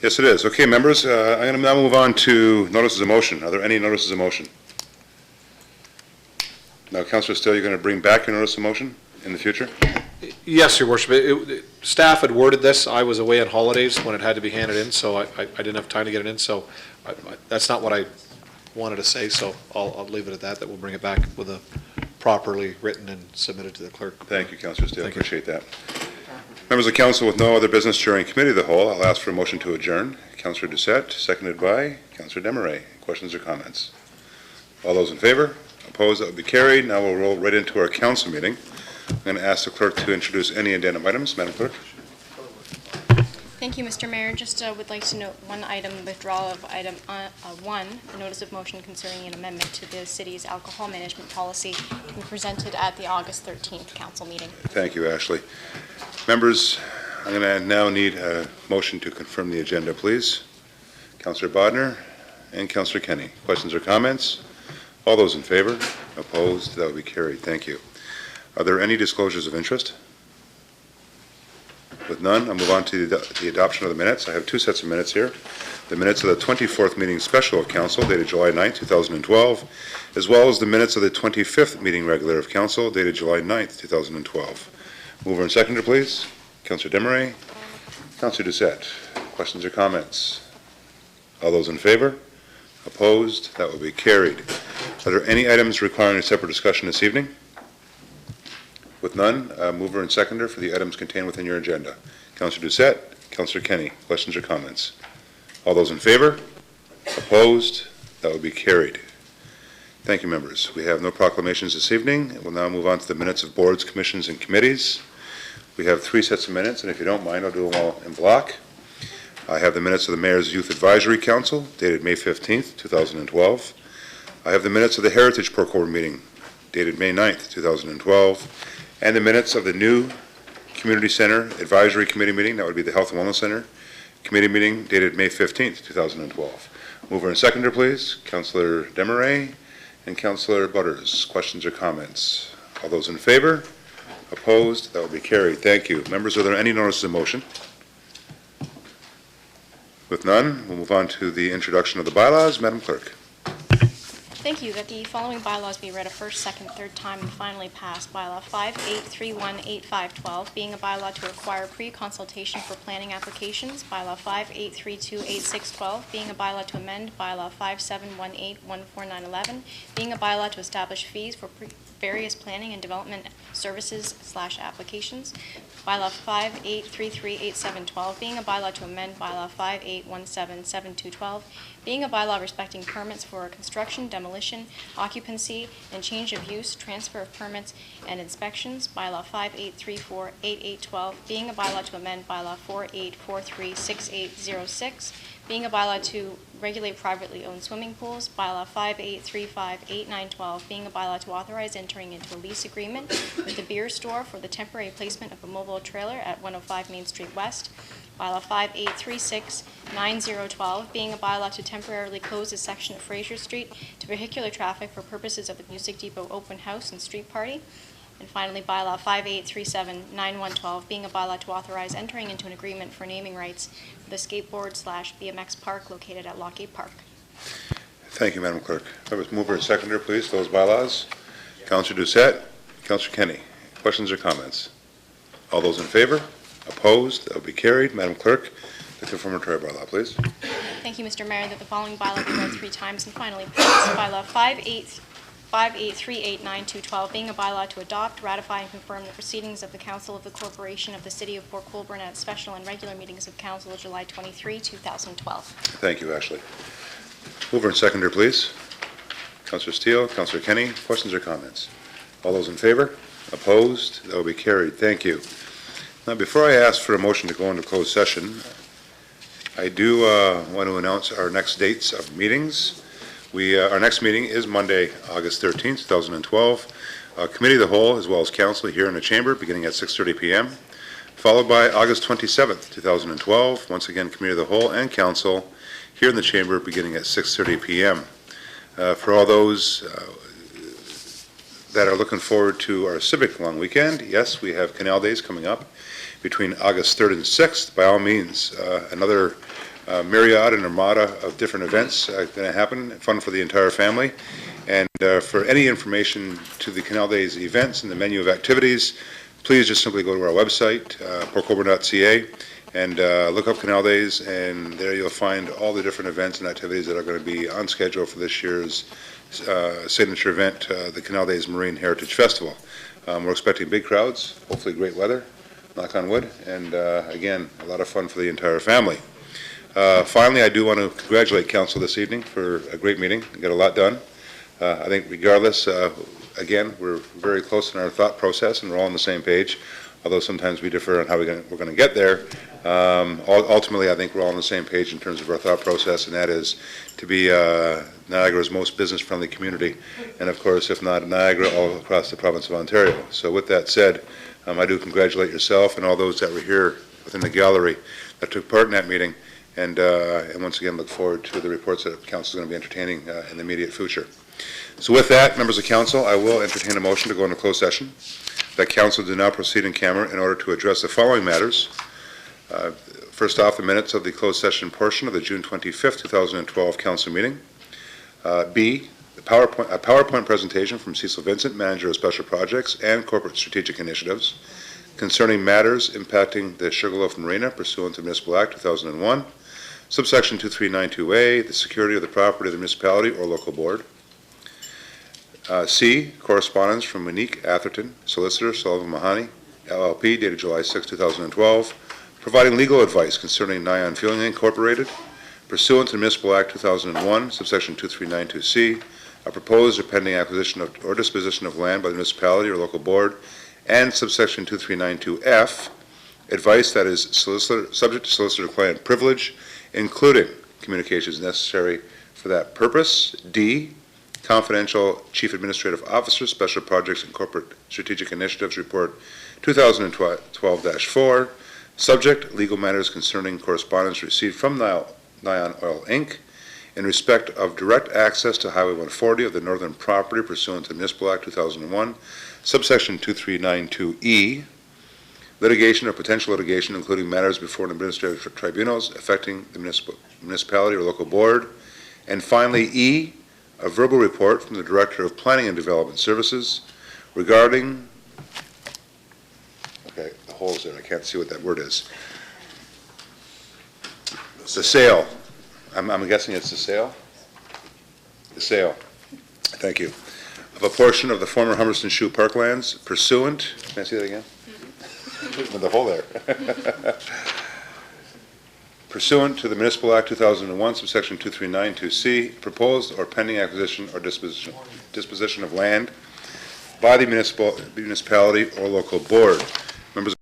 Yes, it is. Okay, members, I'm going to now move on to notices of motion. Are there any notices of motion? Now, Councillor Steele, you're going to bring back your notice of motion in the future? Yes, Your Worship. Staff had worded this. I was away on holidays when it had to be handed in, so I didn't have time to get it in. So that's not what I wanted to say, so I'll leave it at that, that we'll bring it back with a properly written and submitted to the clerk. Thank you, Councillor Steele. Appreciate that. Members of Council, with no other business during Committee of the Whole, I'll ask for a motion to adjourn. Councillor Doucette, seconded by Councillor Desmarais. Questions or comments? All those in favor? Opposed? That will be carried. Now we'll roll right into our council meeting. I'm going to ask the clerk to introduce any addendum items. Madam Clerk. Thank you, Mr. Mayor. Just would like to note one item, withdrawal of item 1, the notice of motion concerning an amendment to the city's alcohol management policy to be presented at the August 13th council meeting. Thank you, Ashley. Members, I'm going to now need a motion to confirm the agenda, please. Councillor Bodner and Councillor Kenny. Questions or comments? All those in favor? Opposed? That will be carried. Thank you. Are there any disclosures of interest? With none, I'll move on to the adoption of the minutes. I have two sets of minutes here. The minutes of the 24th meeting special of council dated July 9th, 2012, as well as the minutes of the 25th meeting regular of council dated July 9th, 2012. Mover and seconder, please. Councillor Desmarais. Councillor Doucette. Questions or comments? All those in favor? Opposed? That will be carried. Are there any items requiring a separate discussion this evening? With none, mover and seconder for the items contained within your agenda. Councillor Doucette, Councillor Kenny, questions or comments? All those in favor? Opposed? That will be carried. Thank you, members. We have no proclamations this evening. We'll now move on to the minutes of boards, commissions, and committees. We have 3 sets of minutes, and if you don't mind, I'll do them all in block. I have the minutes of the Mayor's Youth Advisory Council, dated May 15th, 2012. I have the minutes of the Heritage Port Colborne meeting, dated May 9th, 2012, and the minutes of the new Community Center Advisory Committee meeting, that would be the Health and Wellness Center Committee meeting, dated May 15th, 2012. Mover and seconder, please. Councillor Desmarais and Councillor Butters. Questions or comments? All those in favor? Opposed? That will be carried. Thank you. Members, are there any notices of motion? With none, we'll move on to the introduction of the bylaws. Madam Clerk. Thank you. That the following bylaws be read a first, second, third time and finally passed. Bylaw 58318512, being a bylaw to require pre-consultation for planning applications. Bylaw 58328612, being a bylaw to amend Bylaw 5718149111, being a bylaw to establish fees for various planning and development services/applications. Bylaw 58338712, being a bylaw to amend Bylaw 58177212, being a bylaw respecting permits for construction, demolition, occupancy, and change of use, transfer of permits, and inspections. Bylaw 58348812, being a bylaw to amend Bylaw 48436806, being a bylaw to regulate privately owned swimming pools. Bylaw 58358912, being a bylaw to authorize entering into a lease agreement with the beer store for the temporary placement of a mobile trailer at 105 Main Street West. Bylaw 58369012, being a bylaw to temporarily close a section of Fraser Street to vehicular traffic for purposes of the Music Depot open house and street party. And finally, Bylaw 58379112, being a bylaw to authorize entering into an agreement for naming rights for the skateboard/BMX park located at Lockgate Park. Thank you, Madam Clerk. Members, mover and seconder, please, those bylaws. Councillor Doucette, Councillor Kenny, questions or comments? All those in favor? Opposed? That will be carried. Madam Clerk, the confirmatory bylaw, please. Thank you, Mr. Mayor, that the following bylaw be read 3 times and finally passed. Bylaw 58389212, being a bylaw to adopt, ratify, and confirm the proceedings of the Council of the Corporation of the City of Port Colborne at special and regular meetings of Council of July 23, 2012. Thank you, Ashley. Mover and seconder, please. Councillor Steele, Councillor Kenny, questions or comments? All those in favor? Opposed? That will be carried. Thank you. Now, before I ask for a motion to go into closed session, I do want to announce our next dates of meetings. Our next meeting is Monday, August 13th, 2012. Committee of the Whole, as well as Council, here in the Chamber, beginning at 6:30 p.m., followed by August 27th, 2012. Once again, Committee of the Whole and Council, here in the Chamber, beginning at 6:30 p.m. For all those that are looking forward to our civic long weekend, yes, we have Canal Days coming up between August 3rd and 6th. By all means, another myriad and armada of different events going to happen, fun for the entire family. And for any information to the Canal Days events and the menu of activities, please just simply go to our website, portcolborne.ca, and look up Canal Days, and there you'll find all the different events and activities that are going to be on schedule for this year's signature event, the Canal Days Marine Heritage Festival. We're expecting big crowds, hopefully great weather, knock on wood, and again, a lot of fun for the entire family. Finally, I do want to congratulate Council this evening for a great meeting. We got a lot done. I think regardless, again, we're very close in our thought process and we're all on the same page, although sometimes we differ on how we're going to get there. Ultimately, I think we're all on the same page in terms of our thought process, and that is to be Niagara's most business-friendly community, and of course, if not Niagara, all across the province of Ontario. So with that said, I do congratulate yourself and all those that were here within the gallery that took part in that meeting, and once again look forward to the reports that Council is going to be entertaining in the immediate future. So with that, members of Council, I will entertain a motion to go into closed session. That Council do now proceed in camera in order to address the following matters. First off, the minutes of the closed session portion of the June 25th, 2012 Council meeting. B, a PowerPoint presentation from Cecil Vincent, Manager of Special Projects and Corporate Strategic Initiatives, concerning matters impacting the Sugarloaf Marina pursuant to Municipal Act 2001. Subsection 2392A, the security of the property of the municipality or local board. C, correspondence from Monique Atherton, Solicitor, Sullivan Mahoney, LLP, dated July 6, 2012, providing legal advice concerning Nyan Fueling Incorporated, pursuant to Municipal Act 2001, subsection 2392C, a proposed or pending acquisition or disposition of land by the municipality or local board, and subsection 2392F, advice that is subject to solicitor-client privilege, including communications necessary for that purpose. D, confidential Chief Administrative Officer, Special Projects and Corporate Strategic Initiatives Report 2012-4, subject, legal matters concerning correspondence received from Nyan Oil, Inc., in respect of direct access to Highway 140 of the northern property pursuant to Municipal Act 2001, subsection 2392E, litigation or potential litigation, including matters before administrative tribunals affecting the municipality or local board. And finally, E, a verbal report from the Director of Planning and Development Services regarding, okay, the hole's there, I can't see what that word is. The sale. I'm guessing it's the sale? The sale. Thank you. Of a portion of the former Humberston Shoe Parklands pursuant, can I see that again? With the hole there. Pursuant to the Municipal Act 2001, subsection 2392C, proposed or pending acquisition or disposition of land by the municipality or local board. Members